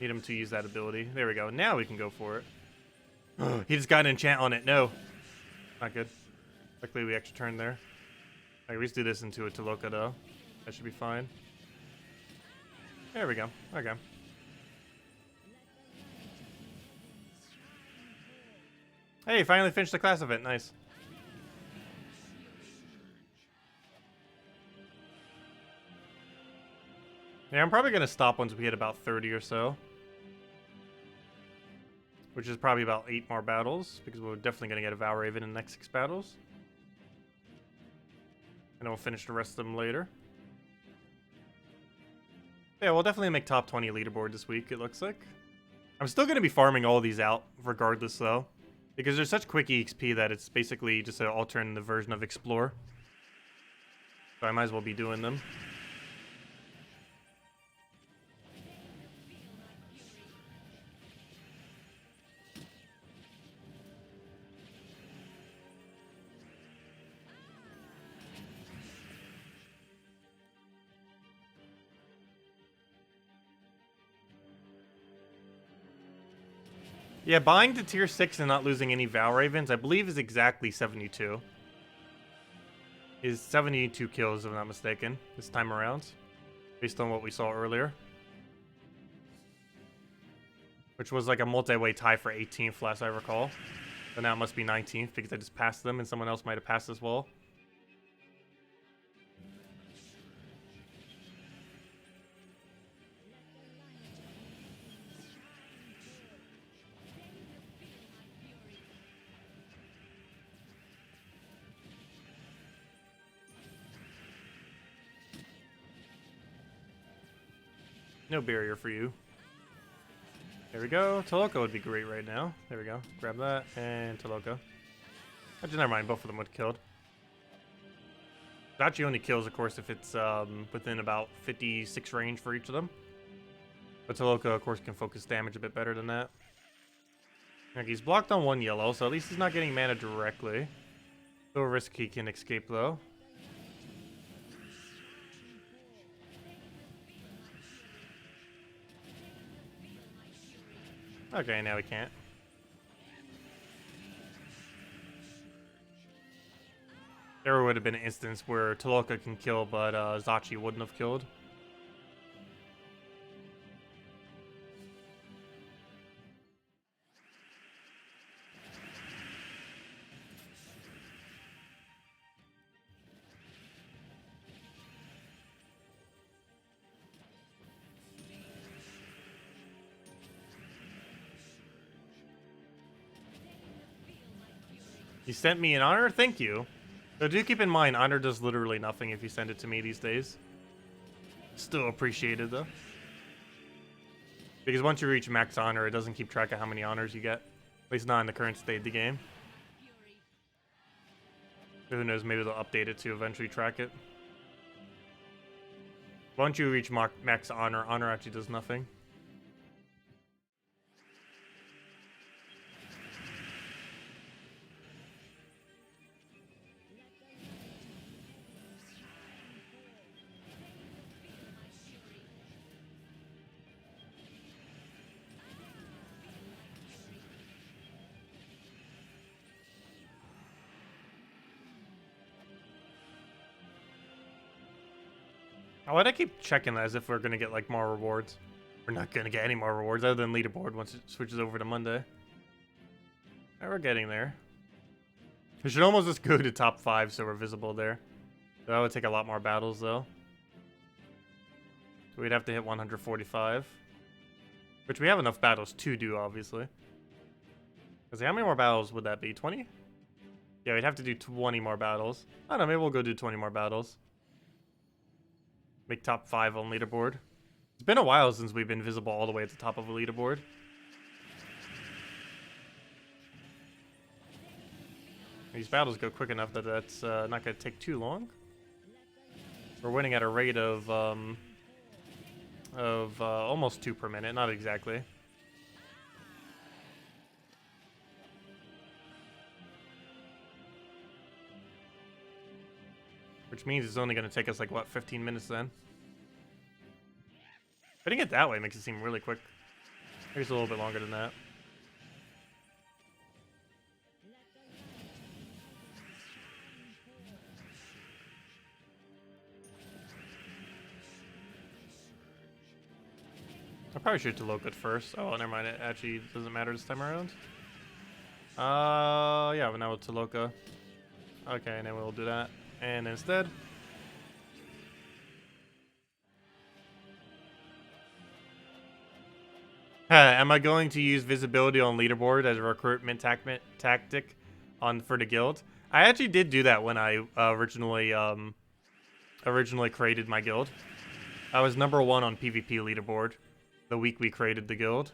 Need him to use that ability. There we go. Now we can go for it. He just got an enchant on it. No. Not good. Luckily, we extra turned there. Alright, we just do this into a Taloka though. That should be fine. There we go. Okay. Hey, finally finished the class event. Nice. Yeah, I'm probably going to stop once we hit about 30 or so. Which is probably about 8 more battles, because we're definitely going to get a Valraven in the next 6 battles. And we'll finish the rest of them later. Yeah, we'll definitely make top 20 leaderboard this week, it looks like. I'm still going to be farming all these out, regardless, though. Because they're such quick EXP that it's basically just an alternative version of Explore. So I might as well be doing them. Yeah, buying to tier 6 and not losing any Valravens, I believe, is exactly 72. Is 72 kills, if I'm not mistaken, this time around. Based on what we saw earlier. Which was like a multi-way tie for 18th, last I recall. But now it must be 19th, because I just passed them, and someone else might have passed as well. No barrier for you. There we go. Taloka would be great right now. There we go. Grab that and Taloka. Actually, never mind. Both of them would have killed. Actually only kills, of course, if it's within about 56 range for each of them. But Taloka, of course, can focus damage a bit better than that. Like, he's blocked on 1 yellow, so at least he's not getting mana directly. Still risk he can escape, though. Okay, now we can't. There would have been an instance where Taloka can kill, but Zachi wouldn't have killed. You sent me an honor? Thank you. So do keep in mind, honor does literally nothing if you send it to me these days. Still appreciated, though. Because once you reach max honor, it doesn't keep track of how many honors you get. At least not in the current state of the game. But who knows, maybe they'll update it to eventually track it. Once you reach max honor, honor actually does nothing. Why'd I keep checking that as if we're gonna get like more rewards? We're not gonna get any more rewards other than leaderboard once it switches over to Monday. Alright, we're getting there. We should almost just go to top 5 so we're visible there. That would take a lot more battles though. So we'd have to hit 145. Which we have enough battles to do, obviously. Because how many more battles would that be? 20? Yeah, we'd have to do 20 more battles. I don't know, maybe we'll go do 20 more battles. Make top 5 on leaderboard. It's been a while since we've been visible all the way at the top of a leaderboard. These battles go quick enough that that's not going to take too long. We're winning at a rate of almost 2 per minute. Not exactly. Which means it's only going to take us, like, what, 15 minutes then? Putting it that way makes it seem really quick. Maybe it's a little bit longer than that. I probably should Taloka it first. Oh, never mind. It actually doesn't matter this time around. Yeah, but now with Taloka. Okay, and then we'll do that. And instead... am I going to use visibility on leaderboard as a recruitment tactic for the guild? I actually did do that when I originally created my guild. I was #1 on PvP leaderboard the week we created the guild.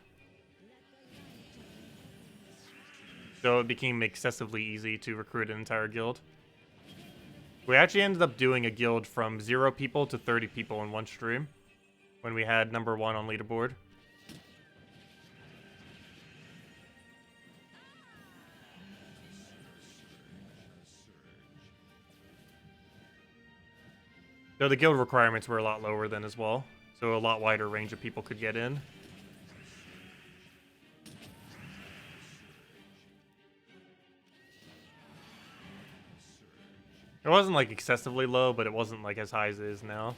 So it became excessively easy to recruit an entire guild. We actually ended up doing a guild from 0 people to 30 people in one stream when we had #1 on leaderboard. Though the guild requirements were a lot lower then as well, so a lot wider range of people could get in. It wasn't like excessively low, but it wasn't like as high as it is now.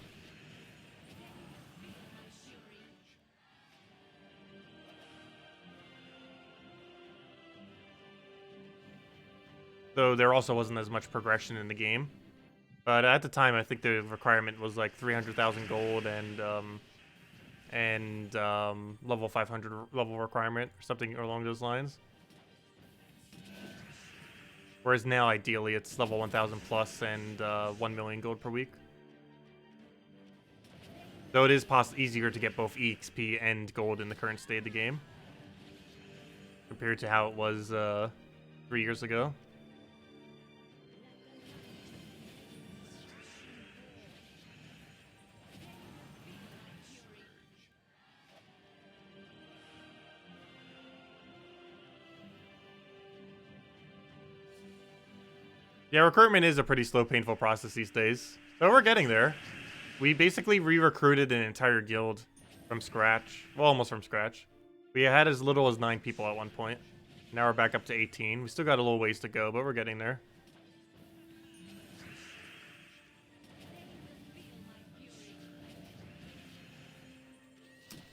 Though there also wasn't as much progression in the game. But at the time, I think the requirement was like 300,000 gold and level 500 level requirement or something along those lines. Whereas now, ideally, it's level 1,000 plus and 1 million gold per week. Though it is easier to get both EXP and gold in the current state of the game, compared to how it was 3 years ago. Yeah, recruitment is a pretty slow, painful process these days. But we're getting there. We basically re-recruited an entire guild from scratch. Well, almost from scratch. We had as little as 9 people at one point. Now we're back up to 18. We still got a little ways to go, but we're getting there.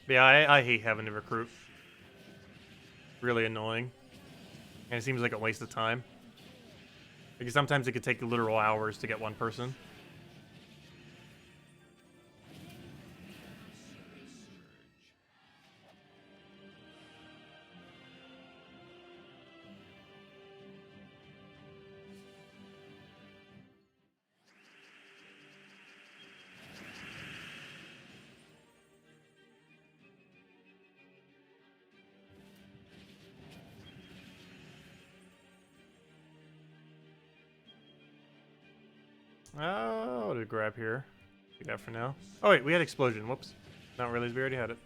But yeah, I hate having to recruit. Really annoying. And it seems like a waste of time. Because sometimes it could take literal hours to get one person. Oh, what did grab here? Do that for now. Oh wait, we had explosion. Whoops. Not realized we already had it.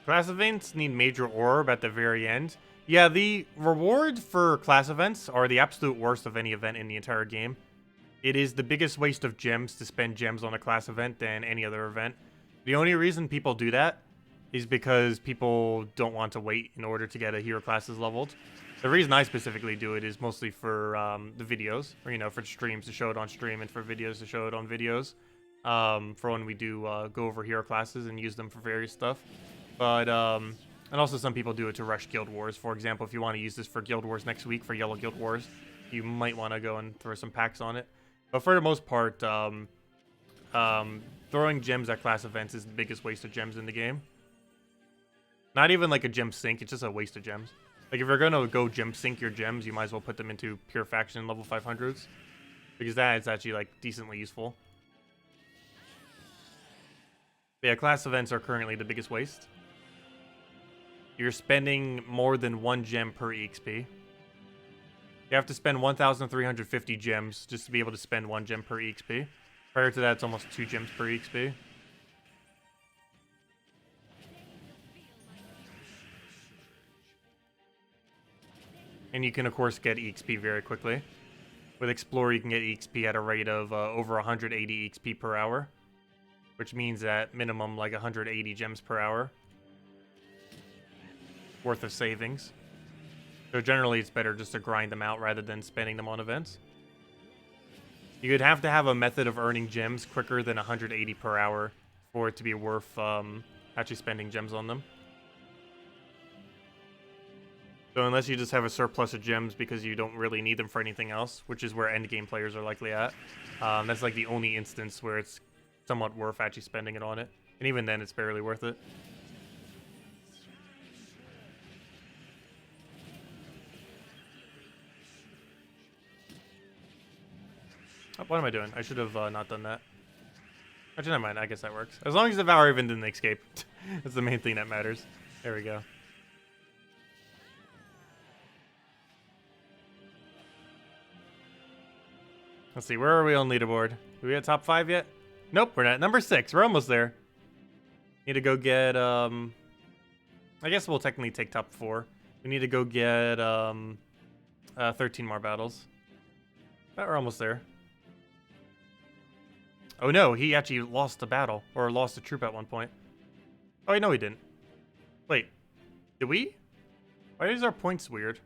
Class events need major orb at the very end. Yeah, the reward for class events are the absolute worst of any event in the entire game. It is the biggest waste of gems to spend gems on a class event than any other event. The only reason people do that is because people don't want to wait in order to get a hero classes leveled. The reason I specifically do it is mostly for the videos, or, you know, for streams to show it on stream and for videos to show it on videos. For when we do go over hero classes and use them for various stuff. But, and also some people do it to rush Guild Wars. For example, if you want to use this for Guild Wars next week, for Yellow Guild Wars, you might want to go and throw some packs on it. But for the most part, throwing gems at class events is the biggest waste of gems in the game. Not even like a gem sink, it's just a waste of gems. Like if you're gonna go gem sink your gems, you might as well put them into pure faction level 500s. Because that is actually like decently useful. But yeah, class events are currently the biggest waste. You're spending more than 1 gem per EXP. You have to spend 1,350 gems just to be able to spend 1 gem per EXP. Prior to that, it's almost 2 gems per EXP. And you can, of course, get EXP very quickly. With Explorer, you can get EXP at a rate of over 180 EXP per hour. Which means at minimum, like 180 gems per hour. Worth of savings. So generally, it's better just to grind them out rather than spending them on events. You would have to have a method of earning gems quicker than 180 per hour for it to be worth actually spending gems on them. So unless you just have a surplus of gems because you don't really need them for anything else, which is where endgame players are likely at, that's like the only instance where it's somewhat worth actually spending it on it. And even then, it's barely worth it. Oh, what am I doing? I should have not done that. Actually, never mind. I guess that works. As long as the Valor even didn't escape. That's the main thing that matters. There we go. Let's see. Where are we on leaderboard? Are we at top 5 yet? Nope, we're not. Number 6. We're almost there. Need to go get... I guess we'll technically take top 4. We need to go get 13 more battles. But we're almost there. Oh no, he actually lost a battle. Or lost a troop at one point. Oh, no, he didn't. Wait. Did we? Why is our points weird?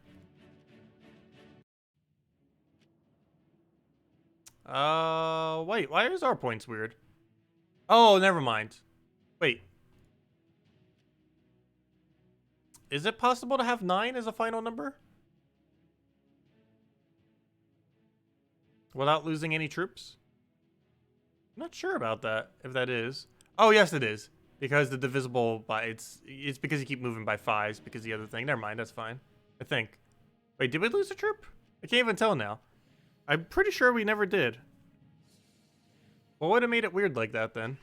Wait. Why is our points weird? Oh, never mind. Wait. Is it possible to have 9 as a final number? Without losing any troops? I'm not sure about that, if that is. Oh, yes, it is. Because the divisible by... It's because you keep moving by 5s because the other thing. Never mind, that's fine. I think. Wait, did we lose a troop? I can't even tell now. I'm pretty sure we never did. What would have made it weird like that, then?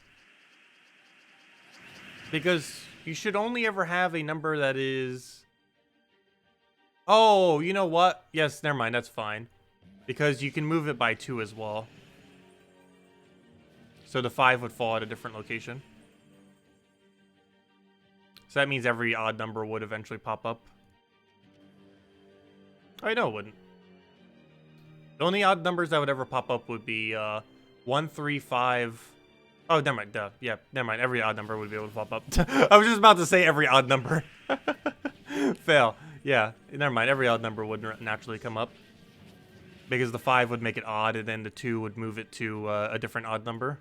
Because you should only ever have a number that is... Oh, you know what? Yes, never mind, that's fine. Because you can move it by 2 as well. So the 5 would fall at a different location. So that means every odd number would eventually pop up. Oh, no, it wouldn't. The only odd numbers that would ever pop up would be 1, 3, 5... Oh, never mind, duh. Yeah, never mind. Every odd number would be able to pop up. I was just about to say every odd number. Fail. Yeah, never mind. Every odd number would naturally come up. Because the 5 would make it odd, and then the 2 would move it to a different odd number.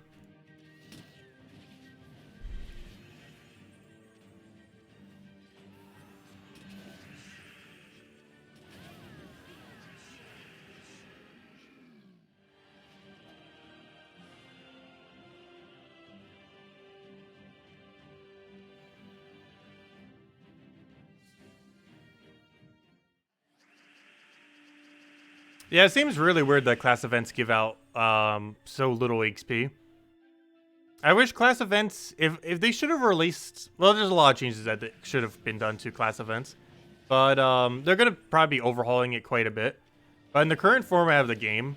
Yeah, it seems really weird that class events give out so little XP. I wish class events, if they should have released... Well, there's a lot of changes that should have been done to class events. But they're going to probably be overhauling it quite a bit. But in the current format of the game,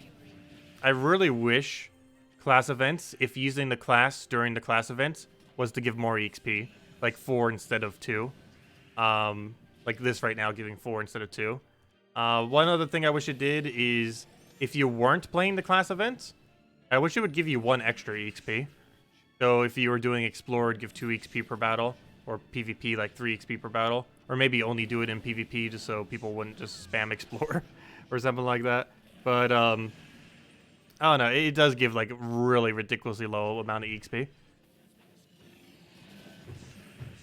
I really wish class events, if using the class during the class events, was to give more EXP. Like 4 instead of 2. Like this right now giving 4 instead of 2. One other thing I wish it did is, if you weren't playing the class events, I wish it would give you 1 extra EXP. So if you were doing Explorer, it'd give 2 EXP per battle, or PvP like 3 XP per battle, or maybe only do it in PvP just so people wouldn't just spam Explorer or something like that. But I don't know, it does give like really ridiculously low amount of EXP.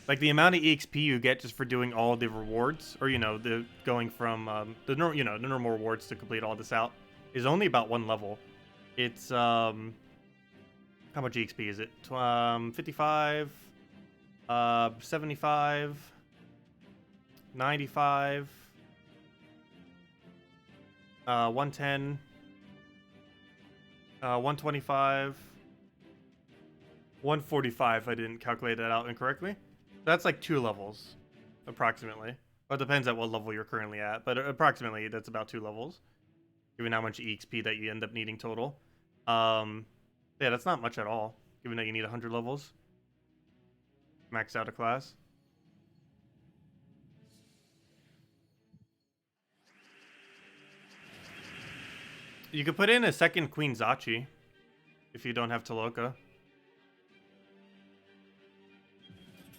Like, the amount of EXP you get just for doing all the rewards, or, you know, the going from, the normal rewards to complete all this out, is only about 1 level. It's, how much EXP is it? 55, 75, 95, 110, 125, 145. I didn't calculate that out incorrectly. That's like 2 levels, approximately. Well, it depends at what level you're currently at, but approximately that's about 2 levels, given how much EXP that you end up needing total. Yeah, that's not much at all, given that you need 100 levels. Max out a class. You could put in a second Queen Zachi if you don't have Taloka.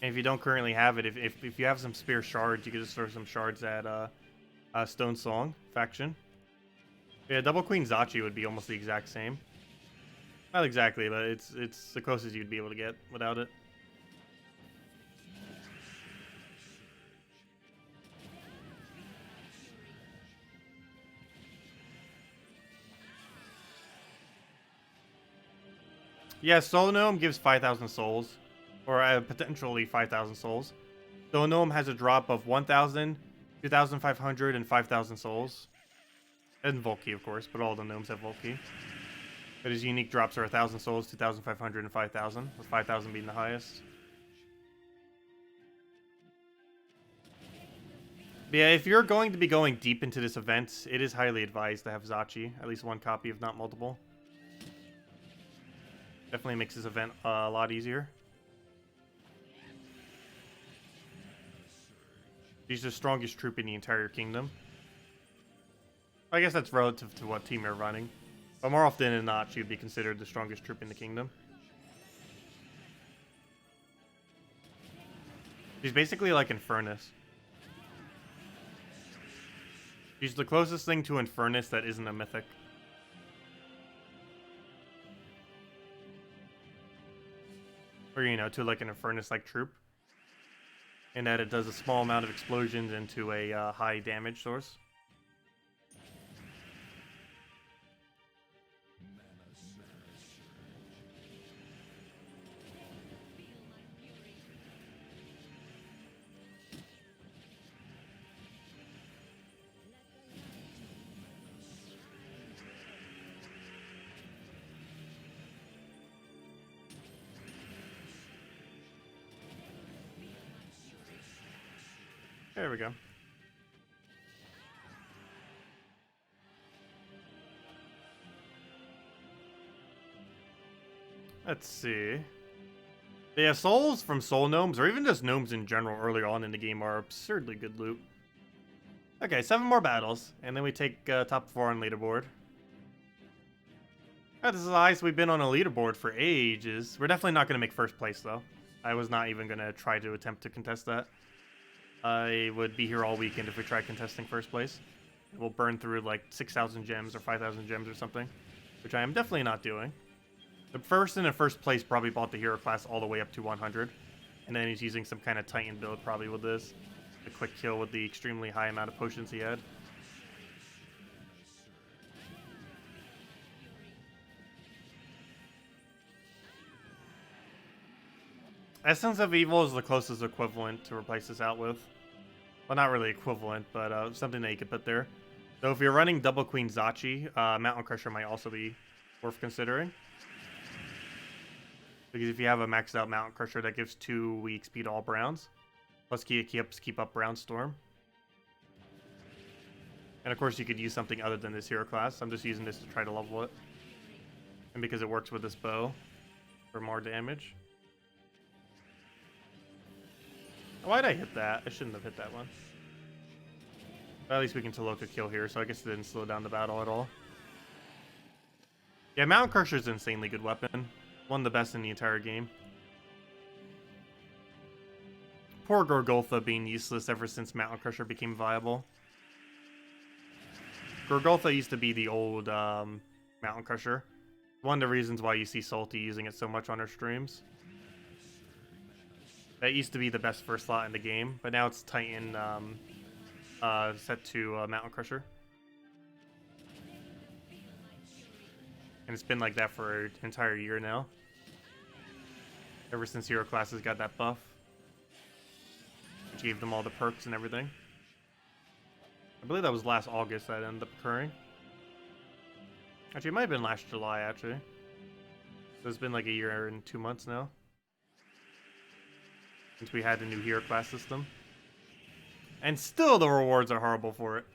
And if you don't currently have it, if you have some spare shards, you could just throw some shards at Stone Song faction. Yeah, double Queen Zachi would be almost the exact same. Not exactly, but it's the closest you'd be able to get without it. Yeah, Soul Gnome gives 5,000 souls, or potentially 5,000 souls. Soul Gnome has a drop of 1,000, 2,500, and 5,000 souls. And Volkey, of course, but all the gnomes have Volkey. But his unique drops are 1,000 souls, 2,500, and 5,000, with 5,000 being the highest. But yeah, if you're going to be going deep into this event, it is highly advised to have Zachi, at least 1 copy, if not multiple. Definitely makes this event a lot easier. He's the strongest troop in the entire kingdom. I guess that's relative to what team you're running. But more often than not, she would be considered the strongest troop in the kingdom. She's basically like Infernus. She's the closest thing to Infernus that isn't a mythic. Or, you know, to like an Infernus-like troop. In that it does a small amount of explosions into a high damage source. There we go. Let's see. Yeah, souls from soul gnomes, or even just gnomes in general early on in the game, are absurdly good loot. Okay, 7 more battles, and then we take top 4 on leaderboard. Oh, this is the highest we've been on a leaderboard for ages. We're definitely not going to make first place, though. I was not even going to try to attempt to contest that. I would be here all weekend if we tried contesting first place. We'll burn through like 6,000 gems or 5,000 gems or something, which I am definitely not doing. The person in first place probably bought the hero class all the way up to 100, and then he's using some kind of Titan build probably with this. A quick kill with the extremely high amount of potions he had. Essence of Evil is the closest equivalent to replace this out with. Well, not really equivalent, but something that you could put there. So if you're running double Queen Zachi, Mountain Crusher might also be worth considering. Because if you have a maxed out Mountain Crusher, that gives 2 weak speed all Browns. Plus keep up Brown Storm. And of course you could use something other than this hero class. I'm just using this to try to level it. And because it works with this bow for more damage. Why'd I hit that? I shouldn't have hit that one. But at least we can Taloka kill here, so I guess it didn't slow down the battle at all. Yeah, Mountain Crusher is an insanely good weapon. One of the best in the entire game. Poor Gorgoltha being useless ever since Mountain Crusher became viable. Gorgoltha used to be the old Mountain Crusher. One of the reasons why you see Salty using it so much on her streams. That used to be the best first slot in the game, but now it's Titan set to Mountain Crusher. And it's been like that for an entire year now. Ever since hero classes got that buff. Which gave them all the perks and everything. I believe that was last August that ended up occurring. Actually, it might have been last July, actually. So it's been like a year and 2 months now since we had the new hero class system. And still the rewards are horrible for it.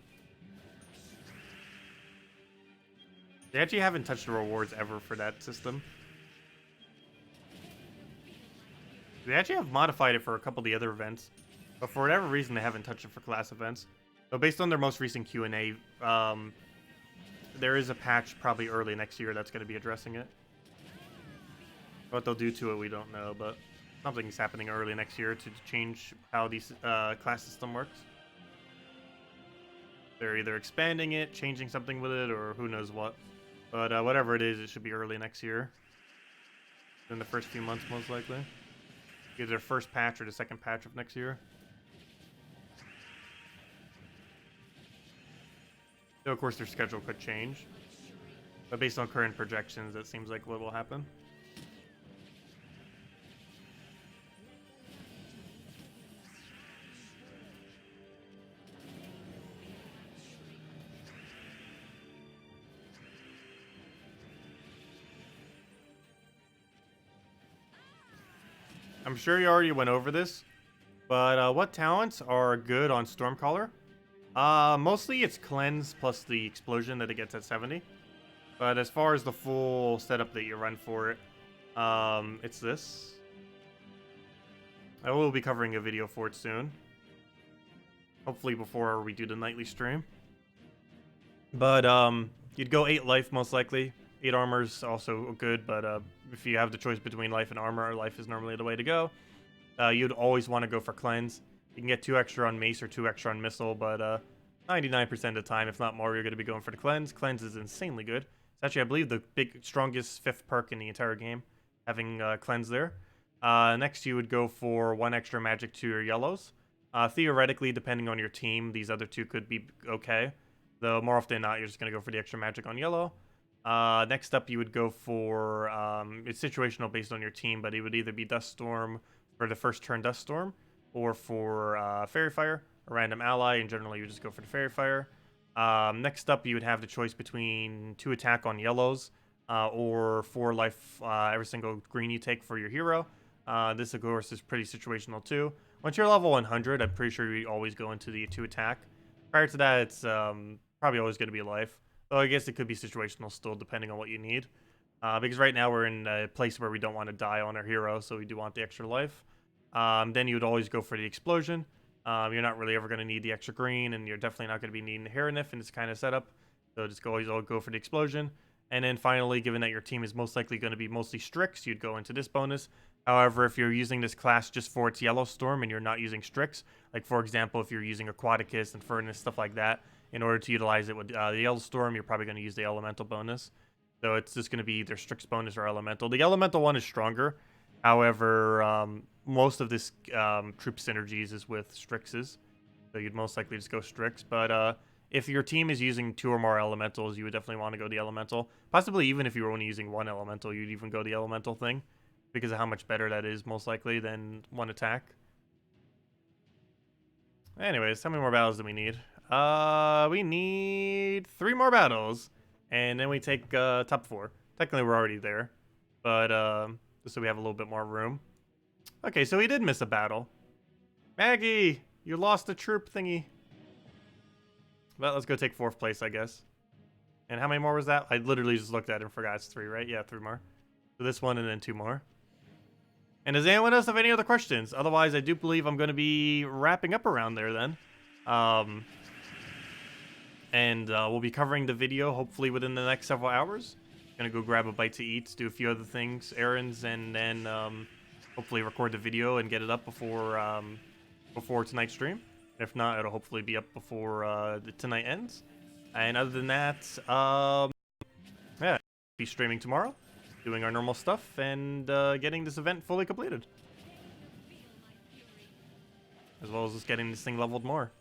They actually haven't touched the rewards ever for that system. They actually have modified it for a couple of the other events, but for whatever reason they haven't touched it for class events. So based on their most recent Q&A, there is a patch probably early next year that's going to be addressing it. What they'll do to it, we don't know, but something's happening early next year to change how the class system works. They're either expanding it, changing something with it, or who knows what. But whatever it is, it should be early next year. In the first few months, most likely. Either their first patch or the second patch of next year. So of course their schedule could change. But based on current projections, that seems like what will happen. I'm sure you already went over this, but what talents are good on Stormcaller? Mostly it's Cleanse plus the Explosion that it gets at 70. But as far as the full setup that you run for it, it's this. I will be covering a video for it soon. Hopefully before we do the nightly stream. But you'd go 8 life most likely. 8 armor is also good, but if you have the choice between life and armor, life is normally the way to go. You'd always want to go for Cleanse. You can get 2 extra on Mace or 2 extra on Missile, but 99% of the time, if not more, you're going to be going for the Cleanse. Cleanse is insanely good. It's actually, I believe, the strongest 5th perk in the entire game, having Cleanse there. Next, you would go for 1 extra magic to your yellows. Theoretically, depending on your team, these other 2 could be okay. Though more often than not, you're just going to go for the extra magic on yellow. Next up, you would go for, it's situational based on your team, but it would either be Dust Storm for the first turn Dust Storm, or for Fairy Fire, a random ally, and generally you would just go for the Fairy Fire. Next up, you would have the choice between 2 attack on yellows, or 4 life every single green you take for your hero. This, of course, is pretty situational too. Once you're level 100, I'm pretty sure you always go into the 2 attack. Prior to that, it's probably always going to be life. Though I guess it could be situational still, depending on what you need. Because right now we're in a place where we don't want to die on our hero, so we do want the extra life. Then you would always go for the Explosion. You're not really ever going to need the extra green, and you're definitely not going to be needing the Heronif in this kind of setup. So just always go for the Explosion. And then finally, given that your team is most likely going to be mostly Strix, you'd go into this bonus. However, if you're using this class just for its Yellow Storm and you're not using Strix, like for example, if you're using Aquaticus and Furnace, stuff like that, in order to utilize it with the Yellow Storm, you're probably going to use the Elemental bonus. So it's just going to be either Strix bonus or Elemental. The Elemental one is stronger. However, most of this troop synergies is with Strixes. So you'd most likely just go Strix. But if your team is using 2 or more Elementals, you would definitely want to go the Elemental. Possibly even if you were only using 1 Elemental, you'd even go the Elemental thing. Because of how much better that is, most likely, than 1 attack. Anyways, how many more battles do we need? We need 3 more battles, and then we take top 4. Technically, we're already there, but just so we have a little bit more room. Okay, so we did miss a battle. Maggie, you lost the troop thingy. Well, let's go take 4th place, I guess. And how many more was that? I literally just looked at it and forgot it's 3, right? Yeah, 3 more. So this one and then 2 more. And does anyone else have any other questions? Otherwise, I do believe I'm going to be wrapping up around there then. We'll be covering the video hopefully within the next several hours. Gonna go grab a bite to eat, do a few other things, errands, and then hopefully record the video and get it up before tonight's stream. If not, it'll hopefully be up before tonight ends. And other than that, yeah, be streaming tomorrow, doing our normal stuff, and getting this event fully completed. As well as just getting this thing leveled more.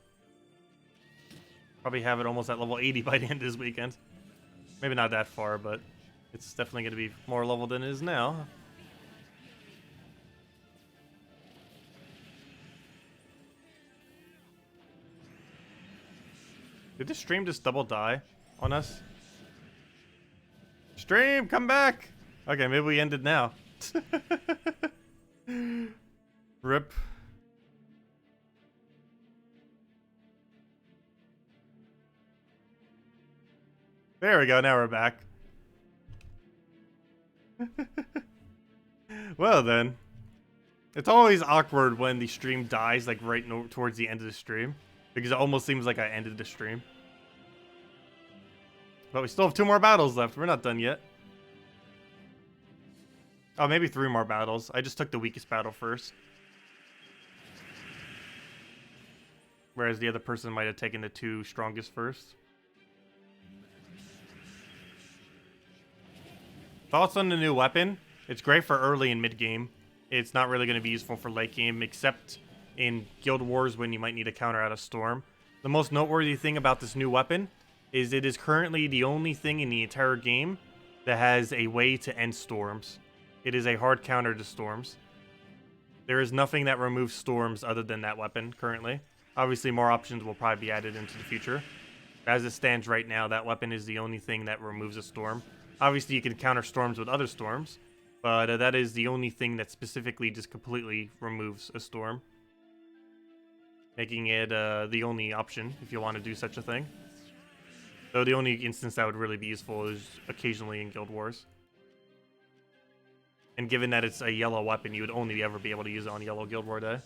Probably have it almost at level 80 by the end of this weekend. Maybe not that far, but it's definitely going to be more level than it is now. Did this stream just double die on us? Stream, come back! Okay, maybe we ended now. Rip. There we go, now we're back. Well then. It's always awkward when the stream dies, like right towards the end of the stream. Because it almost seems like I ended the stream. But we still have 2 more battles left. We're not done yet. Oh, maybe 3 more battles. I just took the weakest battle first. Whereas the other person might have taken the 2 strongest first. Thoughts on the new weapon? It's great for early and mid game. It's not really going to be useful for late game, except in Guild Wars when you might need a counter out of Storm. The most noteworthy thing about this new weapon is it is currently the only thing in the entire game that has a way to end storms. It is a hard counter to storms. There is nothing that removes storms other than that weapon currently. Obviously, more options will probably be added into the future. As it stands right now, that weapon is the only thing that removes a storm. Obviously, you can counter storms with other storms, but that is the only thing that specifically just completely removes a storm. Making it the only option if you want to do such a thing. Though the only instance that would really be useful is occasionally in Guild Wars. And given that it's a yellow weapon, you would only ever be able to use it on yellow Guild War Day.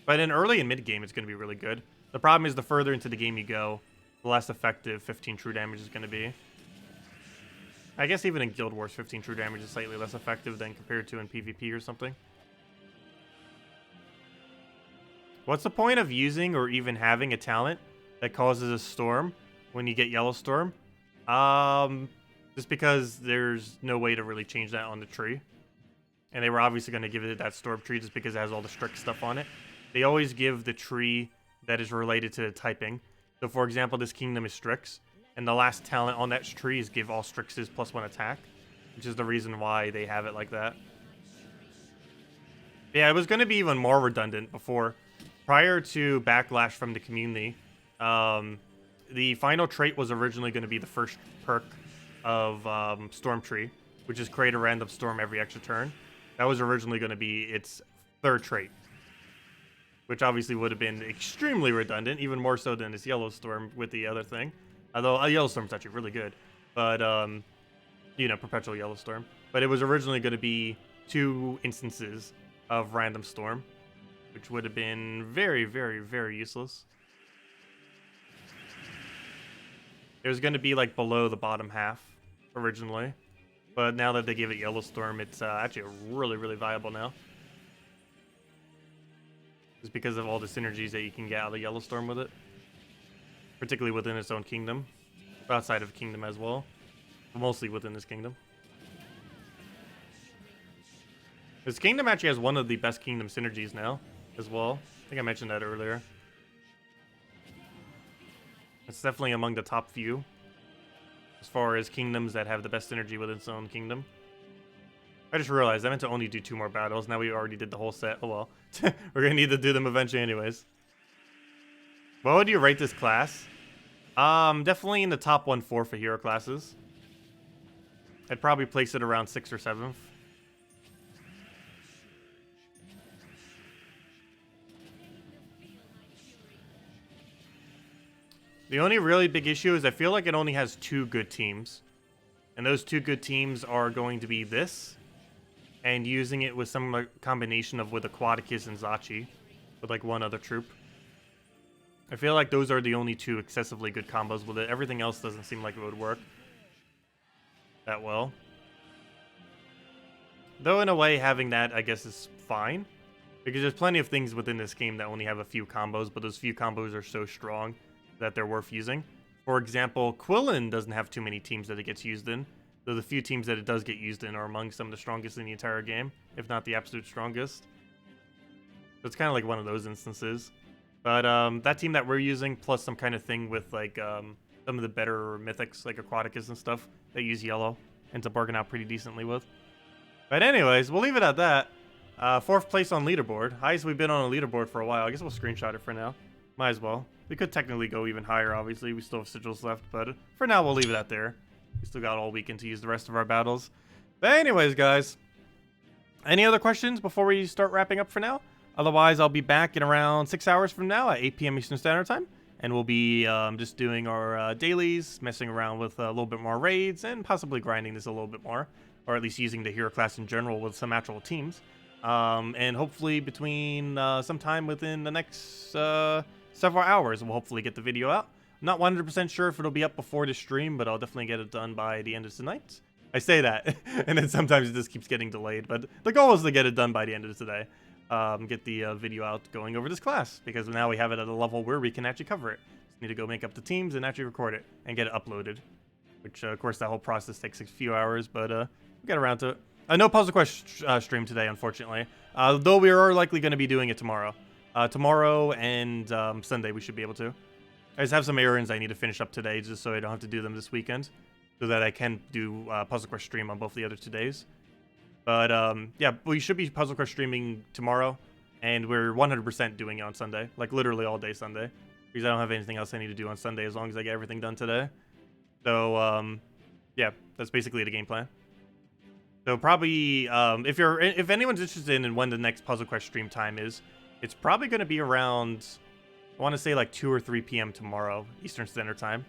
But in early and mid game, it's going to be really good. The problem is the further into the game you go, the less effective 15 true damage is going to be. I guess even in Guild Wars, 15 true damage is slightly less effective than compared to in PvP or something. What's the point of using or even having a talent that causes a storm when you get yellow storm? Just because there's no way to really change that on the tree. And they were obviously going to give it that storm tree just because it has all the strict stuff on it. They always give the tree that is related to the typing. So for example, this kingdom is Strix, and the last talent on that tree is give all Strixes +1 attack, which is the reason why they have it like that. Yeah, it was going to be even more redundant before. Prior to backlash from the community, the final trait was originally going to be the first perk of Storm Tree, which is create a random storm every extra turn. That was originally going to be its 3rd trait, which obviously would have been extremely redundant, even more so than this Yellow Storm with the other thing. Although a Yellow Storm's actually really good, but you know, Perpetual Yellow Storm. But it was originally going to be 2 instances of random storm, which would have been very, very, very useless. It was going to be like below the bottom half originally, but now that they gave it Yellow Storm, it's actually really, really viable now. Just because of all the synergies that you can get out of the Yellow Storm with it, particularly within its own kingdom, outside of kingdom as well, but mostly within this kingdom. This kingdom actually has one of the best kingdom synergies now as well. I think I mentioned that earlier. It's definitely among the top few as far as kingdoms that have the best synergy within its own kingdom. I just realized I meant to only do 2 more battles. Now we already did the whole set. Oh well. We're going to need to do them eventually anyways. What would you rate this class? Definitely in the top 1/4 for hero classes. I'd probably place it around 6th or 7th. The only really big issue is I feel like it only has 2 good teams. And those 2 good teams are going to be this, and using it with some combination of with Aquaticus and Zachi, with like 1 other troop. I feel like those are the only 2 excessively good combos with it. Everything else doesn't seem like it would work that well. Though in a way, having that, I guess, is fine. Because there's plenty of things within this game that only have a few combos, but those few combos are so strong that they're worth using. For example, Quillen doesn't have too many teams that it gets used in, though the few teams that it does get used in are among some of the strongest in the entire game, if not the absolute strongest. So it's kind of like one of those instances. But that team that we're using, plus some kind of thing with like some of the better mythics, like Aquaticus and stuff, that use yellow, ends up working out pretty decently with. But anyways, we'll leave it at that. 4th place on leaderboard. Highest we've been on a leaderboard for a while. I guess we'll screenshot it for now. Might as well. We could technically go even higher, obviously. We still have sigils left, but for now, we'll leave it at there. We still got all weekend to use the rest of our battles. But anyways, guys. Any other questions before we start wrapping up for now? Otherwise, I'll be back in around 6 hours from now at 8 p.m. Eastern Standard Time. And we'll be just doing our dailies, messing around with a little bit more raids, and possibly grinding this a little bit more. Or at least using the hero class in general with some actual teams. And hopefully between sometime within the next several hours, we'll hopefully get the video out. I'm not 100% sure if it'll be up before the stream, but I'll definitely get it done by the end of tonight. I say that, and then sometimes it just keeps getting delayed, but the goal is to get it done by the end of today. Get the video out going over this class, because now we have it at a level where we can actually cover it. Just need to go make up the teams and actually record it and get it uploaded. Which, of course, that whole process takes a few hours, but we'll get around to it. No Puzzle Quest stream today, unfortunately. Though we are likely going to be doing it tomorrow. Tomorrow and Sunday we should be able to. I just have some errands I need to finish up today, just so I don't have to do them this weekend. So that I can do Puzzle Quest stream on both the other 2 days. But, yeah, we should be Puzzle Quest streaming tomorrow. And we're 100% doing it on Sunday. Like, literally all day Sunday. Because I don't have anything else I need to do on Sunday as long as I get everything done today. So, yeah, that's basically the game plan. So probably, if anyone's interested in when the next Puzzle Quest stream time is, it's probably going to be around, I want to say like 2 or 3 p.m. tomorrow, Eastern Standard Time.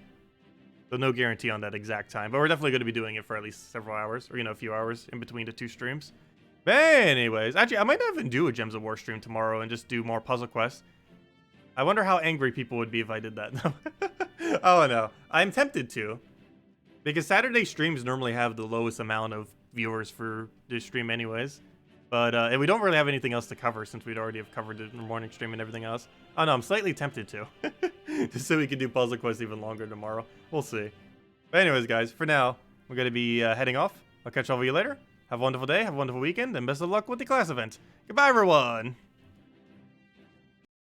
So no guarantee on that exact time, but we're definitely going to be doing it for at least several hours, or, a few hours in between the 2 streams. But anyways, actually, I might not even do a Gems of War stream tomorrow and just do more Puzzle Quests. I wonder how angry people would be if I did that. Oh, no. I'm tempted to. Because Saturday streams normally have the lowest amount of viewers for this stream anyways. But and we don't really have anything else to cover since we'd already have covered it in the morning stream and everything else. Oh no, I'm slightly tempted to. Just so we can do Puzzle Quest even longer tomorrow. We'll see. But anyways, guys, for now, we're going to be heading off. I'll catch all of you later. Have a wonderful day, have a wonderful weekend, and best of luck with the class event. Goodbye, everyone!